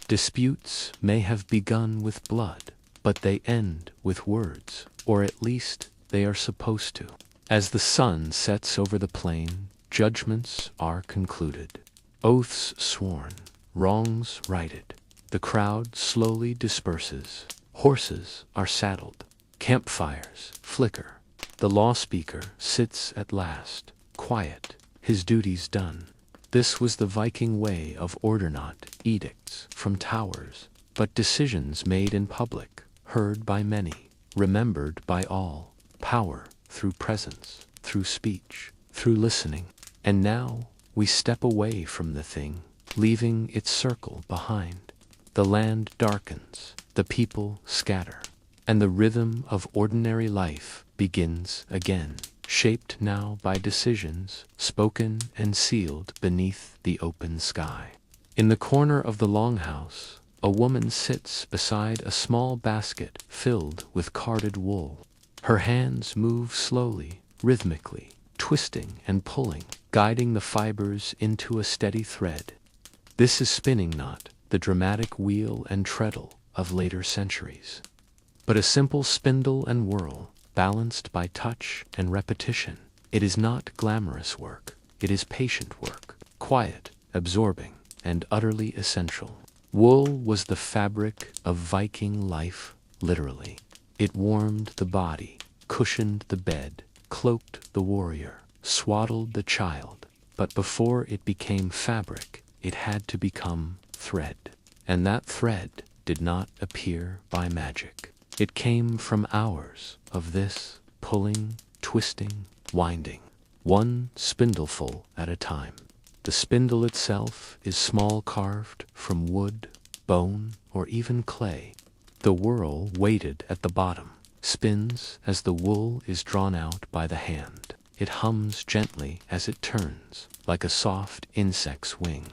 Disputes may have begun with blood, but they end with words, or at least they are supposed to. As the sun sets over the plain, judgments are concluded. Oaths sworn, wrongs righted. The crowd slowly disperses. Horses are saddled. Campfires flicker. The law speaker sits at last, quiet, his duties done. This was the Viking way of order, not edicts from towers, but decisions made in public, heard by many, remembered by all. Power through presence, through speech, through listening. And now we step away from the thing, leaving its circle behind. The land darkens, the people scatter, and the rhythm of ordinary life begins again, shaped now by decisions spoken and sealed beneath the open sky. In the corner of the longhouse, a woman sits beside a small basket filled with carded wool. Her hands move slowly, rhythmically, twisting and pulling, guiding the fibers into a steady thread. This is spinning not the dramatic wheel and treadle of later centuries, but a simple spindle and whirl, balanced by touch and repetition. It is not glamorous work. It is patient work, quiet, absorbing, and utterly essential. Wool was the fabric of Viking life, literally. It warmed the body, cushioned the bed, cloaked the warrior, swaddled the child. But before it became fabric, it had to become thread. And that thread did not appear by magic. It came from hours of this, pulling, twisting, winding. one spindleful at a time. The spindle itself is small, carved from wood, bone, or even clay. The whorl, weighted at the bottom, spins as the wool is drawn out by the hand. It hums gently as it turns, like a soft insect's wing.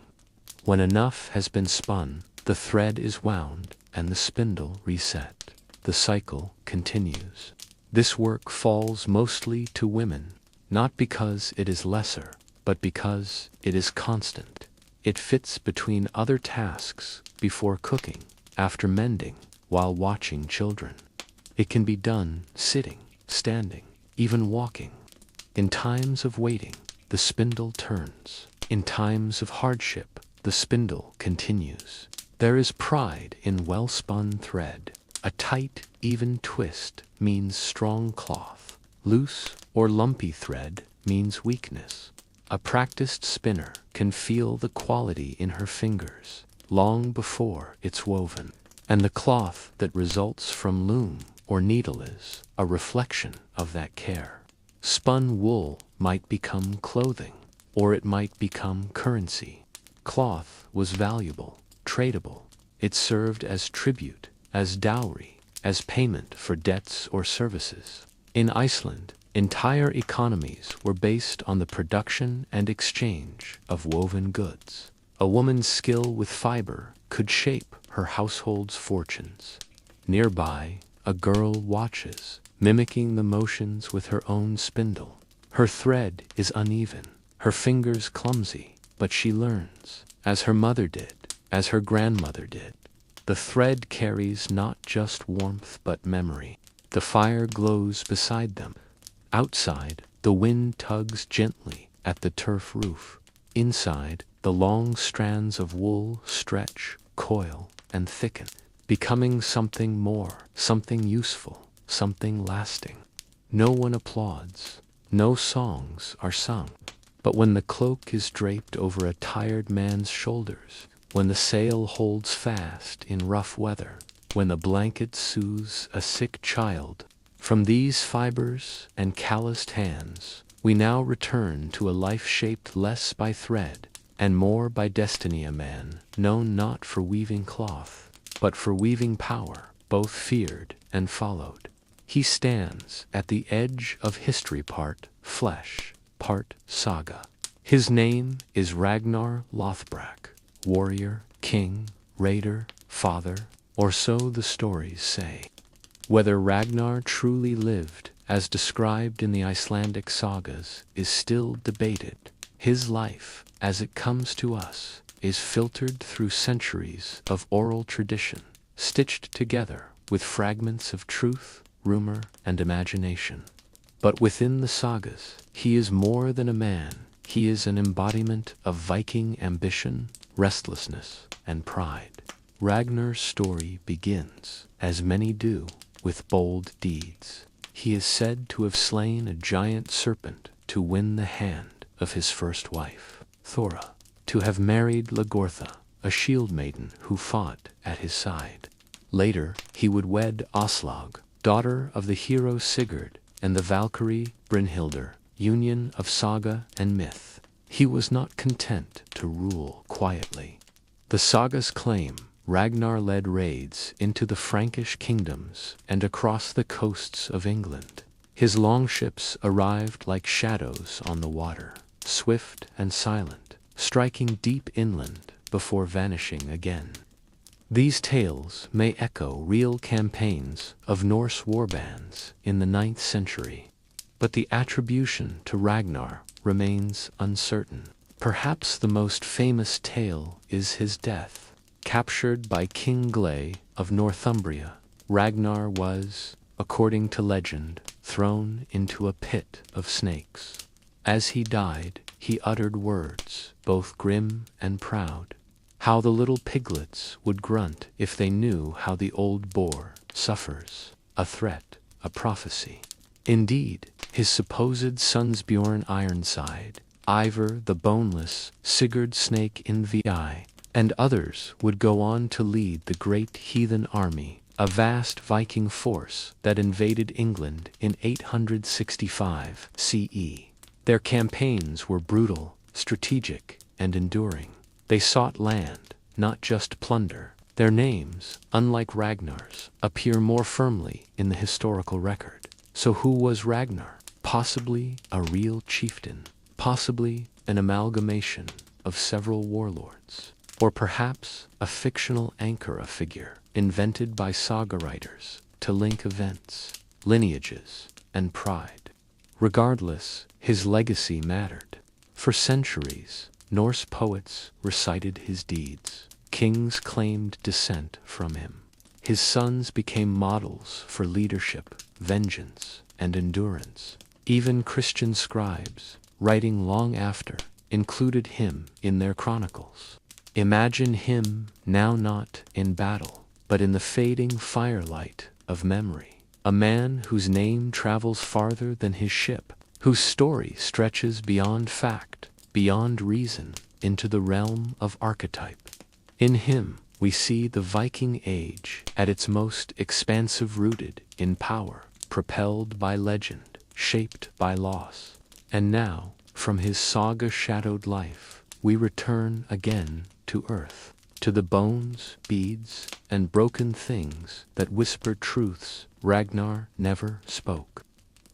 When enough has been spun, the thread is wound and the spindle reset. The cycle continues. This work falls mostly to women, not because it is lesser, but because it is constant. It fits between other tasks, before cooking, after mending, while watching children. It can be done sitting, standing, even walking. In times of waiting, the spindle turns. In times of hardship, the spindle continues. There is pride in well-spun thread. A tight, even twist means strong cloth. Loose or lumpy thread means weakness. A practiced spinner can feel the quality in her fingers long before it's woven. And the cloth that results from loom or needle is a reflection of that care. Spun wool might become clothing, or it might become currency. Cloth was valuable, tradable. It served as tribute, as dowry, as payment for debts or services. In Iceland, entire economies were based on the production and exchange of woven goods. A woman's skill with fiber could shape her household's fortunes. Nearby, a girl watches, mimicking the motions with her own spindle. Her thread is uneven, her fingers clumsy, but she learns, as her mother did, as her grandmother did. The thread carries not just warmth but memory. The fire glows beside them. Outside, the wind tugs gently at the turf roof. Inside, the long strands of wool stretch, coil, and thicken, becoming something more, something useful, something lasting. No one applauds. No songs are sung. But when the cloak is draped over a tired man's shoulders, when the sail holds fast in rough weather, when the blanket soothes a sick child, from these fibers and calloused hands, we now return to a life shaped less by thread and more by destiny, a man known not for weaving cloth, but for weaving power, both feared and followed. He stands at the edge of history, part flesh, part saga. His name is Ragnar Lothbrok, warrior, king, raider, father, or so the stories say. Whether Ragnar truly lived, as described in the Icelandic sagas, is still debated. His life, as it comes to us, is filtered through centuries of oral tradition, stitched together with fragments of truth, rumor, and imagination. But within the sagas, he is more than a man. He is an embodiment of Viking ambition, restlessness, and pride. Ragnar's story begins, as many do, with bold deeds. He is said to have slain a giant serpent to win the hand of his first wife, Thora, to have married Lagertha, a shield maiden who fought at his side. Later, he would wed Aslaug, daughter of the hero Sigurd, and the Valkyrie Brynhildr, union of saga and myth. He was not content to rule quietly. The sagas claim Ragnar led raids into the Frankish kingdoms and across the coasts of England. His longships arrived like shadows on the water, swift and silent, striking deep inland before vanishing again. These tales may echo real campaigns of Norse warbands in the 9th century, but the attribution to Ragnar remains uncertain. Perhaps the most famous tale is his death. Captured by King Gley of Northumbria, Ragnar was, according to legend, thrown into a pit of snakes. As he died, he uttered words, both grim and proud. How the little piglets would grunt if they knew how the old boar suffers, a threat, a prophecy. Indeed, his supposed sons Bjorn Ironside, Ivar the Boneless, Sigurd Snake in Vi, and others would go on to lead the great heathen army, a vast Viking force that invaded England in 865 CE. Their campaigns were brutal, strategic, and enduring. They sought land, not just plunder. Their names, unlike Ragnar's, appear more firmly in the historical record. So who was Ragnar? Possibly a real chieftain, possibly an amalgamation of several warlords, or perhaps a fictional Ankara figure invented by saga writers to link events, lineages, and pride. Regardless, his legacy mattered. For centuries, Norse poets recited his deeds. Kings claimed descent from him. His sons became models for leadership, vengeance, and endurance. Even Christian scribes, writing long after, included him in their chronicles. Imagine him now not in battle, but in the fading firelight of memory. A man whose name travels farther than his ship, whose story stretches beyond fact, beyond reason, into the realm of archetype. In him, we see the Viking age at its most expansive, rooted in power, propelled by legend, shaped by loss. And now, from his saga-shadowed life, we return again to earth, to the bones, beads, and broken things that whispered truths Ragnar never spoke.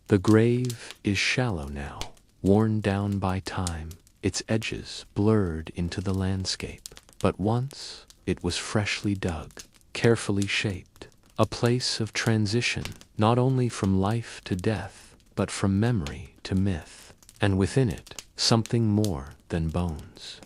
The grave is shallow now, worn down by time, its edges blurred into the landscape. But once, it was freshly dug, carefully shaped, a place of transition, not only from life to death, but from memory to myth, and within it, something more than bones.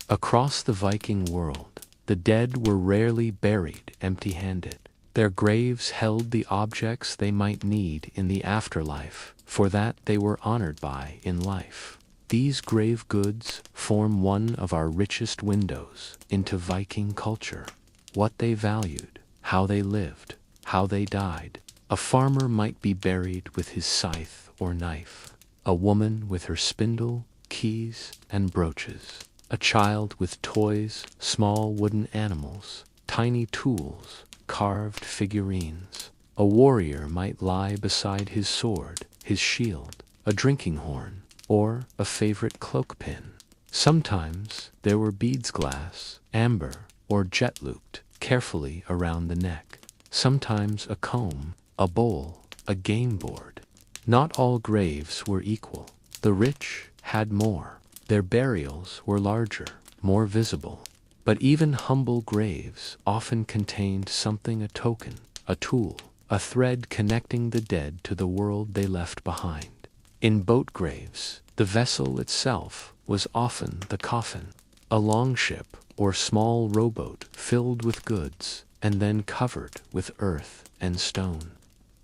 Across the Viking world, the dead were rarely buried empty-handed. Their graves held the objects they might need in the afterlife, for that they were honored by in life. These grave goods form one of our richest windows into Viking culture. What they valued, how they lived, how they died. A farmer might be buried with his scythe or knife. A woman with her spindle, keys, and brooches. A child with toys, small wooden animals, tiny tools, carved figurines. A warrior might lie beside his sword, his shield, a drinking horn, or a favorite cloak pin. Sometimes there were beads, glass, amber, or jet-looped carefully around the neck. Sometimes a comb, a bowl, a game board. Not all graves were equal. The rich had more. Their burials were larger, more visible. But even humble graves often contained something, a token, a tool, a thread connecting the dead to the world they left behind. In boat graves, the vessel itself was often the coffin, a longship or small rowboat filled with goods and then covered with earth and stone.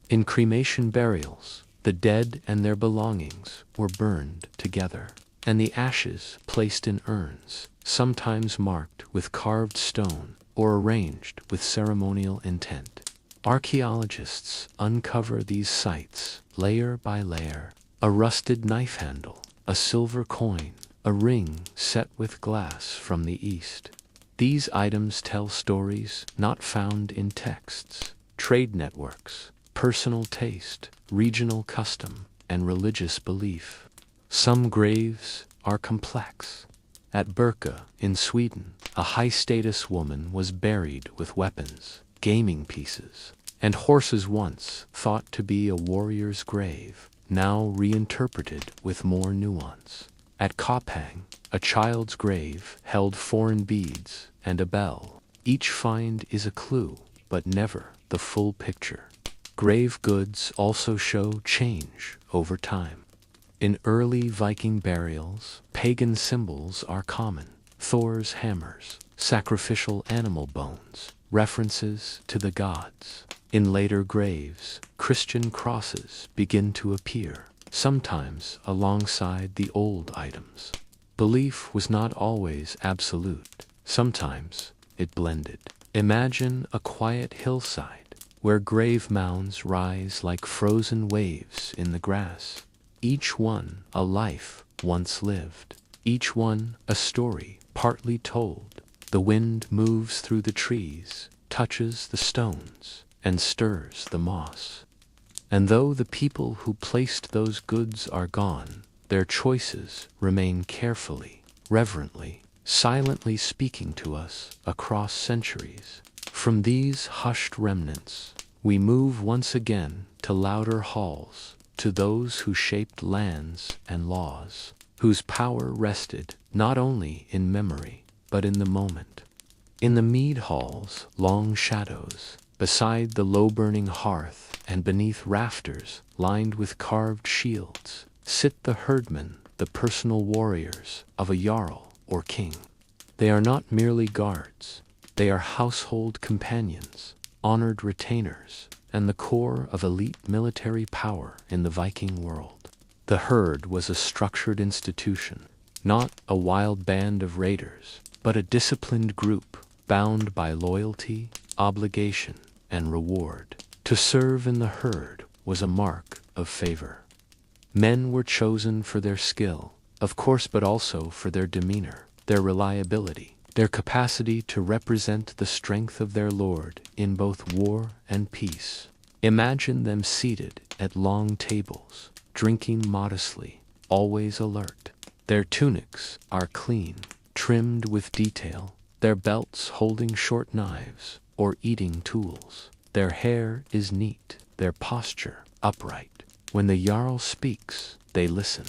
In cremation burials, the dead and their belongings were burned together, and the ashes placed in urns, sometimes marked with carved stone or arranged with ceremonial intent. Archaeologists uncover these sites layer by layer. A rusted knife handle, a silver coin, a ring set with glass from the East. These items tell stories not found in texts. Trade networks, personal taste, regional custom, and religious belief. Some graves are complex. At Birka, in Sweden, a high-status woman was buried with weapons, gaming pieces, and horses once thought to be a warrior's grave, now reinterpreted with more nuance. At Kopang, a child's grave held foreign beads and a bell. Each find is a clue, but never the full picture. Grave goods also show change over time. In early Viking burials, pagan symbols are common. Thor's hammers, sacrificial animal bones, references to the gods. In later graves, Christian crosses begin to appear, sometimes alongside the old items. Belief was not always absolute. Sometimes it blended. Imagine a quiet hillside where grave mounds rise like frozen waves in the grass. Each one a life once lived. Each one a story partly told. The wind moves through the trees, touches the stones, and stirs the moss. And though the people who placed those goods are gone, their choices remain carefully, reverently, silently speaking to us across centuries. From these hushed remnants, we move once again to louder halls, to those who shaped lands and laws, whose power rested not only in memory, but in the moment. In the mead hall's long shadows, beside the low-burning hearth and beneath rafters lined with carved shields, sit the herdmen, the personal warriors of a jarl or king. They are not merely guards, they are household companions, honored retainers, and the core of elite military power in the Viking world. The herd was a structured institution, not a wild band of raiders, but a disciplined group bound by loyalty, obligation, and reward. To serve in the herd was a mark of favor. Men were chosen for their skill, of course, but also for their demeanor, their reliability, their capacity to represent the strength of their lord in both war and peace. Imagine them seated at long tables, drinking modestly, always alert. Their tunics are clean, trimmed with detail, their belts holding short knives or eating tools. Their hair is neat, their posture upright. When the jarl speaks, they listen.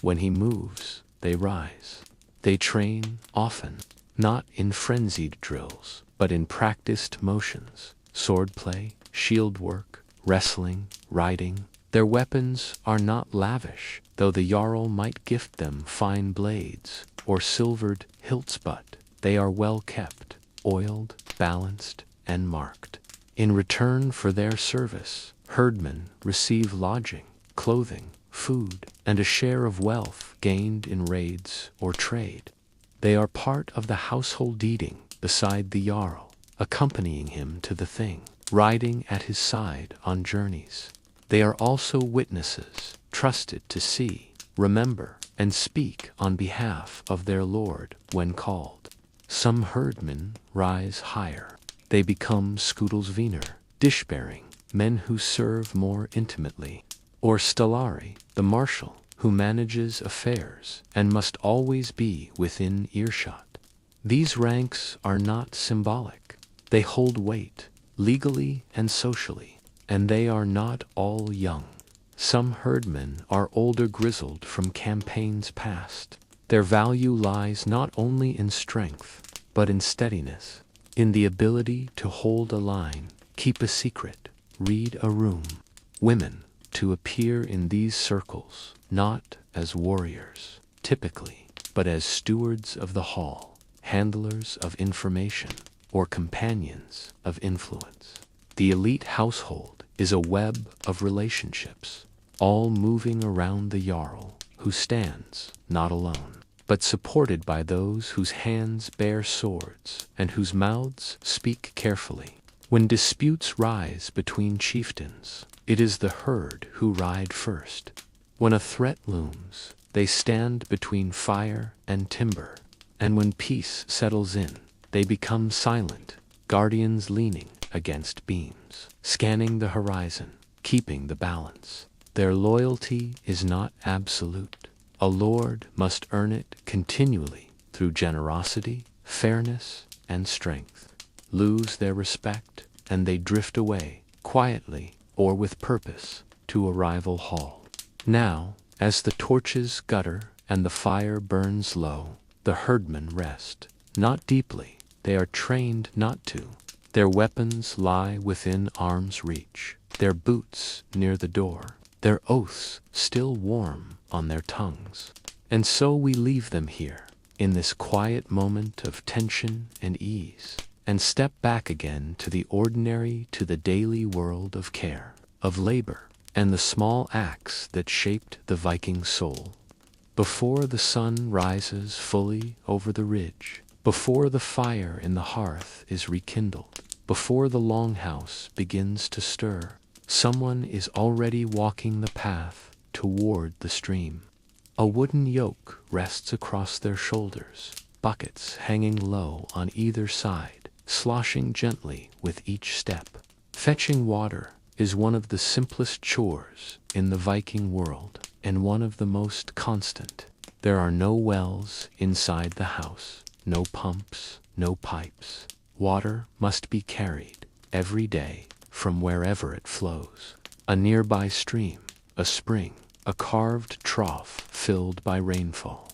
When he moves, they rise. They train often, not in frenzied drills, but in practiced motions, swordplay, shield work, wrestling, riding. Their weapons are not lavish, though the jarl might gift them fine blades or silvered hilts, but they are well kept, oiled, balanced, and marked. In return for their service, herdmen receive lodging, clothing, food, and a share of wealth gained in raids or trade. They are part of the household, eating beside the jarl, accompanying him to the thing, riding at his side on journeys. They are also witnesses, trusted to see, remember, and speak on behalf of their lord when called. Some herdmen rise higher. They become skudelsviner, dish-bearing, men who serve more intimately, or stellari, the marshal, who manages affairs and must always be within earshot. These ranks are not symbolic. They hold weight, legally and socially, and they are not all young. Some herdmen are older, grizzled from campaigns past. Their value lies not only in strength, but in steadiness, in the ability to hold a line, keep a secret, read a room. Women, to appear in these circles, not as warriors, typically, but as stewards of the hall, handlers of information, or companions of influence. The elite household is a web of relationships, all moving around the jarl, who stands not alone, but supported by those whose hands bear swords and whose mouths speak carefully. When disputes rise between chieftains, it is the herd who ride first. When a threat looms, they stand between fire and timber, and when peace settles in, they become silent, guardians leaning against beams, scanning the horizon, keeping the balance. Their loyalty is not absolute. A lord must earn it continually through generosity, fairness, and strength. Lose their respect, and they drift away, quietly or with purpose, to a rival hall. Now, as the torches gutter and the fire burns low, the herdmen rest. Not deeply, they are trained not to. Their weapons lie within arm's reach, their boots near the door, their oaths still warm on their tongues. And so we leave them here, in this quiet moment of tension and ease, and step back again to the ordinary, to the daily world of care, of labor, and the small acts that shaped the Viking soul. Before the sun rises fully over the ridge, before the fire in the hearth is rekindled, before the longhouse begins to stir, someone is already walking the path toward the stream. A wooden yoke rests across their shoulders, buckets hanging low on either side, sloshing gently with each step. Fetching water is one of the simplest chores in the Viking world. and one of the most constant. There are no wells inside the house, no pumps, no pipes. Water must be carried every day from wherever it flows. A nearby stream, a spring, a carved trough filled by rainfall.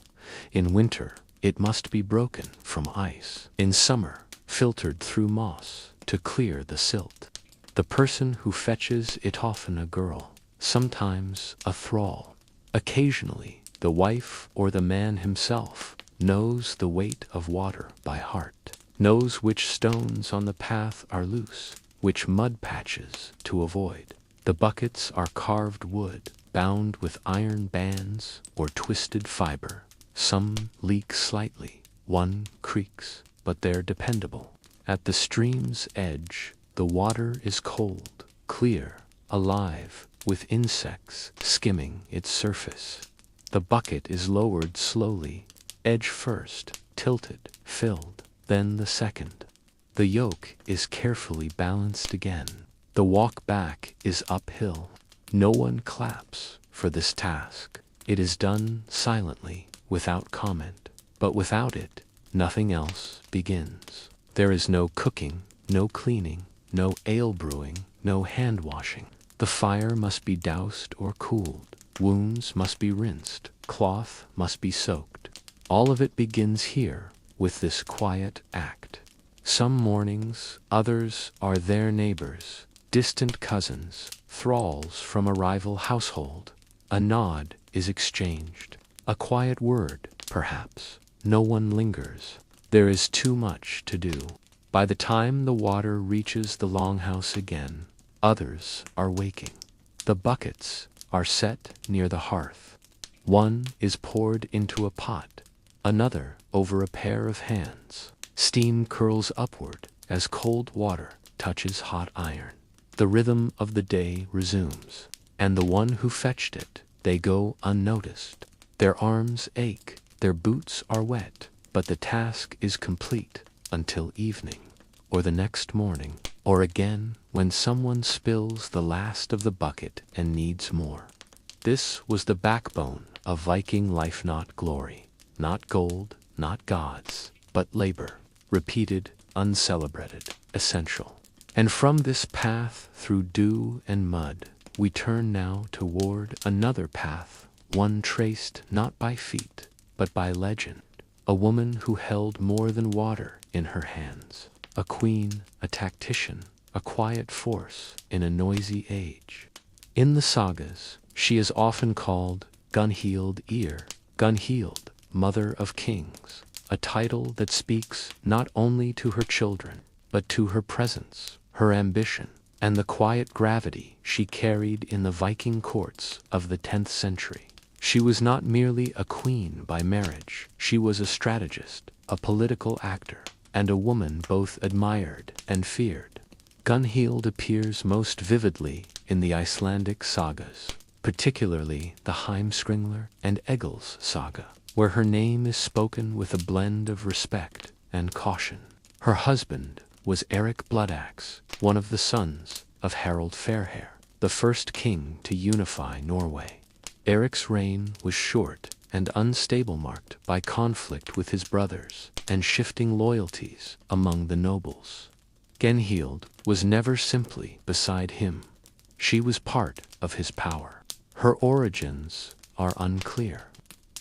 In winter, it must be broken from ice. In summer, filtered through moss to clear the silt. The person who fetches it, often a girl, sometimes a thrall, occasionally the wife or the man himself, knows the weight of water by heart, knows which stones on the path are loose, which mud patches to avoid. The buckets are carved wood, bound with iron bands or twisted fiber. Some leak slightly, one creaks, but they're dependable. At the stream's edge, the water is cold, clear, alive, with insects skimming its surface. The bucket is lowered slowly, edge first, tilted, filled, then the second. The yoke is carefully balanced again. The walk back is uphill. No one claps for this task. It is done silently, without comment. But without it, nothing else begins. There is no cooking, no cleaning, no ale brewing, no hand washing. The fire must be doused or cooled. Wounds must be rinsed. Cloth must be soaked. All of it begins here with this quiet act. Some mornings, others are their neighbors, distant cousins, thralls from a rival household. A nod is exchanged. A quiet word, perhaps. No one lingers. There is too much to do. By the time the water reaches the longhouse again, others are waking. The buckets are set near the hearth. One is poured into a pot, another over a pair of hands. Steam curls upward as cold water touches hot iron. The rhythm of the day resumes, and the one who fetched it, they go unnoticed. Their arms ache, their boots are wet, but the task is complete until evening, or the next morning, or again when someone spills the last of the bucket and needs more. This was the backbone of Viking life, not glory, not gold, not gods, but labor, repeated, uncelebrated, essential. And from this path through dew and mud, we turn now toward another path, one traced not by feet, but by legend. A woman who held more than water in her hands. A queen, a tactician, a quiet force in a noisy age. In the sagas, she is often called Gunnhild, Gunnhild, Mother of Kings, a title that speaks not only to her children, but to her presence, her ambition, and the quiet gravity she carried in the Viking courts of the 10th century. She was not merely a queen by marriage, she was a strategist, a political actor, and a woman both admired and feared. Gunnhild appears most vividly in the Icelandic sagas, particularly the Heimskringla and Egil's saga, where her name is spoken with a blend of respect and caution. Her husband was Erik Bloodaxe, one of the sons of Harald Fairhair, the first king to unify Norway. Erik's reign was short and unstable, marked by conflict with his brothers and shifting loyalties among the nobles. Gunnhild was never simply beside him. She was part of his power. Her origins are unclear.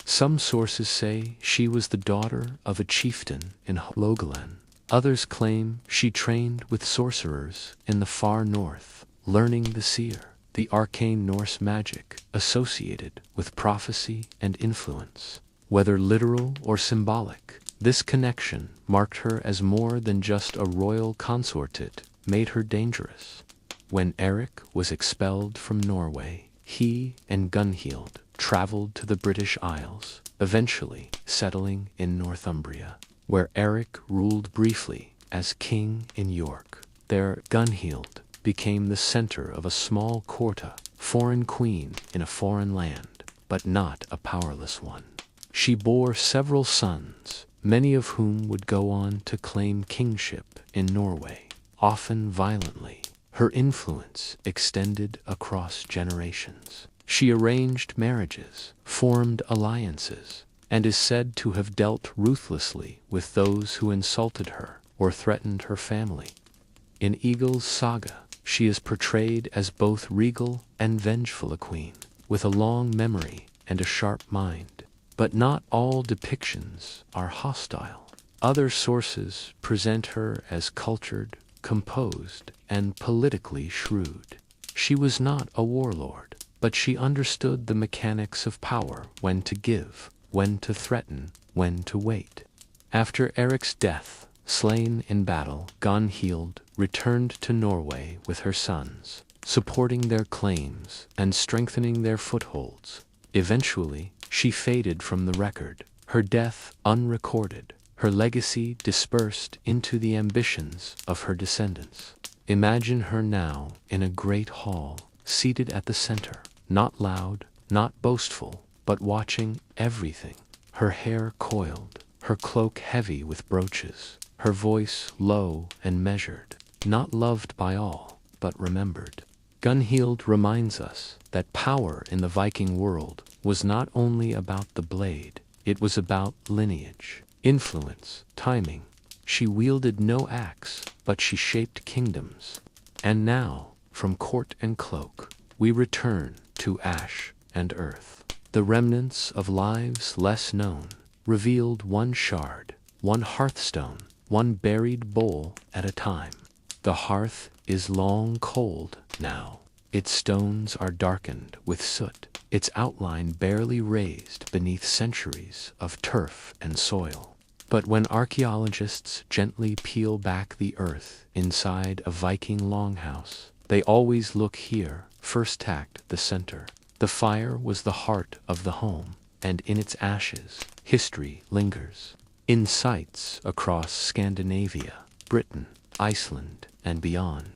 Some sources say she was the daughter of a chieftain in Hålogaland. Others claim she trained with sorcerers in the far north, learning the seer, the arcane Norse magic associated with prophecy and influence. Whether literal or symbolic, this connection marked her as more than just a royal consort. It made her dangerous. When Erik was expelled from Norway, he and Gunnhild traveled to the British Isles, eventually settling in Northumbria, where Erik ruled briefly as king in York. There, Gunnhild became the center of a small court, a foreign queen in a foreign land, but not a powerless one. She bore several sons, many of whom would go on to claim kingship in Norway, often violently. Her influence extended across generations. She arranged marriages, formed alliances, and is said to have dealt ruthlessly with those who insulted her or threatened her family. In Egil's saga, she is portrayed as both regal and vengeful a queen, with a long memory and a sharp mind. But not all depictions are hostile. Other sources present her as cultured, composed, and politically shrewd. She was not a warlord, but she understood the mechanics of power, when to give, when to threaten, when to wait. After Erik's death, slain in battle, Gunnhild returned to Norway with her sons, supporting their claims and strengthening their footholds. Eventually, she faded from the record, her death unrecorded, her legacy dispersed into the ambitions of her descendants. Imagine her now in a great hall, seated at the center, not loud, not boastful, but watching everything. Her hair coiled, her cloak heavy with brooches, her voice low and measured, not loved by all, but remembered. Gunnhild reminds us that power in the Viking world was not only about the blade, it was about lineage, influence, timing. She wielded no axe, but she shaped kingdoms. And now, from court and cloak, we return to ash and earth. The remnants of lives less known, revealed one shard, one hearthstone, one buried bowl at a time. The hearth is long cold now. Its stones are darkened with soot, its outline barely raised beneath centuries of turf and soil. But when archaeologists gently peel back the earth inside a Viking longhouse, they always look here, first tacked the center. The fire was the heart of the home, and in its ashes, history lingers. In sites across Scandinavia, Britain, Iceland, and beyond,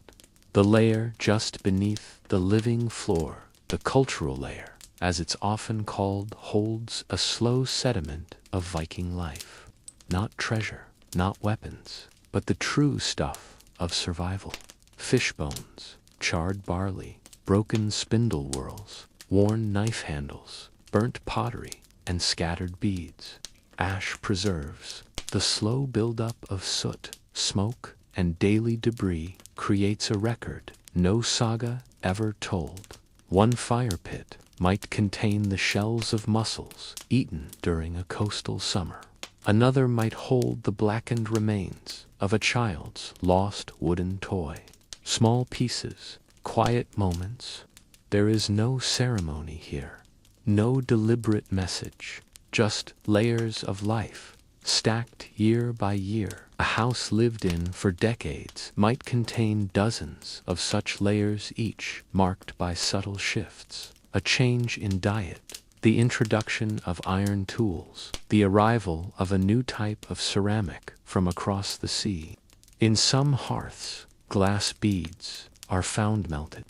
the layer just beneath the living floor, the cultural layer, as it's often called, holds a slow sediment of Viking life. Not treasure, not weapons, but the true stuff of survival. Fish bones, charred barley, broken spindle whorls, worn knife handles, burnt pottery, and scattered beads. Ash preserves. The slow buildup of soot, smoke, and daily debris creates a record no saga ever told. One fire pit might contain the shells of mussels eaten during a coastal summer. Another might hold the blackened remains of a child's lost wooden toy. Small pieces, quiet moments. There is no ceremony here, no deliberate message, just layers of life, stacked year by year. A house lived in for decades might contain dozens of such layers, each marked by subtle shifts. A change in diet, the introduction of iron tools, the arrival of a new type of ceramic from across the sea. In some hearths, glass beads are found melted,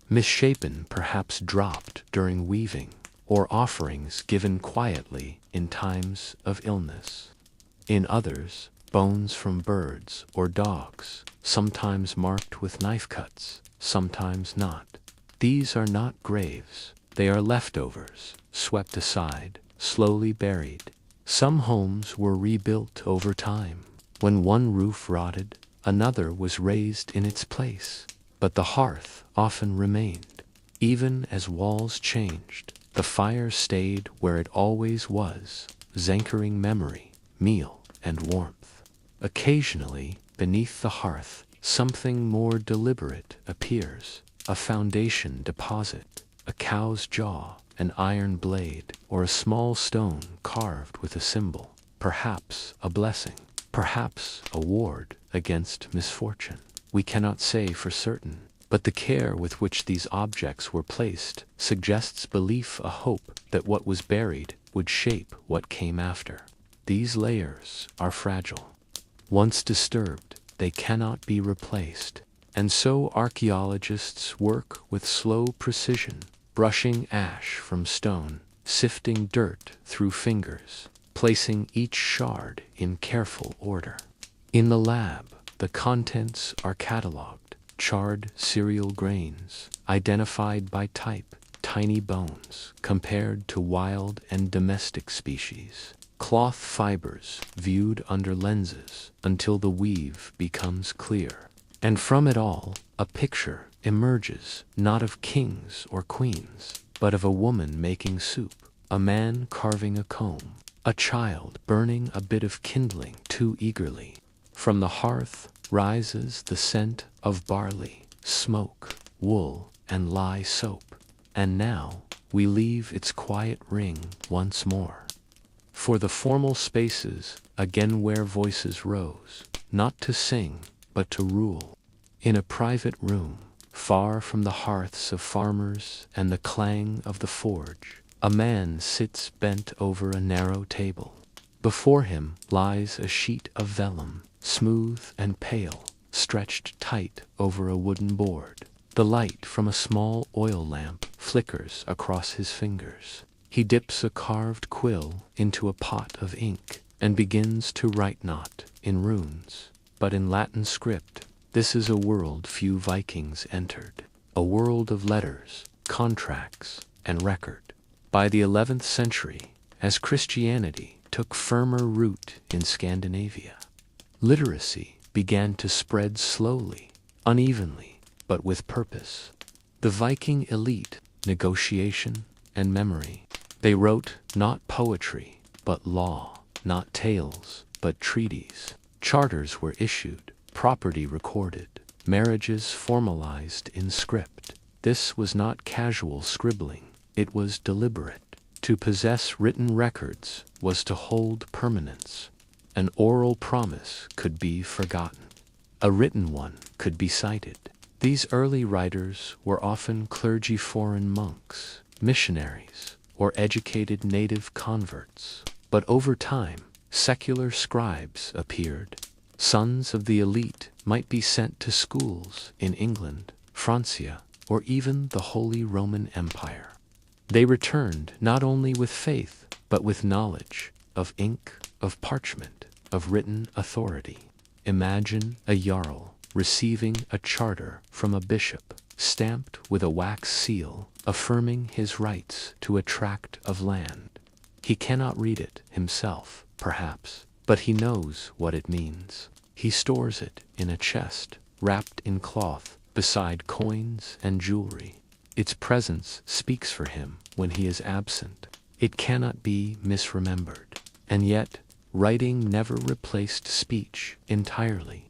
misshapen, perhaps dropped during weaving, or offerings given quietly in times of illness. In others, bones from birds or dogs, sometimes marked with knife cuts, sometimes not. These are not graves, they are leftovers, swept aside, slowly buried. Some homes were rebuilt over time. When one roof rotted, another was raised in its place. But the hearth often remained. Even as walls changed, the fire stayed where it always was, anchoring memory, meal, and warmth. Occasionally, beneath the hearth, something more deliberate appears. A foundation deposit, a cow's jaw, an iron blade, or a small stone carved with a symbol. Perhaps a blessing, perhaps a ward against misfortune. We cannot say for certain, but the care with which these objects were placed suggests belief, a hope that what was buried would shape what came after. These layers are fragile. Once disturbed, they cannot be replaced. And so archaeologists work with slow precision, brushing ash from stone, sifting dirt through fingers, placing each shard in careful order. In the lab, the contents are catalogued, charred cereal grains, identified by type, tiny bones compared to wild and domestic species. Cloth fibers viewed under lenses until the weave becomes clear. And from it all, a picture emerges, not of kings or queens, but of a woman making soup, a man carving a comb, a child burning a bit of kindling too eagerly. From the hearth rises the scent of barley, smoke, wool, and lye soap. And now we leave its quiet ring once more. For the formal spaces again where voices rose, not to sing, but to rule. In a private room, far from the hearths of farmers and the clang of the forge, a man sits bent over a narrow table. Before him lies a sheet of vellum, smooth and pale, stretched tight over a wooden board. The light from a small oil lamp flickers across his fingers. He dips a carved quill into a pot of ink and begins to write, not in runes, but in Latin script. This is a world few Vikings entered, a world of letters, contracts, and record. By the 11th century, as Christianity took firmer root in Scandinavia, literacy began to spread slowly, unevenly, but with purpose. The Viking elite, negotiation and memory. They wrote not poetry, but law, not tales, but treaties. Charters were issued, property recorded, marriages formalized in script. This was not casual scribbling, it was deliberate. To possess written records was to hold permanence. An oral promise could be forgotten. A written one could be cited. These early writers were often clergy foreign monks, missionaries, or educated native converts. But over time, secular scribes appeared. Sons of the elite might be sent to schools in England, Francia, or even the Holy Roman Empire. They returned not only with faith, but with knowledge of ink, of parchment, of written authority. Imagine a jarl receiving a charter from a bishop, stamped with a wax seal, affirming his rights to a tract of land. He cannot read it himself, perhaps, but he knows what it means. He stores it in a chest, wrapped in cloth, beside coins and jewelry. Its presence speaks for him when he is absent. It cannot be misremembered. And yet, writing never replaced speech entirely.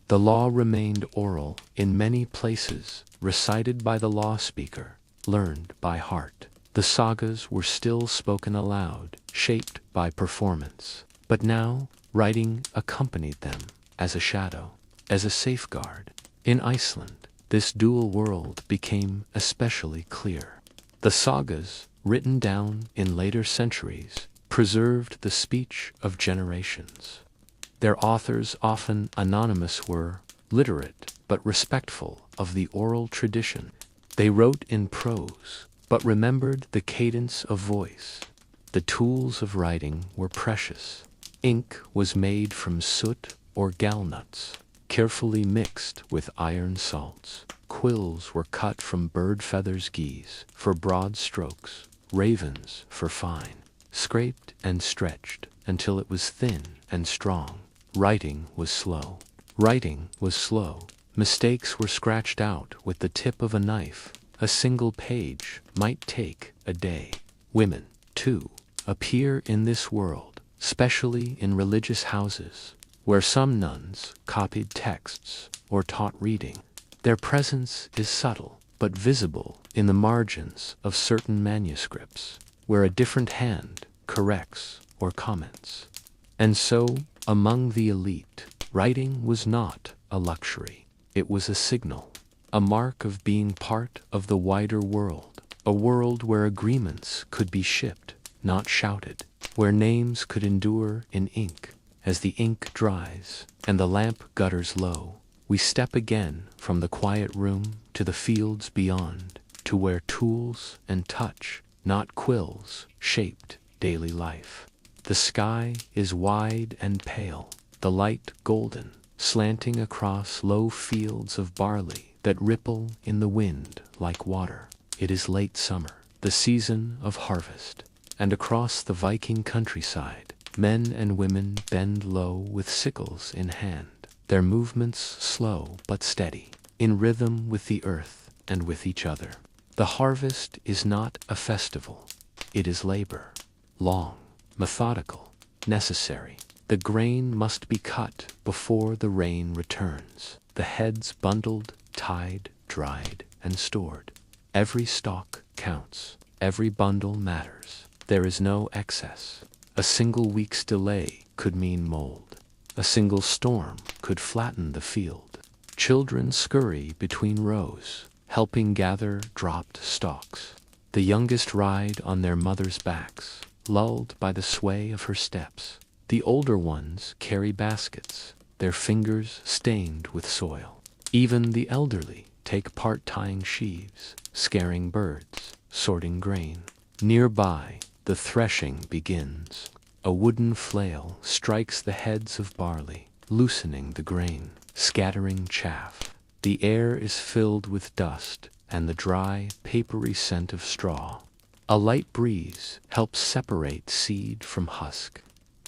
The law remained oral in many places, recited by the law speaker, learned by heart. The sagas were still spoken aloud, shaped by performance. But now, writing accompanied them as a shadow, as a safeguard. In Iceland, this dual world became especially clear. The sagas, written down in later centuries, preserved the speech of generations. Their authors, often anonymous, were literate but respectful of the oral tradition. They wrote in prose, but remembered the cadence of voice. The tools of writing were precious. Ink was made from soot or gallnuts, carefully mixed with iron salts. Quills were cut from bird feathers, geese for broad strokes, ravens for fine, scraped and stretched until it was thin and strong. Writing was slow. Writing was slow. Mistakes were scratched out with the tip of a knife. A single page might take a day. Women, too, appear in this world, especially in religious houses, where some nuns copied texts or taught reading. Their presence is subtle, but visible in the margins of certain manuscripts, where a different hand corrects or comments. And so, among the elite, writing was not a luxury. It was a signal, a mark of being part of the wider world, a world where agreements could be shipped, not shouted, where names could endure in ink. As the ink dries and the lamp gutters low, we step again from the quiet room to the fields beyond, to where tools and touch, not quills, shaped daily life. The sky is wide and pale, the light golden, slanting across low fields of barley that ripple in the wind like water. It is late summer. the season of harvest. And across the Viking countryside, men and women bend low with sickles in hand, their movements slow but steady, in rhythm with the earth and with each other. The harvest is not a festival. It is labor. Long, methodical, necessary. The grain must be cut before the rain returns, the heads bundled, tied, dried, and stored. Every stalk counts. Every bundle matters. There is no excess. A single week's delay could mean mold. A single storm could flatten the field. Children scurry between rows, helping gather dropped stalks. The youngest ride on their mothers' backs, lulled by the sway of her steps. The older ones carry baskets, their fingers stained with soil. Even the elderly take part tying sheaves, scaring birds, sorting grain. Nearby, the threshing begins. A wooden flail strikes the heads of barley, loosening the grain, scattering chaff. The air is filled with dust and the dry, papery scent of straw. A light breeze helps separate seed from husk.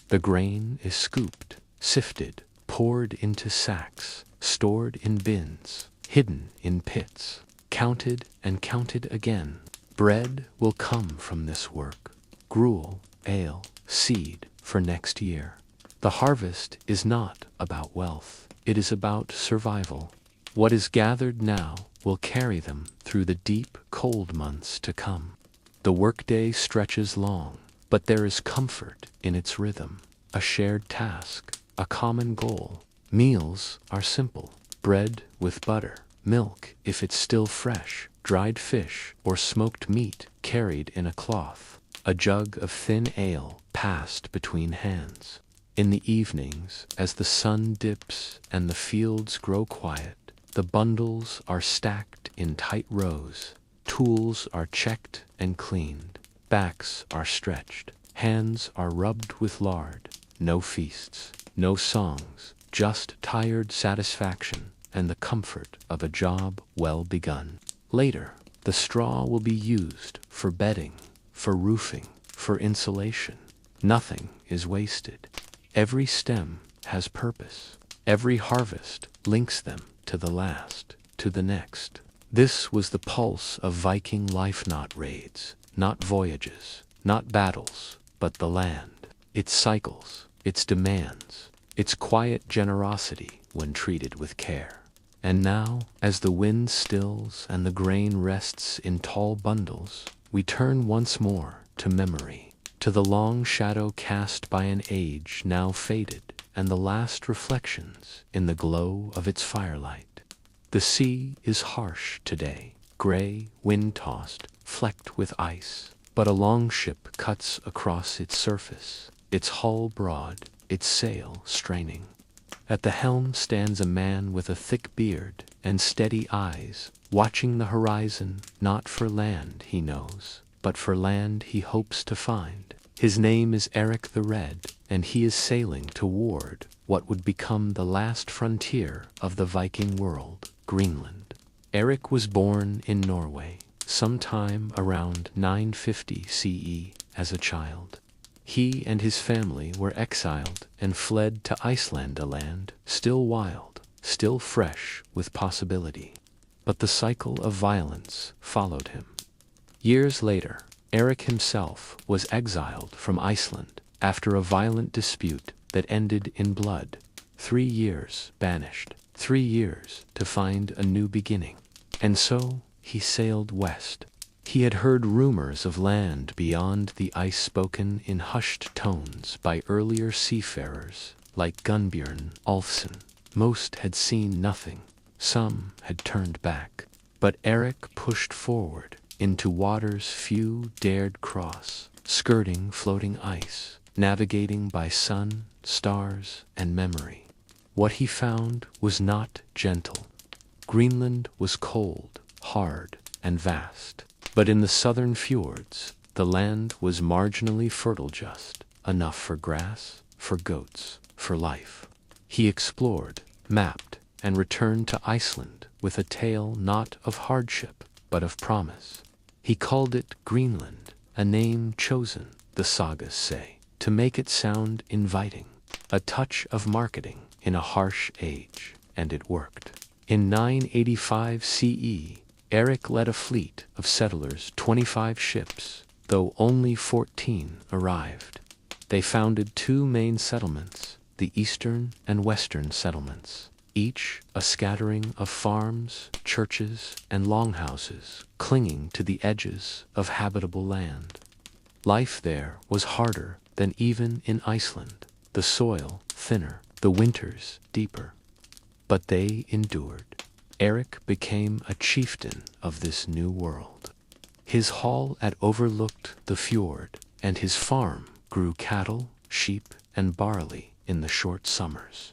The grain is scooped, sifted, poured into sacks, stored in bins, hidden in pits, counted and counted again. Bread will come from this work. Gruel, ale, seed for next year. The harvest is not about wealth. It is about survival. What is gathered now will carry them through the deep, cold months to come. The workday stretches long, but there is comfort in its rhythm. A shared task, a common goal. Meals are simple. Bread with butter, milk if it's still fresh, dried fish or smoked meat carried in a cloth, a jug of thin ale passed between hands. In the evenings, as the sun dips and the fields grow quiet, the bundles are stacked in tight rows, tools are checked and cleaned, backs are stretched, hands are rubbed with lard. No feasts, no songs, just tired satisfaction and the comfort of a job well begun. Later, the straw will be used for bedding, for roofing, for insulation. Nothing is wasted. Every stem has purpose. Every harvest links them to the last, to the next. This was the pulse of Viking life, not raids, not voyages, not battles, but the land, its cycles, its demands, its quiet generosity when treated with care. And now, as the wind stills and the grain rests in tall bundles, we turn once more to memory, to the long shadow cast by an age now faded, and the last reflections in the glow of its firelight. The sea is harsh today, gray, wind-tossed, flecked with ice, but a longship cuts across its surface, its hull broad, its sail straining. At the helm stands a man with a thick beard and steady eyes, watching the horizon, not for land he knows, but for land he hopes to find. His name is Erik the Red, and he is sailing toward what would become the last frontier of the Viking world, Greenland. Erik was born in Norway, sometime around 950 CE as a child. He and his family were exiled and fled to Iceland, a land still wild, still fresh with possibility. But the cycle of violence followed him. Years later, Erik himself was exiled from Iceland after a violent dispute that ended in blood. 3 years banished, 3 years to find a new beginning. And so he sailed west. He had heard rumors of land beyond the ice, spoken in hushed tones by earlier seafarers like Gunnbjorn Ulfson. Most had seen nothing. Some had turned back. But Erik pushed forward into waters few dared cross, skirting floating ice, navigating by sun, stars, and memory. What he found was not gentle. Greenland was cold, hard, and vast. But in the southern fjords, the land was marginally fertile, just enough for grass, for goats, for life. He explored, mapped, and returned to Iceland with a tale not of hardship, but of promise. He called it Greenland, a name chosen, the sagas say, to make it sound inviting. A touch of marketing in a harsh age, and it worked. In 985 CE, Erik led a fleet of settlers, 25 ships, though only 14 arrived. They founded two main settlements, the eastern and western settlements, each a scattering of farms, churches, and longhouses clinging to the edges of habitable land. Life there was harder than even in Iceland, the soil thinner, the winters deeper. But they endured. Erik became a chieftain of this new world. His hall overlooked the fjord, and his farm grew cattle, sheep, and barley in the short summers.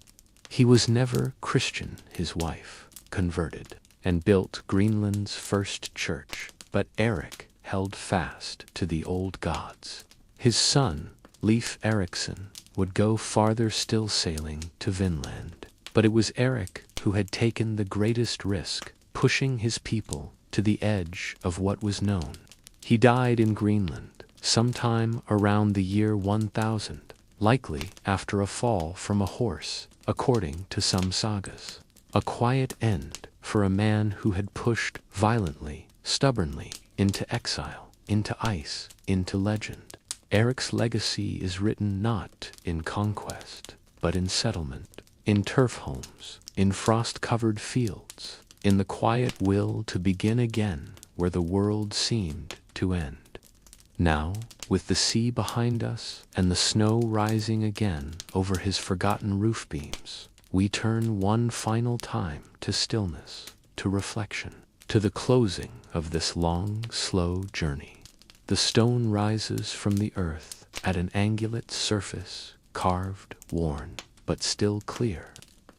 He was never Christian. His wife converted and built Greenland's first church, but Erik held fast to the old gods. His son, Leif Erikson, would go farther still, sailing to Vinland. But it was Erik who had taken the greatest risk, pushing his people to the edge of what was known. He died in Greenland sometime around the year 1000, likely after a fall from a horse, according to some sagas. A quiet end for a man who had pushed violently, stubbornly, into exile, into ice, into legend. Erik's legacy is written not in conquest, but in settlement. In turf homes, in frost-covered fields, in the quiet will to begin again where the world seemed to end. Now, with the sea behind us and the snow rising again over his forgotten roof beams, we turn one final time to stillness, to reflection, to the closing of this long, slow journey. The stone rises from the earth at an angulate surface, carved, worn, but still clear.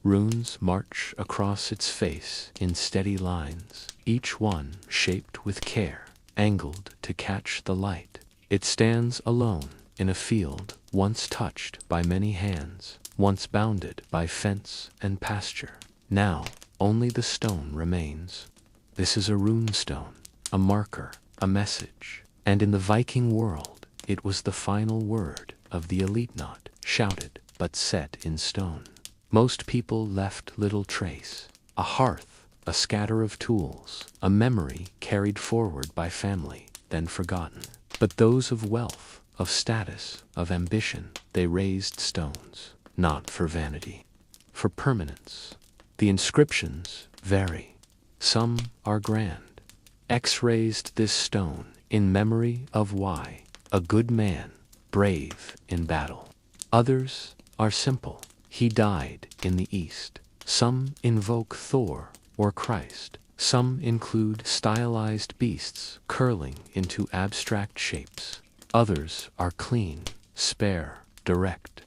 Runes march across its face in steady lines, each one shaped with care, angled to catch the light. It stands alone in a field once touched by many hands, once bounded by fence and pasture. Now only the stone remains. This is a runestone, a marker, a message, and in the Viking world it was the final word of the elite, not shouted but set in stone. Most people left little trace, a hearth, a scatter of tools, a memory carried forward by family, then forgotten. But those of wealth, of status, of ambition, they raised stones, not for vanity, for permanence. The inscriptions vary. Some are grand. X raised this stone in memory of Y, a good man, brave in battle. Others are simple. He died in the East. Some invoke Thor or Christ. Some include stylized beasts curling into abstract shapes. Others are clean, spare, direct.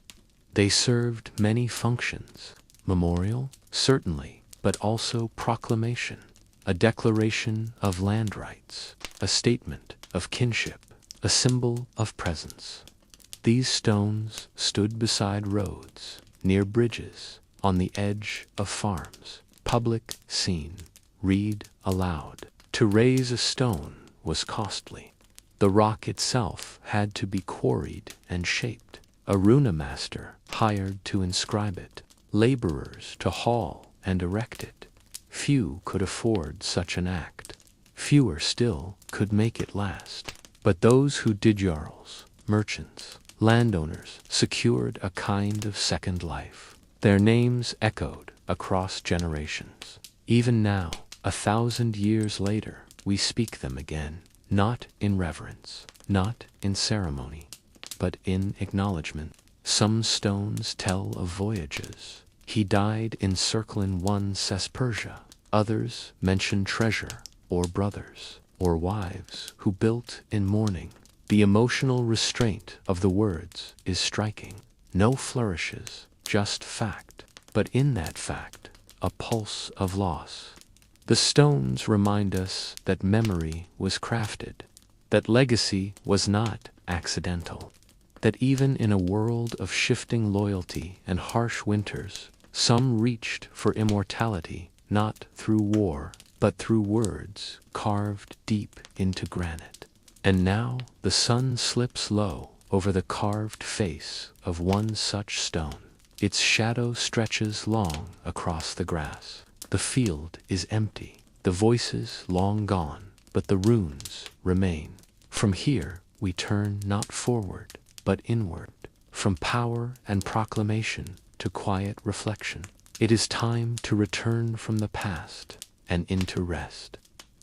They served many functions. Memorial, certainly, but also proclamation. A declaration of land rights. A statement of kinship. A symbol of presence. These stones stood beside roads, near bridges, on the edge of farms. Public scene. Read aloud. To raise a stone was costly. The rock itself had to be quarried and shaped. A runemaster hired to inscribe it. Laborers to haul and erect it. Few could afford such an act. Fewer still could make it last. But those who did, jarls, merchants, landowners, secured a kind of second life. Their names echoed across generations. Even now, 1,000 years later, we speak them again, not in reverence, not in ceremony, but in acknowledgement. Some stones tell of voyages. He died encircling one Persia. Others mention treasure, or brothers, or wives who built in mourning. The emotional restraint of the words is striking. No flourishes, just fact, but in that fact, a pulse of loss. The stones remind us that memory was crafted, that legacy was not accidental, that even in a world of shifting loyalty and harsh winters, some reached for immortality not through war, but through words carved deep into granite. And now the sun slips low over the carved face of one such stone. Its shadow stretches long across the grass. The field is empty, the voices long gone, but the runes remain. From here we turn not forward, but inward, from power and proclamation to quiet reflection. It is time to return from the past and into rest.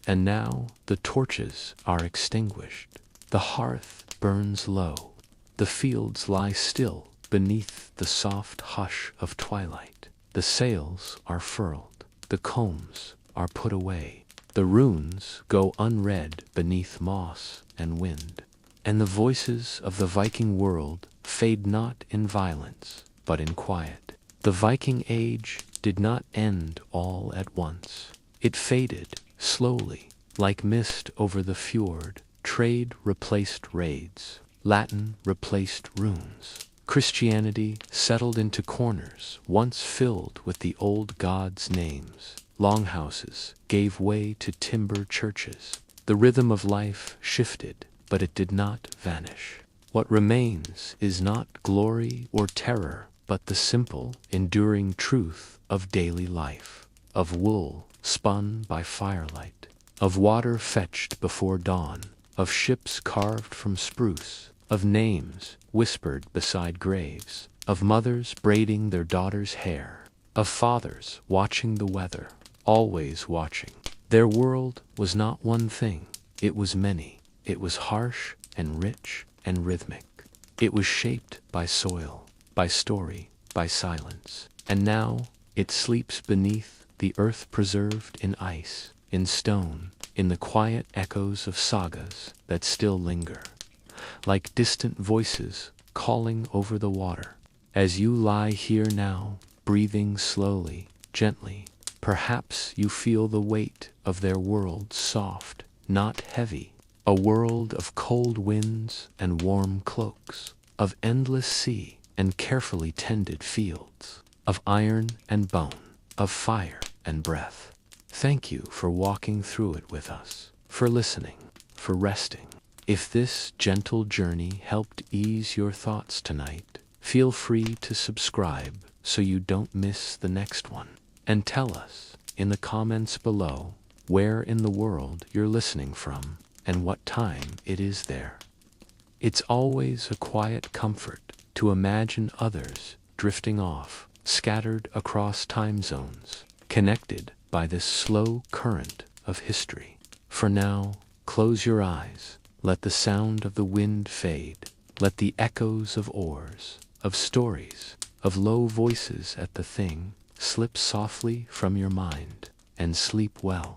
And now the torches are extinguished. The hearth burns low. The fields lie still beneath the soft hush of twilight. The sails are furled. The combs are put away. The runes go unread beneath moss and wind. And the voices of the Viking world fade not in violence, but in quiet. The Viking age did not end all at once. It faded slowly, like mist over the fjord. Trade replaced raids. Latin replaced runes. Christianity settled into corners once filled with the old gods' names. Longhouses gave way to timber churches. The rhythm of life shifted, but it did not vanish. What remains is not glory or terror, but the simple, enduring truth of daily life, of wool spun by firelight, of water fetched before dawn, of ships carved from spruce, of names whispered beside graves, of mothers braiding their daughters' hair, of fathers watching the weather, always watching. Their world was not one thing, it was many. It was harsh and rich and rhythmic. It was shaped by soil, by story, by silence. And now it sleeps beneath the earth preserved in ice, in stone, in the quiet echoes of sagas that still linger, like distant voices calling over the water. As you lie here now, breathing slowly, gently, perhaps you feel the weight of their world soft, not heavy. A world of cold winds and warm cloaks, of endless sea and carefully tended fields, of iron and bone, of fire and breath. Thank you for walking through it with us, for listening, for resting. If this gentle journey helped ease your thoughts tonight, feel free to subscribe so you don't miss the next one. And tell us in the comments below where in the world you're listening from and what time it is there. It's always a quiet comfort to imagine others drifting off, scattered across time zones, connected by this slow current of history. For now, close your eyes, let the sound of the wind fade, let the echoes of oars, of stories, of low voices at the thing slip softly from your mind, and sleep well.